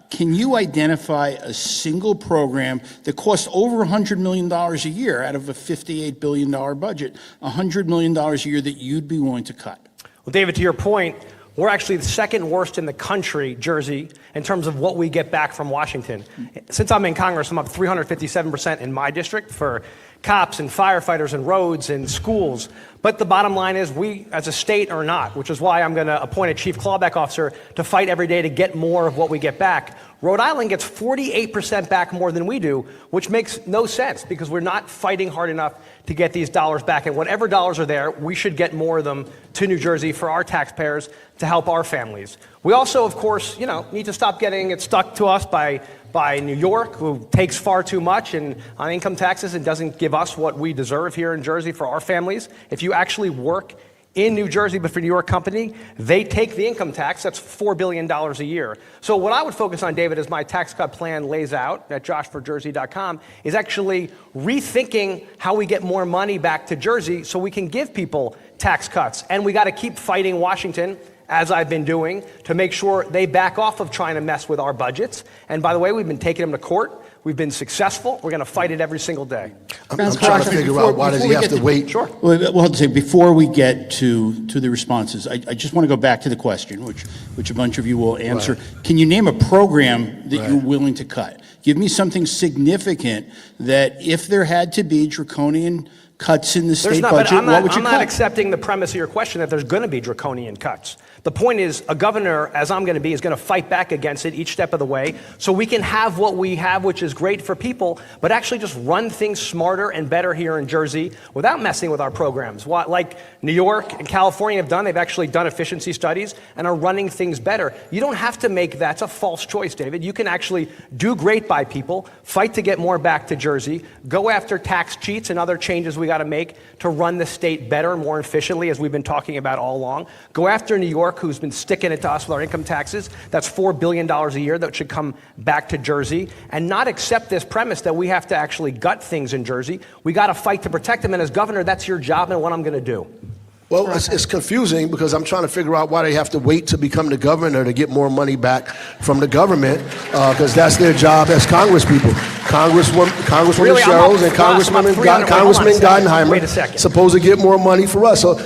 can you identify a single program that costs over $100 million a year out of a $58 billion budget, $100 million a year that you'd be willing to cut? Well, David, to your point, we're actually the second worst in the country, Jersey, in terms of what we get back from Washington. Since I'm in Congress, I'm up 357% in my district for cops and firefighters and roads and schools. But the bottom line is we, as a state, are not, which is why I'm going to appoint a chief clawback officer to fight every day to get more of what we get back. Rhode Island gets 48% back more than we do, which makes no sense because we're not fighting hard enough to get these dollars back. And whatever dollars are there, we should get more of them to New Jersey for our taxpayers to help our families. We also, of course, need to stop getting it stuck to us by New York, who takes far too much on income taxes and doesn't give us what we deserve here in Jersey for our families. If you actually work in New Jersey, but for a New York company, they take the income tax. That's $4 billion a year. So what I would focus on, David, as my tax cut plan lays out at joshforjersey.com, is actually rethinking how we get more money back to Jersey so we can give people tax cuts. And we got to keep fighting Washington, as I've been doing, to make sure they back off of trying to mess with our budgets. And by the way, we've been taking them to court. We've been successful. We're going to fight it every single day. I'm trying to figure out why does he have to wait? Sure. Well, I'll say before we get to the responses, I just want to go back to the question, which a bunch of you will answer. Right. Can you name a program that you're willing to cut? Give me something significant that if there had to be draconian cuts in the state budget, what would you cut? I'm not accepting the premise of your question that there's going to be draconian cuts. The point is, a governor, as I'm going to be, is going to fight back against it each step of the way so we can have what we have, which is great for people, but actually just run things smarter and better here in Jersey without messing with our programs. Like New York and California have done, they've actually done efficiency studies and are running things better. You don't have to make that. It's a false choice, David. You can actually do great by people, fight to get more back to Jersey, go after tax cheats and other changes we got to make to run the state better and more efficiently, as we've been talking about all along. Go after New York, who's been sticking it to us with our income taxes. That's $4 billion a year that should come back to Jersey, and not accept this premise that we have to actually gut things in Jersey. We got to fight to protect them, and as governor, that's your job and what I'm going to do. Well, it's confusing because I'm trying to figure out why they have to wait to become the governor to get more money back from the government, because that's their job as congresspeople. Congresswoman Really, Sherrills and Congressman Gottheimer supposed to get more money for us. So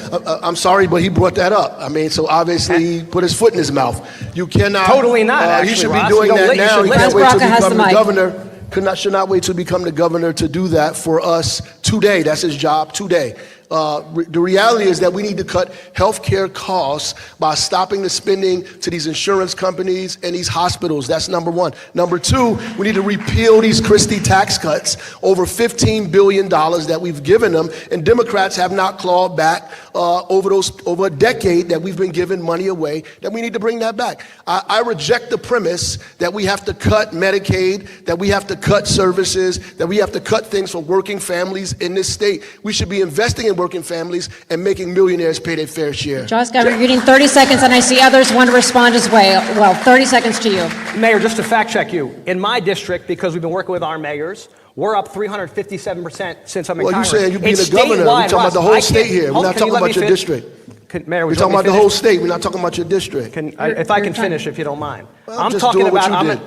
I'm sorry, but he brought that up. I mean, so obviously he put his foot in his mouth. You cannot. Totally not. Actually, he should Ross, be doing that now. He can't wait to become the governor. Should not wait to become the governor to do that for us today. That's his job today. The reality is that we need to cut healthcare costs by stopping the spending to these insurance companies and these hospitals. That's number one. Number two, we need to repeal these Christie tax cuts, over $15 billion that we've given them, and Democrats have not clawed back over a decade that we've been giving money away, that we need to bring that back. I reject the premise that we have to cut Medicaid, that we have to cut services, that we have to cut things for working families in this state. We should be investing in working families and making millionaires pay their fair share. Josh Governor, you're getting 30 seconds, and I see others want to respond as well. 30 seconds to you. Mayor, just to fact check you, in my district, because we've been working with our mayors, we're up 357% since I'm in Congress. Well, you saying you being a governor. We're talking about the whole state here. We're not talking about your district. Mayor, we're talking about the whole state. We're not talking about your district. If I can finish, if you don't mind. Well, I'm talking about.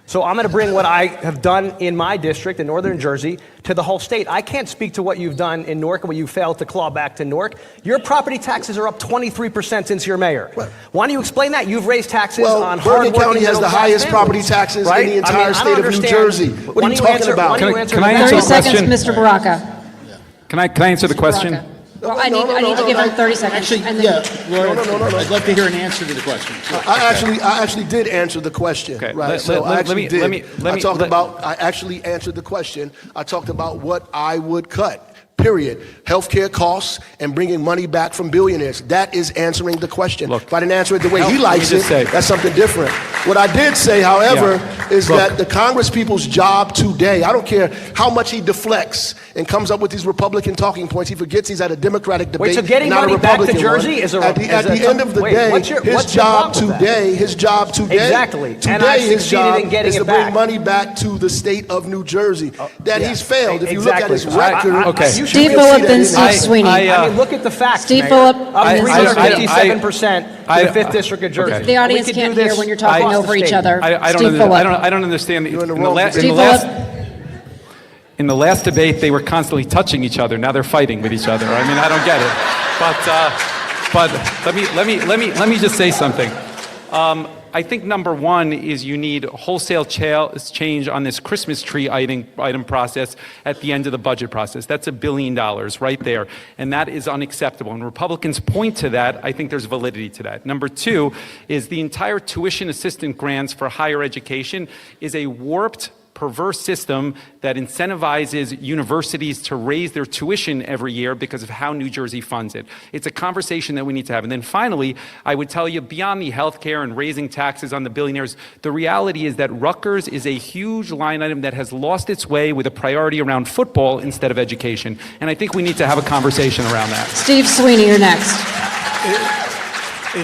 So I'm going to bring what I have done in my district in northern Jersey to the whole state. I can't speak to what you've done in Newark and what you failed to claw back to Newark. Your property taxes are up 23% since you're mayor. Why don't you explain that? You've raised taxes on hardworking Bergen County has the highest property taxes in the entire state of New Jersey. What are you talking about? Can I answer the 30 question? seconds, Mr. Baraka. Can I answer the question? Well, I need to give him 30 seconds. Actually, Laura, I'd love to hear an answer to the question. I actually did answer the question. Okay. Right. I actually answered the question. I talked about what I would cut. period. Healthcare costs and bringing money back from billionaires. That is answering the question. If I didn't answer it the way he likes it, that's something different. What I did say, however, is that the Congress people's job today, I don't care how much he deflects and comes up with these Republican talking points, he forgets he's at a Democratic debate. Wait, so getting not money a back to Republican Jersey one. is a... At the end of the day, his job today, Exactly. And I've today his succeeded job in getting is it to bring back. money back to the state of New Jersey. That he's failed. If you look at his Exactly. record, Okay. you Steve should Phillip see and that Steve Sweeney. I mean, look at the facts, Steve Mayor. Phillip. Up 357% to the 5th District of Jersey. The audience We could can't do this hear when you're talking across the over each state. other. I Steve Phillip. don't understand. Steve Phillip. In the last debate, they were constantly touching each other. Now they're fighting with each other. I mean, I don't get it. But let me just say something. I think number one is you need wholesale change on this Christmas tree item process at the end of the budget process. That's $1 billion right there. And that is unacceptable. And Republicans point to that. I think there's validity to that. Number two is the entire tuition assistance grants for higher education is a warped, perverse system that incentivizes universities to raise their tuition every year because of how New Jersey funds it. It's a conversation that we need to have. And then finally, I would tell you, beyond the healthcare and raising taxes on the billionaires, the reality is that Rutgers is a huge line item that has lost its way with a priority around football instead of education. And I think we need to have a conversation around that. Steve Sweeney, you're next.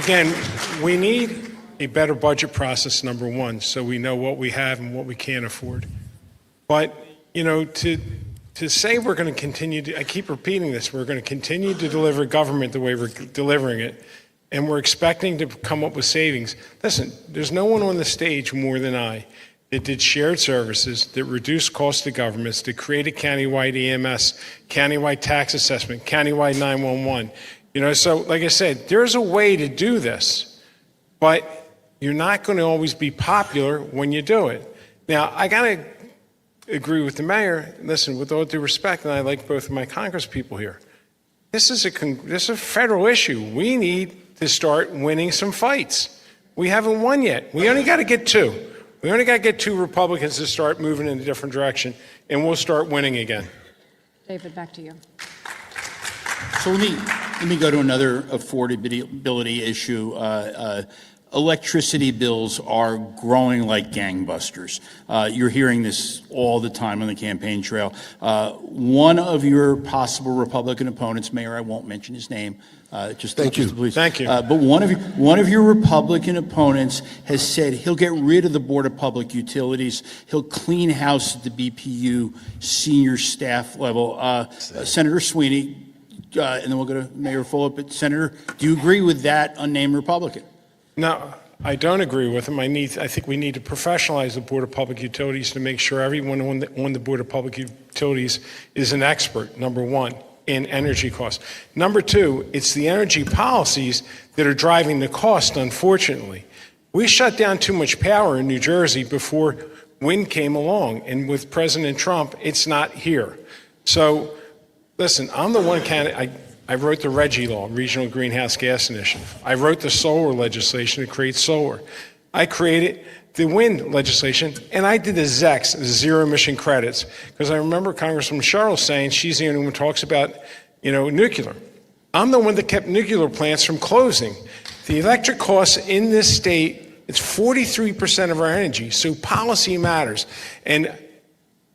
Again, we need a better budget process, number one, so we know what we have and what we can't afford. But, you know, to say we're going to continue to, I keep repeating this, we're going to continue to deliver government the way we're delivering it, and we're expecting to come up with savings. Listen, there's no one on the stage more than I that did shared services, that reduced costs to governments, that created countywide EMS, countywide tax assessment, countywide 911. You know, so like I said, there's a way to do this, but you're not going to always be popular when you do it. Now, I got to agree with the mayor. Listen, with all due respect, and I like both of my Congress people here, this is a federal issue. We need to start winning some fights. We haven't won yet. We only got to get two. We only got to get two Republicans to start moving in a different direction, and we'll start winning again. David, back to you. So let me go to another affordability issue. Electricity bills are growing like gangbusters. You're hearing this all the time on the campaign trail. One of your possible Republican opponents, Mayor, I won't mention his name. Thank you. But one of your Republican opponents has said he'll get rid of the Board of Public Utilities. He'll clean house at the BPU senior staff level. Senator Sweeney, and then we'll go to Mayor Fulop. Senator, do you agree with that unnamed Republican? No, I don't agree with him. I think we need to professionalize the Board of Public Utilities to make sure everyone on the Board of Public Utilities is an expert, number one, in energy costs. Number two, it's the energy policies that are driving the cost, unfortunately. We shut down too much power in New Jersey before wind came along, and with President Trump, it's not here. So, listen, I'm the one candidate. I wrote the RGGI law, Regional Greenhouse Gas Initiative. I wrote the solar legislation to create solar. I created the wind legislation, and I did the ZECs, the zero emission credits, because I remember Congresswoman Cheryl saying she's the only one who talks about, nuclear. I'm the one that kept nuclear plants from closing. The electric costs in this state, it's 43% of our energy, so policy matters. And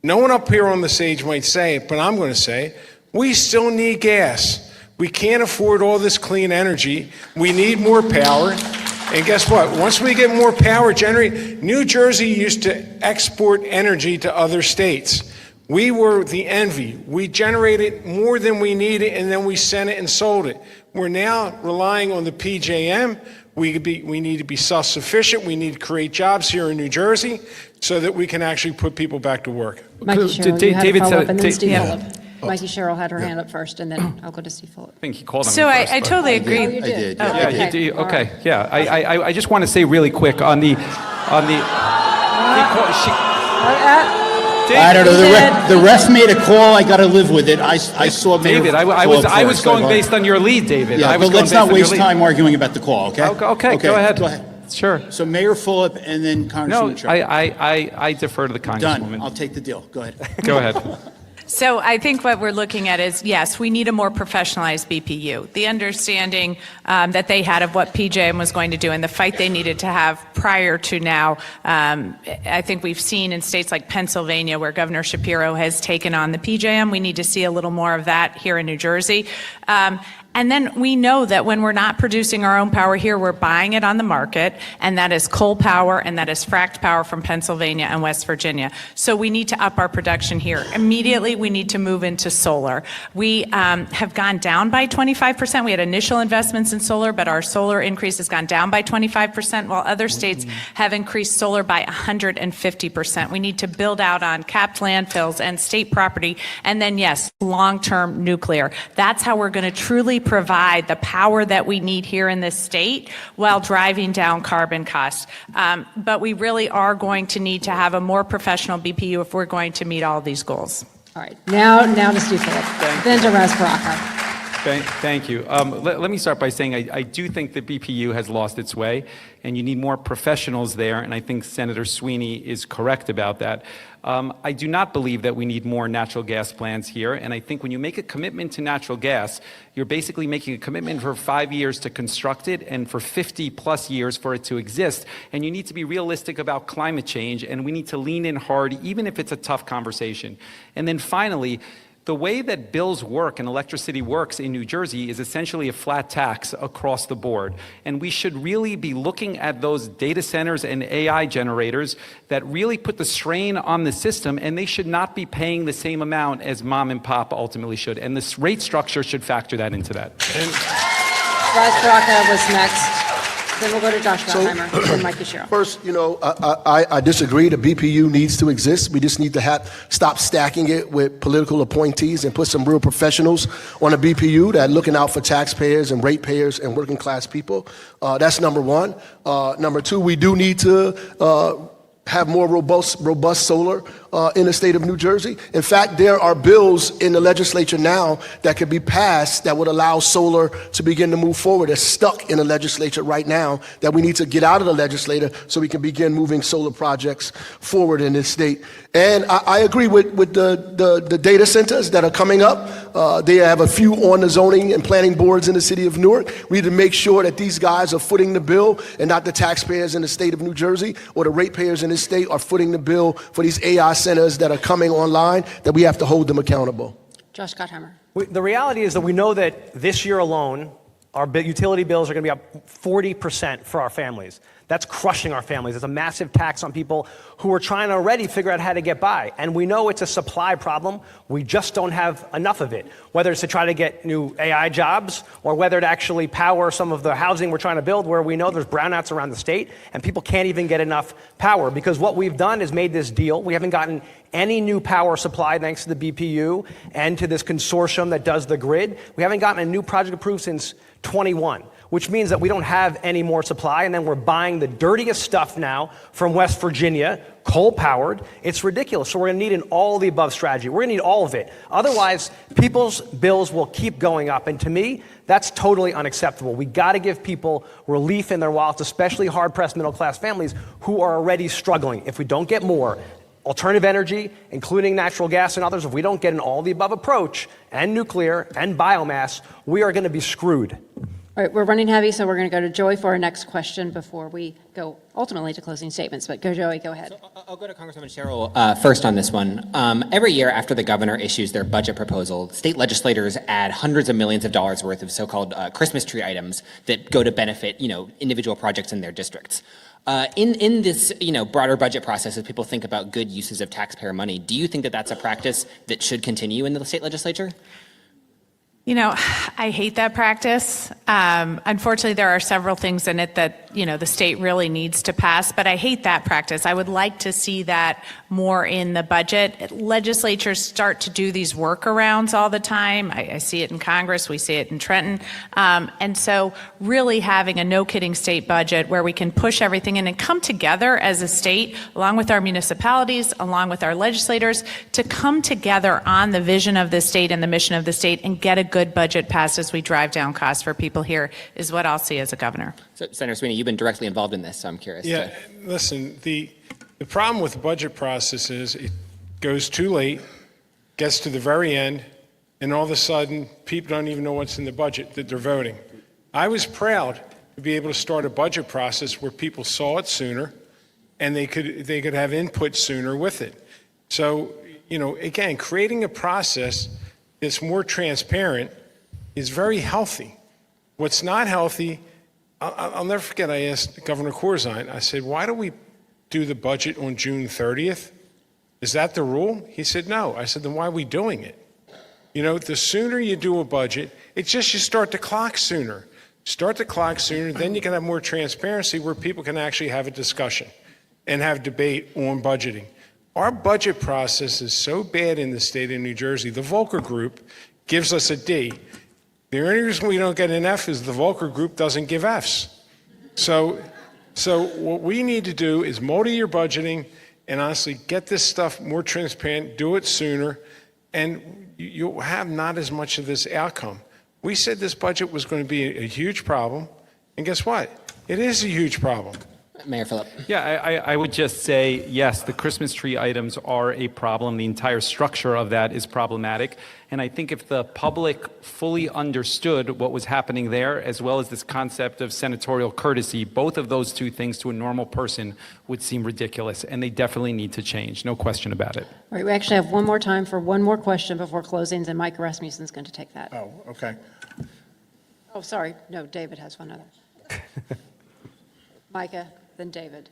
no one up here on the stage might say it, but I'm going to say it. We still need gas. We can't afford all this clean energy. We need more power. And guess what? Once we get more power generated, New Jersey used to export energy to other states. We were the envy. We generated more than we needed, and then we sent it and sold it. We're now relying on the PJM. We need to be self-sufficient. We need to create jobs here in New Jersey so that we can actually put people back to work. Mikey Sherrill, you had a follow-up, and then Steve Phillip. Mikey Sherrill had her hand up first, and then I'll go to Steve Phillip. I think he called on So me first, I but- totally agree. Oh, you did? I did. Yeah, you do. Okay, yeah. I just want to say really quick on the. I don't know. The ref made a call. I got to live with it. I saw David, Mayor I Fulop was first. going based on your lead, David. Yeah, I was but going let's based not on your waste lead. time arguing about the call. Okay. Okay, go ahead. Go ahead. Sure. So Mayor Fulop and then No, Congressman Cheryl. I defer to the Congresswoman. Done. I'll take the deal. Go ahead. Go ahead. So I think what we're looking at is, yes, we need a more professionalized BPU. The understanding that they had of what PJM was going to do and the fight they needed to have prior to now, I think we've seen in states like Pennsylvania where Governor Shapiro has taken on the PJM. We need to see a little more of that here in New Jersey. And then we know that when we're not producing our own power here, we're buying it on the market, and that is coal power and that is fracked power from Pennsylvania and West Virginia. So we need to up our production here. Immediately, we need to move into solar. We have gone down by 25%. We had initial investments in solar, but our solar increase has gone down by 25%, while other states have increased solar by 150%. We need to build out on capped landfills and state property, and then, yes, long-term nuclear. That's how we're going to truly provide the power that we need here in this state while driving down carbon costs. But we really are going to need to have a more professional BPU if we're going to meet all of these goals. All right, now to Steve Phillips, then to Ras Baraka. Thank you. Let me start by saying I do think the BPU has lost its way, and you need more professionals there, and I think Senator Sweeney is correct about that. I do not believe that we need more natural gas plants here, and I think when you make a commitment to natural gas, you're basically making a commitment for 5 years to construct it and for 50 plus years for it to exist, and you need to be realistic about climate change, and we need to lean in hard, even if it's a tough conversation. And then finally, the way that bills work and electricity works in New Jersey is essentially a flat tax across the board. And we should really be looking at those data centers and AI generators that really put the strain on the system, and they should not be paying the same amount as mom and pop ultimately should. And this rate structure should factor that into that. Ras Baraka was next. Then we'll go to Josh Gottheimer and Mikey Sherrill. First, I disagree. The BPU needs to exist. We just need to stop stacking it with political appointees and put some real professionals on a BPU that are looking out for taxpayers and ratepayers and working class people. That's number one. Number two, we do need to have more robust solar in the state of New Jersey. In fact, there are bills in the legislature now that could be passed that would allow solar to begin to move forward. They're stuck in the legislature right now that we need to get out of the legislature so we can begin moving solar projects forward in this state. And I agree with the data centers that are coming up. They have a few on the zoning and planning boards in the city of Newark. We need to make sure that these guys are footing the bill and not the taxpayers in the state of New Jersey or the ratepayers in this state are footing the bill for these AI centers that are coming online, that we have to hold them accountable. Josh Gottheimer. The reality is that we know that this year alone, our utility bills are going to be up 40% for our families. That's crushing our families. It's a massive tax on people who are trying to already figure out how to get by. And we know it's a supply problem. We just don't have enough of it, whether it's to try to get new AI jobs or whether to actually power some of the housing we're trying to build where we know there's brownouts around the state and people can't even get enough power. Because what we've done is made this deal. We haven't gotten any new power supply thanks to the BPU and to this consortium that does the grid. We haven't gotten a new project approved since 21, which means that we don't have any more supply, and then we're buying the dirtiest stuff now from West Virginia, coal-powered. It's ridiculous. So we're going to need an all-of-the-above strategy. We're going to need all of it. Otherwise, people's bills will keep going up, and to me, that's totally unacceptable. We got to give people relief in their wallets, especially hard-pressed middle-class families who are already struggling. If we don't get more alternative energy, including natural gas and others, if we don't get an all-of-the-above approach and nuclear and biomass, we are going to be screwed. All right, we're running heavy, so we're going to go to Joey for our next question before we go ultimately to closing statements. But go, Joey, go ahead. So I'll go to Congresswoman Sherrill first on this one. Every year after the governor issues their budget proposal, state legislators add hundreds of millions of dollars worth of so-called Christmas tree items that go to benefit, individual projects in their districts. In this, broader budget process, as people think about good uses of taxpayer money, do you think that that's a practice that should continue in the state legislature? I hate that practice. Unfortunately, there are several things in it that, the state really needs to pass, but I hate that practice. I would like to see that more in the budget. Legislatures start to do these workarounds all the time. I see it in Congress. We see it in Trenton. And so really having a no-kidding state budget where we can push everything in and come together as a state, along with our municipalities, along with our legislators, to come together on the vision of the state and the mission of the state and get a good budget passed as we drive down costs for people here is what I'll see as a governor. So, Senator Sweeney, you've been directly involved in this, so I'm curious. Yeah, listen, the problem with the budget process is it goes too late, gets to the very end, and all of a sudden, people don't even know what's in the budget that they're voting. I was proud to be able to start a budget process where people saw it sooner, and they could have input sooner with it. So, again, creating a process that's more transparent is very healthy. What's not healthy, I'll never forget, I asked Governor Corzine, I said, why do we do the budget on June 30th? Is that the rule? He said, no. I said, then why are we doing it? The sooner you do a budget, it's just you start the clock sooner. Start the clock sooner, then you can have more transparency where people can actually have a discussion and have debate on budgeting. Our budget process is so bad in the state of New Jersey. The Volcker Group gives us a D. The only reason we don't get an F is the Volcker Group doesn't give Fs. So what we need to do is multi-year budgeting and honestly get this stuff more transparent, do it sooner, and you'll have not as much of this outcome. We said this budget was going to be a huge problem, and guess what? It is a huge problem. Mayor Phillip. Yeah, I would just say, yes, the Christmas tree items are a problem. The entire structure of that is problematic. And I think if the public fully understood what was happening there, as well as this concept of senatorial courtesy, both of those two things to a normal person would seem ridiculous. And they definitely need to change. No question about it. All right, we actually have one more time for one more question before closings, and Mike Rasmussen's going to take that. Oh, okay. Oh, sorry. No, David has one other. Micah, then David.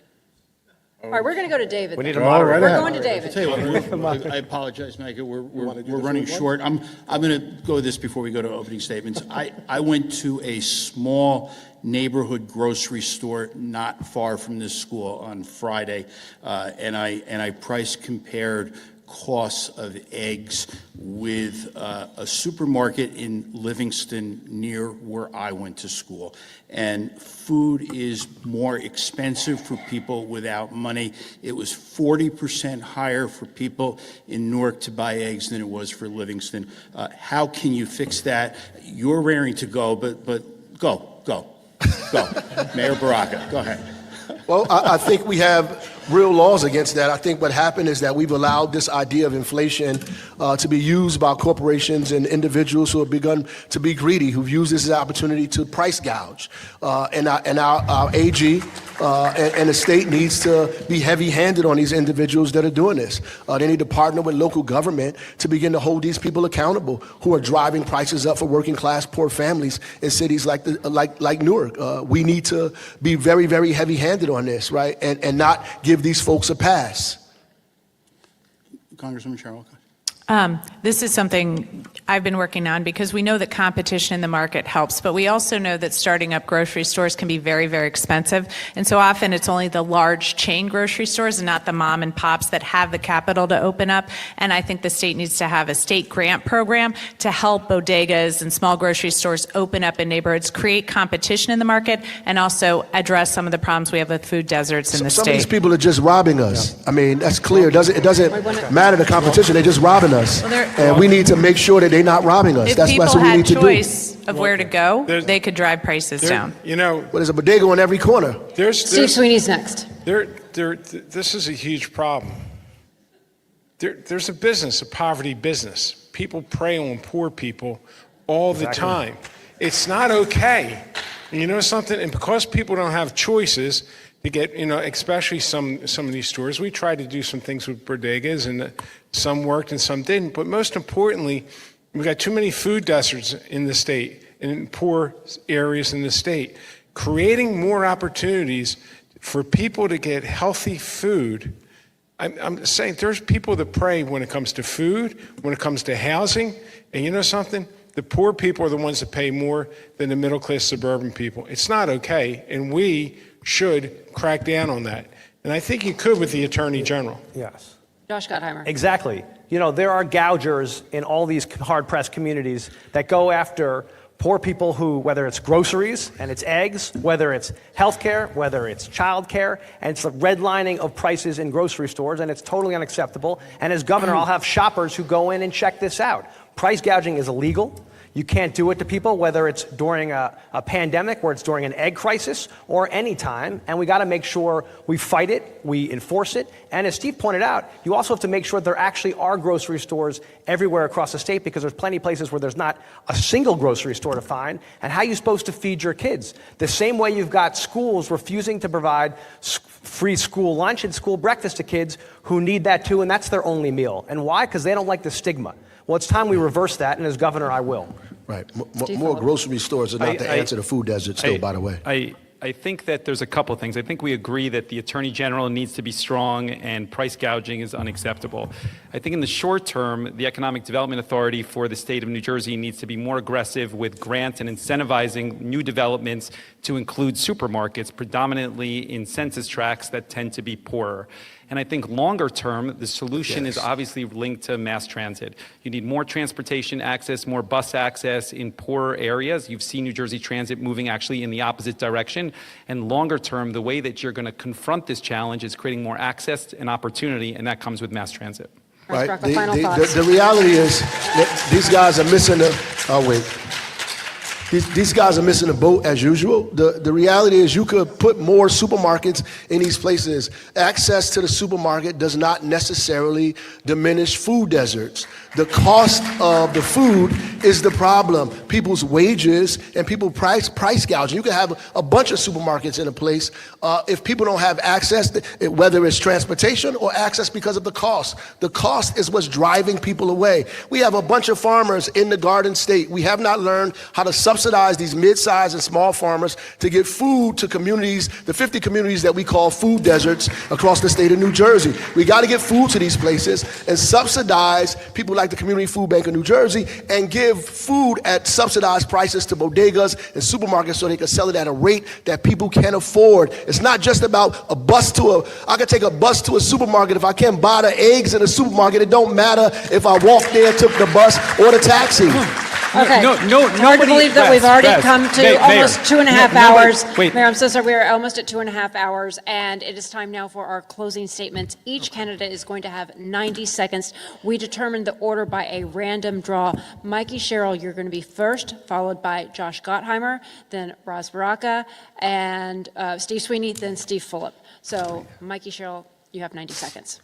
All right, we're going to go to David. We need then. a moderator. We're going to David. I'll tell you what, I apologize, Micah. We're running short. I'm going to go this before we go to opening statements. I went to a small neighborhood grocery store not far from this school on Friday, and I price compared costs of eggs with a supermarket in Livingston near where I went to school. And food is more expensive for people without money. It was 40% higher for people in Newark to buy eggs than it was for Livingston. How can you fix that? You're raring to go, but go. Mayor Baraka, go ahead. Well, I think we have real laws against that. I think what happened is that we've allowed this idea of inflation to be used by corporations and individuals who have begun to be greedy, who've used this as an opportunity to price gouge. And our AG and the state needs to be heavy-handed on these individuals that are doing this. They need to partner with local government to begin to hold these people accountable who are driving prices up for working-class poor families in cities like Newark. We need to be very, very heavy-handed on this, right, and not give these folks a pass. Congresswoman Sherrill. This is something I've been working on because we know that competition in the market helps, but we also know that starting up grocery stores can be very, very expensive. And so often it's only the large chain grocery stores and not the mom and pops that have the capital to open up. And I think the state needs to have a state grant program to help bodegas and small grocery stores open up in neighborhoods, create competition in the market, and also address some of the problems we have with food deserts in the state. Some of these people are just robbing us. Yeah. I mean, that's clear. It doesn't matter the competition. They're just robbing us. And we need to make sure that they're not robbing us. That's what we need to do. If people had choice of where to go, they could drive prices down. Well, there's a bodega on every corner. Steve Sweeney's next. This is a huge problem. There's a business, a poverty business. People prey on poor people all the time. It's not okay. And you know something? And because people don't have choices to get, especially some of these stores, we tried to do some things with bodegas, and some worked and some didn't. But most importantly, we've got too many food deserts in the state and in poor areas in the state. Creating more opportunities for people to get healthy food. I'm saying there's people that pray when it comes to food, when it comes to housing, and you know something? The poor people are the ones that pay more than the middle-class suburban people. It's not okay, and we should crack down on that. And I think you could with the Attorney General. Yes. Josh Gottheimer. Exactly. There are gougers in all these hard-pressed communities that go after poor people who, whether it's groceries and it's eggs, whether it's healthcare, whether it's childcare, and it's the redlining of prices in grocery stores, and it's totally unacceptable. And as governor, I'll have shoppers who go in and check this out. Price gouging is illegal. You can't do it to people, whether it's during a pandemic, where it's during an egg crisis, or any time. And we got to make sure we fight it, we enforce it. And as Steve pointed out, you also have to make sure there actually are grocery stores everywhere across the state, because there's plenty of places where there's not a single grocery store to find. And how are you supposed to feed your kids? The same way you've got schools refusing to provide free school lunch and school breakfast to kids who need that too, and that's their only meal. And why? Because they don't like the stigma. Well, it's time we reverse that, and as governor, I will. Right. More grocery stores are not the answer to food desert still, by the way. I think that there's a couple things. I think we agree that the Attorney General needs to be strong and price gouging is unacceptable. I think in the short term, the Economic Development Authority for the state of New Jersey needs to be more aggressive with grants and incentivizing new developments to include supermarkets, predominantly in census tracts that tend to be poorer. And I think longer term, the solution is obviously linked to mass transit. You need more transportation access, more bus access in poorer areas. You've seen New Jersey Transit moving actually in the opposite direction. And longer term, the way that you're going to confront this challenge is creating more access and opportunity, and that comes with mass transit. Right. The reality is that these guys are missing These guys are missing the boat as usual. The reality is you could put more supermarkets in these places. Access to the supermarket does not necessarily diminish food deserts. The cost of the food is the problem. People's wages and people price gouging. You can have a bunch of supermarkets in a place. If people don't have access, whether it's transportation or access because of the cost. The cost is what's driving people away. We have a bunch of farmers in the Garden State. We have not learned how to subsidize these mid-sized and small farmers to get food to communities, the 50 communities that we call food deserts across the state of New Jersey. We got to get food to these places and subsidize people like the Community Food Bank of New Jersey and give food at subsidized prices to bodegas and supermarkets so they can sell it at a rate that people can afford. It's not just about I can take a bus to a supermarket. If I can't buy the eggs in the supermarket, it don't matter if I walk there, took the bus or the taxi. Okay. Hard to believe that we've already come to almost 2.5 hours. Mayor, I'm so sorry. We are almost at 2.5 hours, and it is time now for our closing statements. Each candidate is going to have 90 seconds. We determined the order by a random draw. Mikey Sherrill, you're going to be first, followed by Josh Gottheimer, then Ras Baraka, and Steve Sweeney, then Steve Fulop. So, Mikey Sherrill, you have 90 seconds.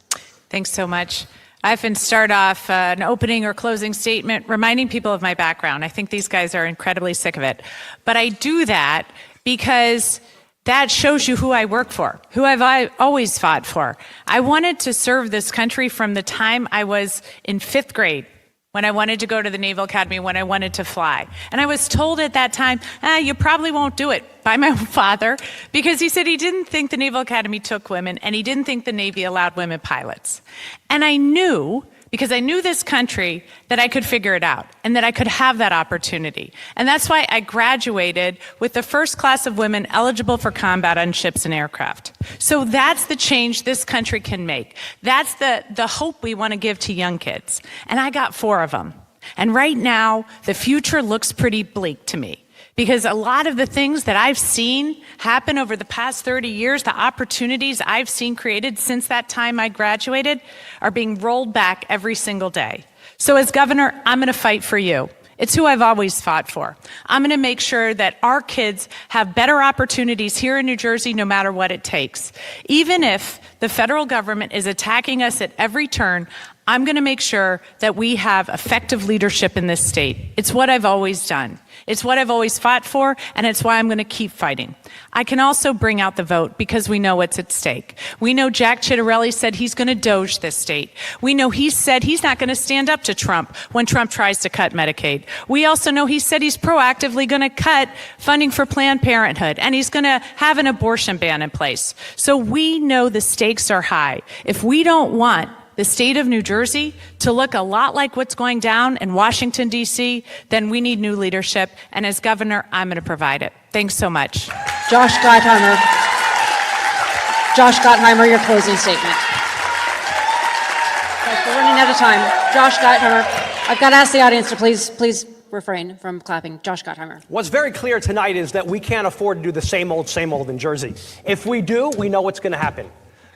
Thanks so much. I often start off an opening or closing statement reminding people of my background. I think these guys are incredibly sick of it. But I do that because that shows you who I work for, who I've always fought for. I wanted to serve this country from the time I was in 5th grade, when I wanted to go to the Naval Academy, when I wanted to fly. And I was told at that time, you probably won't do it, by my father, because he said he didn't think the Naval Academy took women, and he didn't think the Navy allowed women pilots. And I knew, because I knew this country, that I could figure it out, and that I could have that opportunity. And that's why I graduated with the first class of women eligible for combat on ships and aircraft. So that's the change this country can make. That's the hope we want to give to young kids. And I got 4 of them. And right now, the future looks pretty bleak to me. Because a lot of the things that I've seen happen over the past 30 years, the opportunities I've seen created since that time I graduated, are being rolled back every single day. So as governor, I'm going to fight for you. It's who I've always fought for. I'm going to make sure that our kids have better opportunities here in New Jersey, no matter what it takes. Even if the federal government is attacking us at every turn, I'm going to make sure that we have effective leadership in this state. It's what I've always done. It's what I've always fought for, and it's why I'm going to keep fighting. I can also bring out the vote because we know what's at stake. We know Jack Ciattarelli said he's going to doge this state. We know he said he's not going to stand up to Trump when Trump tries to cut Medicaid. We also know he said he's proactively going to cut funding for Planned Parenthood, and he's going to have an abortion ban in place. So we know the stakes are high. If we don't want the state of New Jersey to look a lot like what's going down in Washington, D.C., then we need new leadership. And as governor, I'm going to provide it. Thanks so much. Josh Gottheimer, your closing statement. We're running out of time. Josh Gottheimer, I've got to ask the audience to please refrain from clapping. Josh Gottheimer. What's very clear tonight is that we can't afford to do the same old in Jersey. If we do, we know what's going to happen.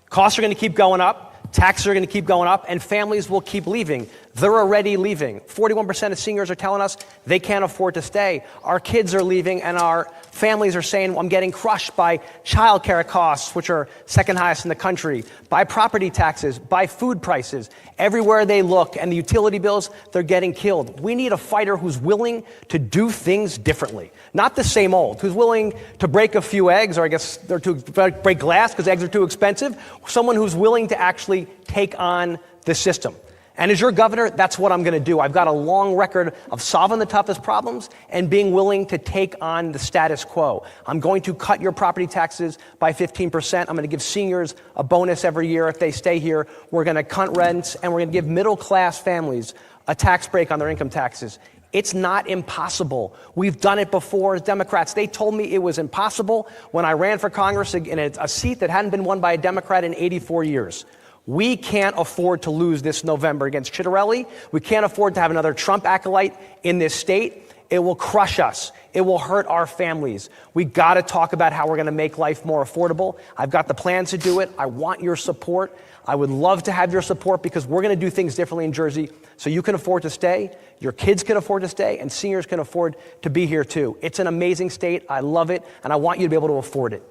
Costs are going to keep going up. Taxes are going to keep going up, and families will keep leaving. They're already leaving. 41% of seniors are telling us they can't afford to stay. Our kids are leaving, and our families are saying, I'm getting crushed by childcare costs, which are second highest in the country, by property taxes, by food prices. Everywhere they look, and the utility bills, they're getting killed. We need a fighter who's willing to do things differently. Not the same old, who's willing to break a few eggs, or I guess they're to break glass because eggs are too expensive. Someone who's willing to actually take on the system. And as your governor, that's what I'm going to do. I've got a long record of solving the toughest problems and being willing to take on the status quo. I'm going to cut your property taxes by 15%. I'm going to give seniors a bonus every year if they stay here. We're going to cut rents, and we're going to give middle-class families a tax break on their income taxes. It's not impossible. We've done it before as Democrats. They told me it was impossible when I ran for Congress in a seat that hadn't been won by a Democrat in 84 years. We can't afford to lose this November against Chitterelli. We can't afford to have another Trump acolyte in this state. It will crush us. It will hurt our families. We got to talk about how we're going to make life more affordable. I've got the plans to do it. I want your support. I would love to have your support because we're going to do things differently in Jersey so you can afford to stay, your kids can afford to stay, and seniors can afford to be here too. It's an amazing state. I love it, and I want you to be able to afford it.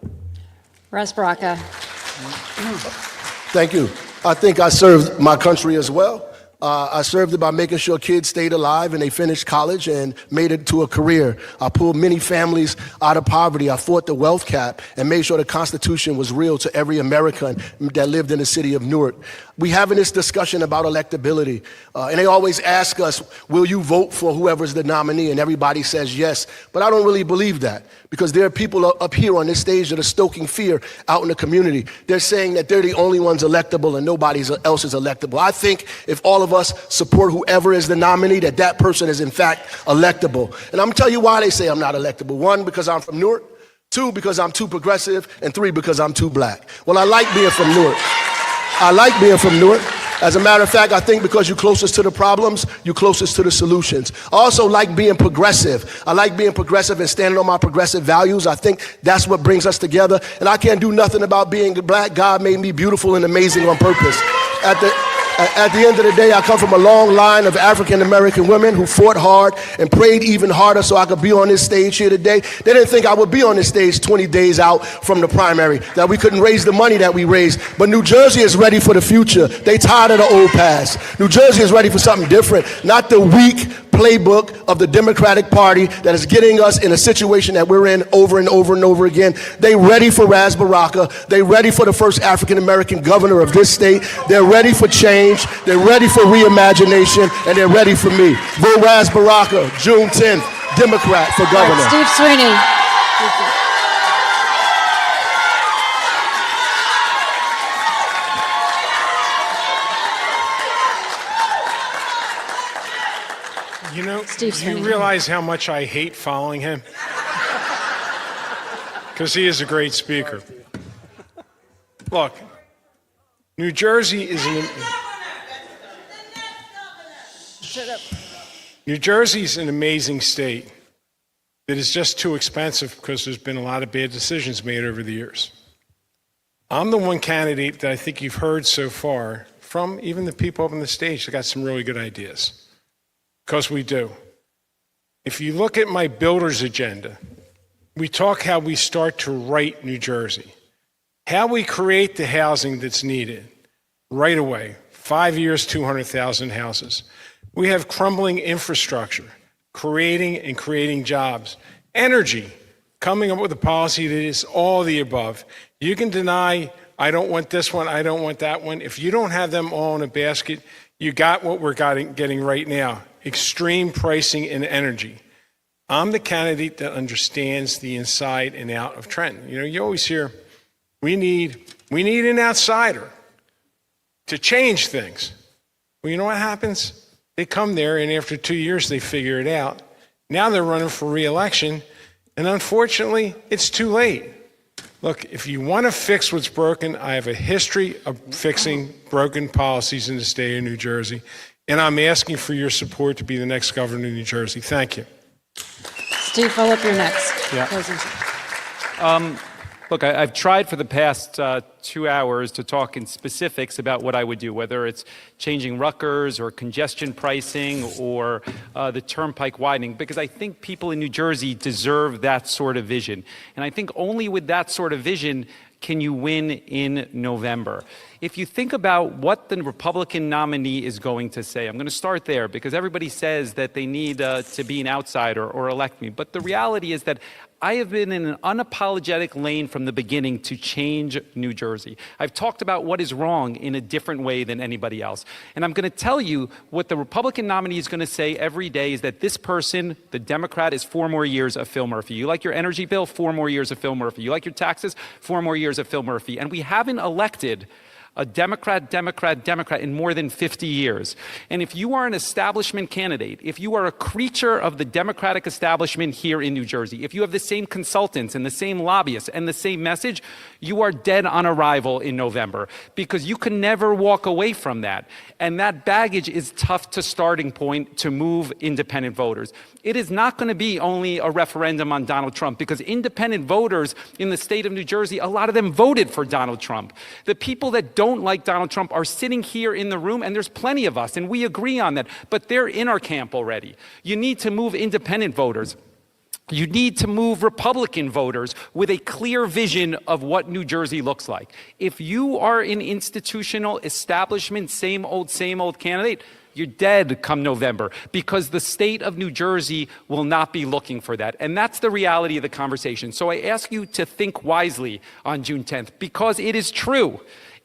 Russ Baraka. Thank you. I think I served my country as well. I served it by making sure kids stayed alive and they finished college and made it to a career. I pulled many families out of poverty. I fought the wealth cap and made sure the Constitution was real to every American that lived in the city of Newark. We having this discussion about electability, and they always ask us, will you vote for whoever's the nominee? And everybody says yes, but I don't really believe that because there are people up here on this stage that are stoking fear out in the community. They're saying that they're the only ones electable and nobody else is electable. I think if all of us support whoever is the nominee, that person is in fact electable. And I'm gonna tell you why they say I'm not electable. 1, because I'm from Newark. 2, because I'm too progressive. And 3, because I'm too black. Well, I like being from Newark. I like being from Newark. As a matter of fact, I think because you're closest to the problems, you're closest to the solutions. I also like being progressive. I like being progressive and standing on my progressive values. I think that's what brings us together. And I can't do nothing about being black. God made me beautiful and amazing on purpose. At the end of the day, I come from a long line of African-American women who fought hard and prayed even harder so I could be on this stage here today. They didn't think I would be on this stage 20 days out from the primary, that we couldn't raise the money that we raised. But New Jersey is ready for the future. They tired of the old past. New Jersey is ready for something different, not the weak playbook of the Democratic Party that is getting us in a situation that we're in over and over and over again. They ready for Ras Baraka. They ready for the first African-American governor of this state. They're ready for change. They're ready for reimagination, and they're ready for me. Vote Ras Baraka, June 10th, Democrat for governor. Steve Sweeney. You know, you realize how much I hate following him? Because he is a great speaker. Look, New Jersey is New Jersey's an amazing state that is just too expensive because there's been a lot of bad decisions made over the years. I'm the one candidate that I think you've heard so far from even the people up on the stage that got some really good ideas. Because we do. If you look at my builder's agenda, we talk how we start to right New Jersey, how we create the housing that's needed right away. 5 years, 200,000 houses. We have crumbling infrastructure, creating jobs. Energy, coming up with a policy that is all the above. You can deny, I don't want this one, I don't want that one. If you don't have them all in a basket, you got what we're getting right now. Extreme pricing in energy. I'm the candidate that understands the inside and out of Trenton. You know, you always hear, we need an outsider to change things. Well, you know what happens? They come there and after 2 years they figure it out. Now they're running for re-election and unfortunately it's too late. Look, if you want to fix what's broken, I have a history of fixing broken policies in the state of New Jersey. And I'm asking for your support to be the next governor of New Jersey. Thank you. Steve Phillip, you're next. Yeah. Look, I've tried for the past 2 hours to talk in specifics about what I would do, whether it's changing Rutgers or congestion pricing or the turnpike widening, because I think people in New Jersey deserve that sort of vision. And I think only with that sort of vision can you win in November. If you think about what the Republican nominee is going to say, I'm going to start there because everybody says that they need to be an outsider or elect me. But the reality is that I have been in an unapologetic lane from the beginning to change New Jersey. I've talked about what is wrong in a different way than anybody else. And I'm going to tell you what the Republican nominee is going to say every day is that this person, the Democrat, is 4 more years of Phil Murphy. You like your energy bill? 4 more years of Phil Murphy. You like your taxes? 4 more years of Phil Murphy. And we haven't elected a Democrat in more than 50 years. And if you are an establishment candidate, if you are a creature of the Democratic establishment here in New Jersey, if you have the same consultants and the same lobbyists and the same message, you are dead on arrival in November because you can never walk away from that. And that baggage is tough to starting point to move independent voters. It is not going to be only a referendum on Donald Trump because independent voters in the state of New Jersey, a lot of them voted for Donald Trump. The people that don't like Donald Trump are sitting here in the room, and there's plenty of us, and we agree on that, but they're in our camp already. You need to move independent voters. You need to move Republican voters with a clear vision of what New Jersey looks like. If you are an institutional establishment, same old candidate, you're dead come November because the state of New Jersey will not be looking for that. And that's the reality of the conversation. So I ask you to think wisely on June 10th because it is true.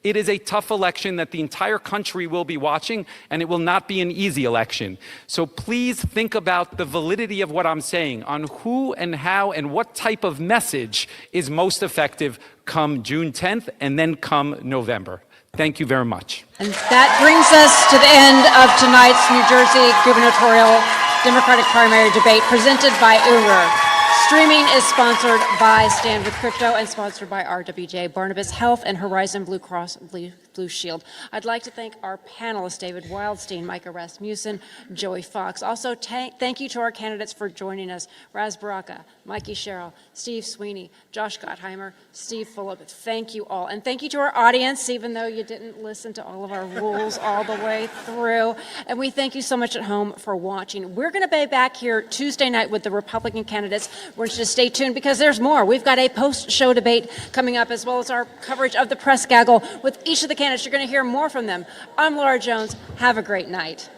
It is a tough election that the entire country will be watching, and it will not be an easy election. So please think about the validity of what I'm saying on who and how and what type of message is most effective come June 10th and then come November. Thank you very much. And that brings us to the end of tonight's New Jersey gubernatorial Democratic primary debate presented by Uber. Streaming is sponsored by Stand with Crypto and sponsored by RWJ Barnabas Health and Horizon Blue Cross Blue Shield. I'd like to thank our panelists, David Wildstein, Micah Rasmussen, Joey Fox. Also, thank you to our candidates for joining us, Raz Baraka, Mikey Sherrill, Steve Sweeney, Josh Gottheimer, Steve Fulop. Thank you all. And thank you to our audience, even though you didn't listen to all of our rules all the way through. And we thank you so much at home for watching. We're going to be back here Tuesday night with the Republican candidates. We're just stay tuned because there's more. We've got a post-show debate coming up as well as our coverage of the press gaggle with each of the candidates. You're going to hear more from them. I'm Laura Jones. Have a great night.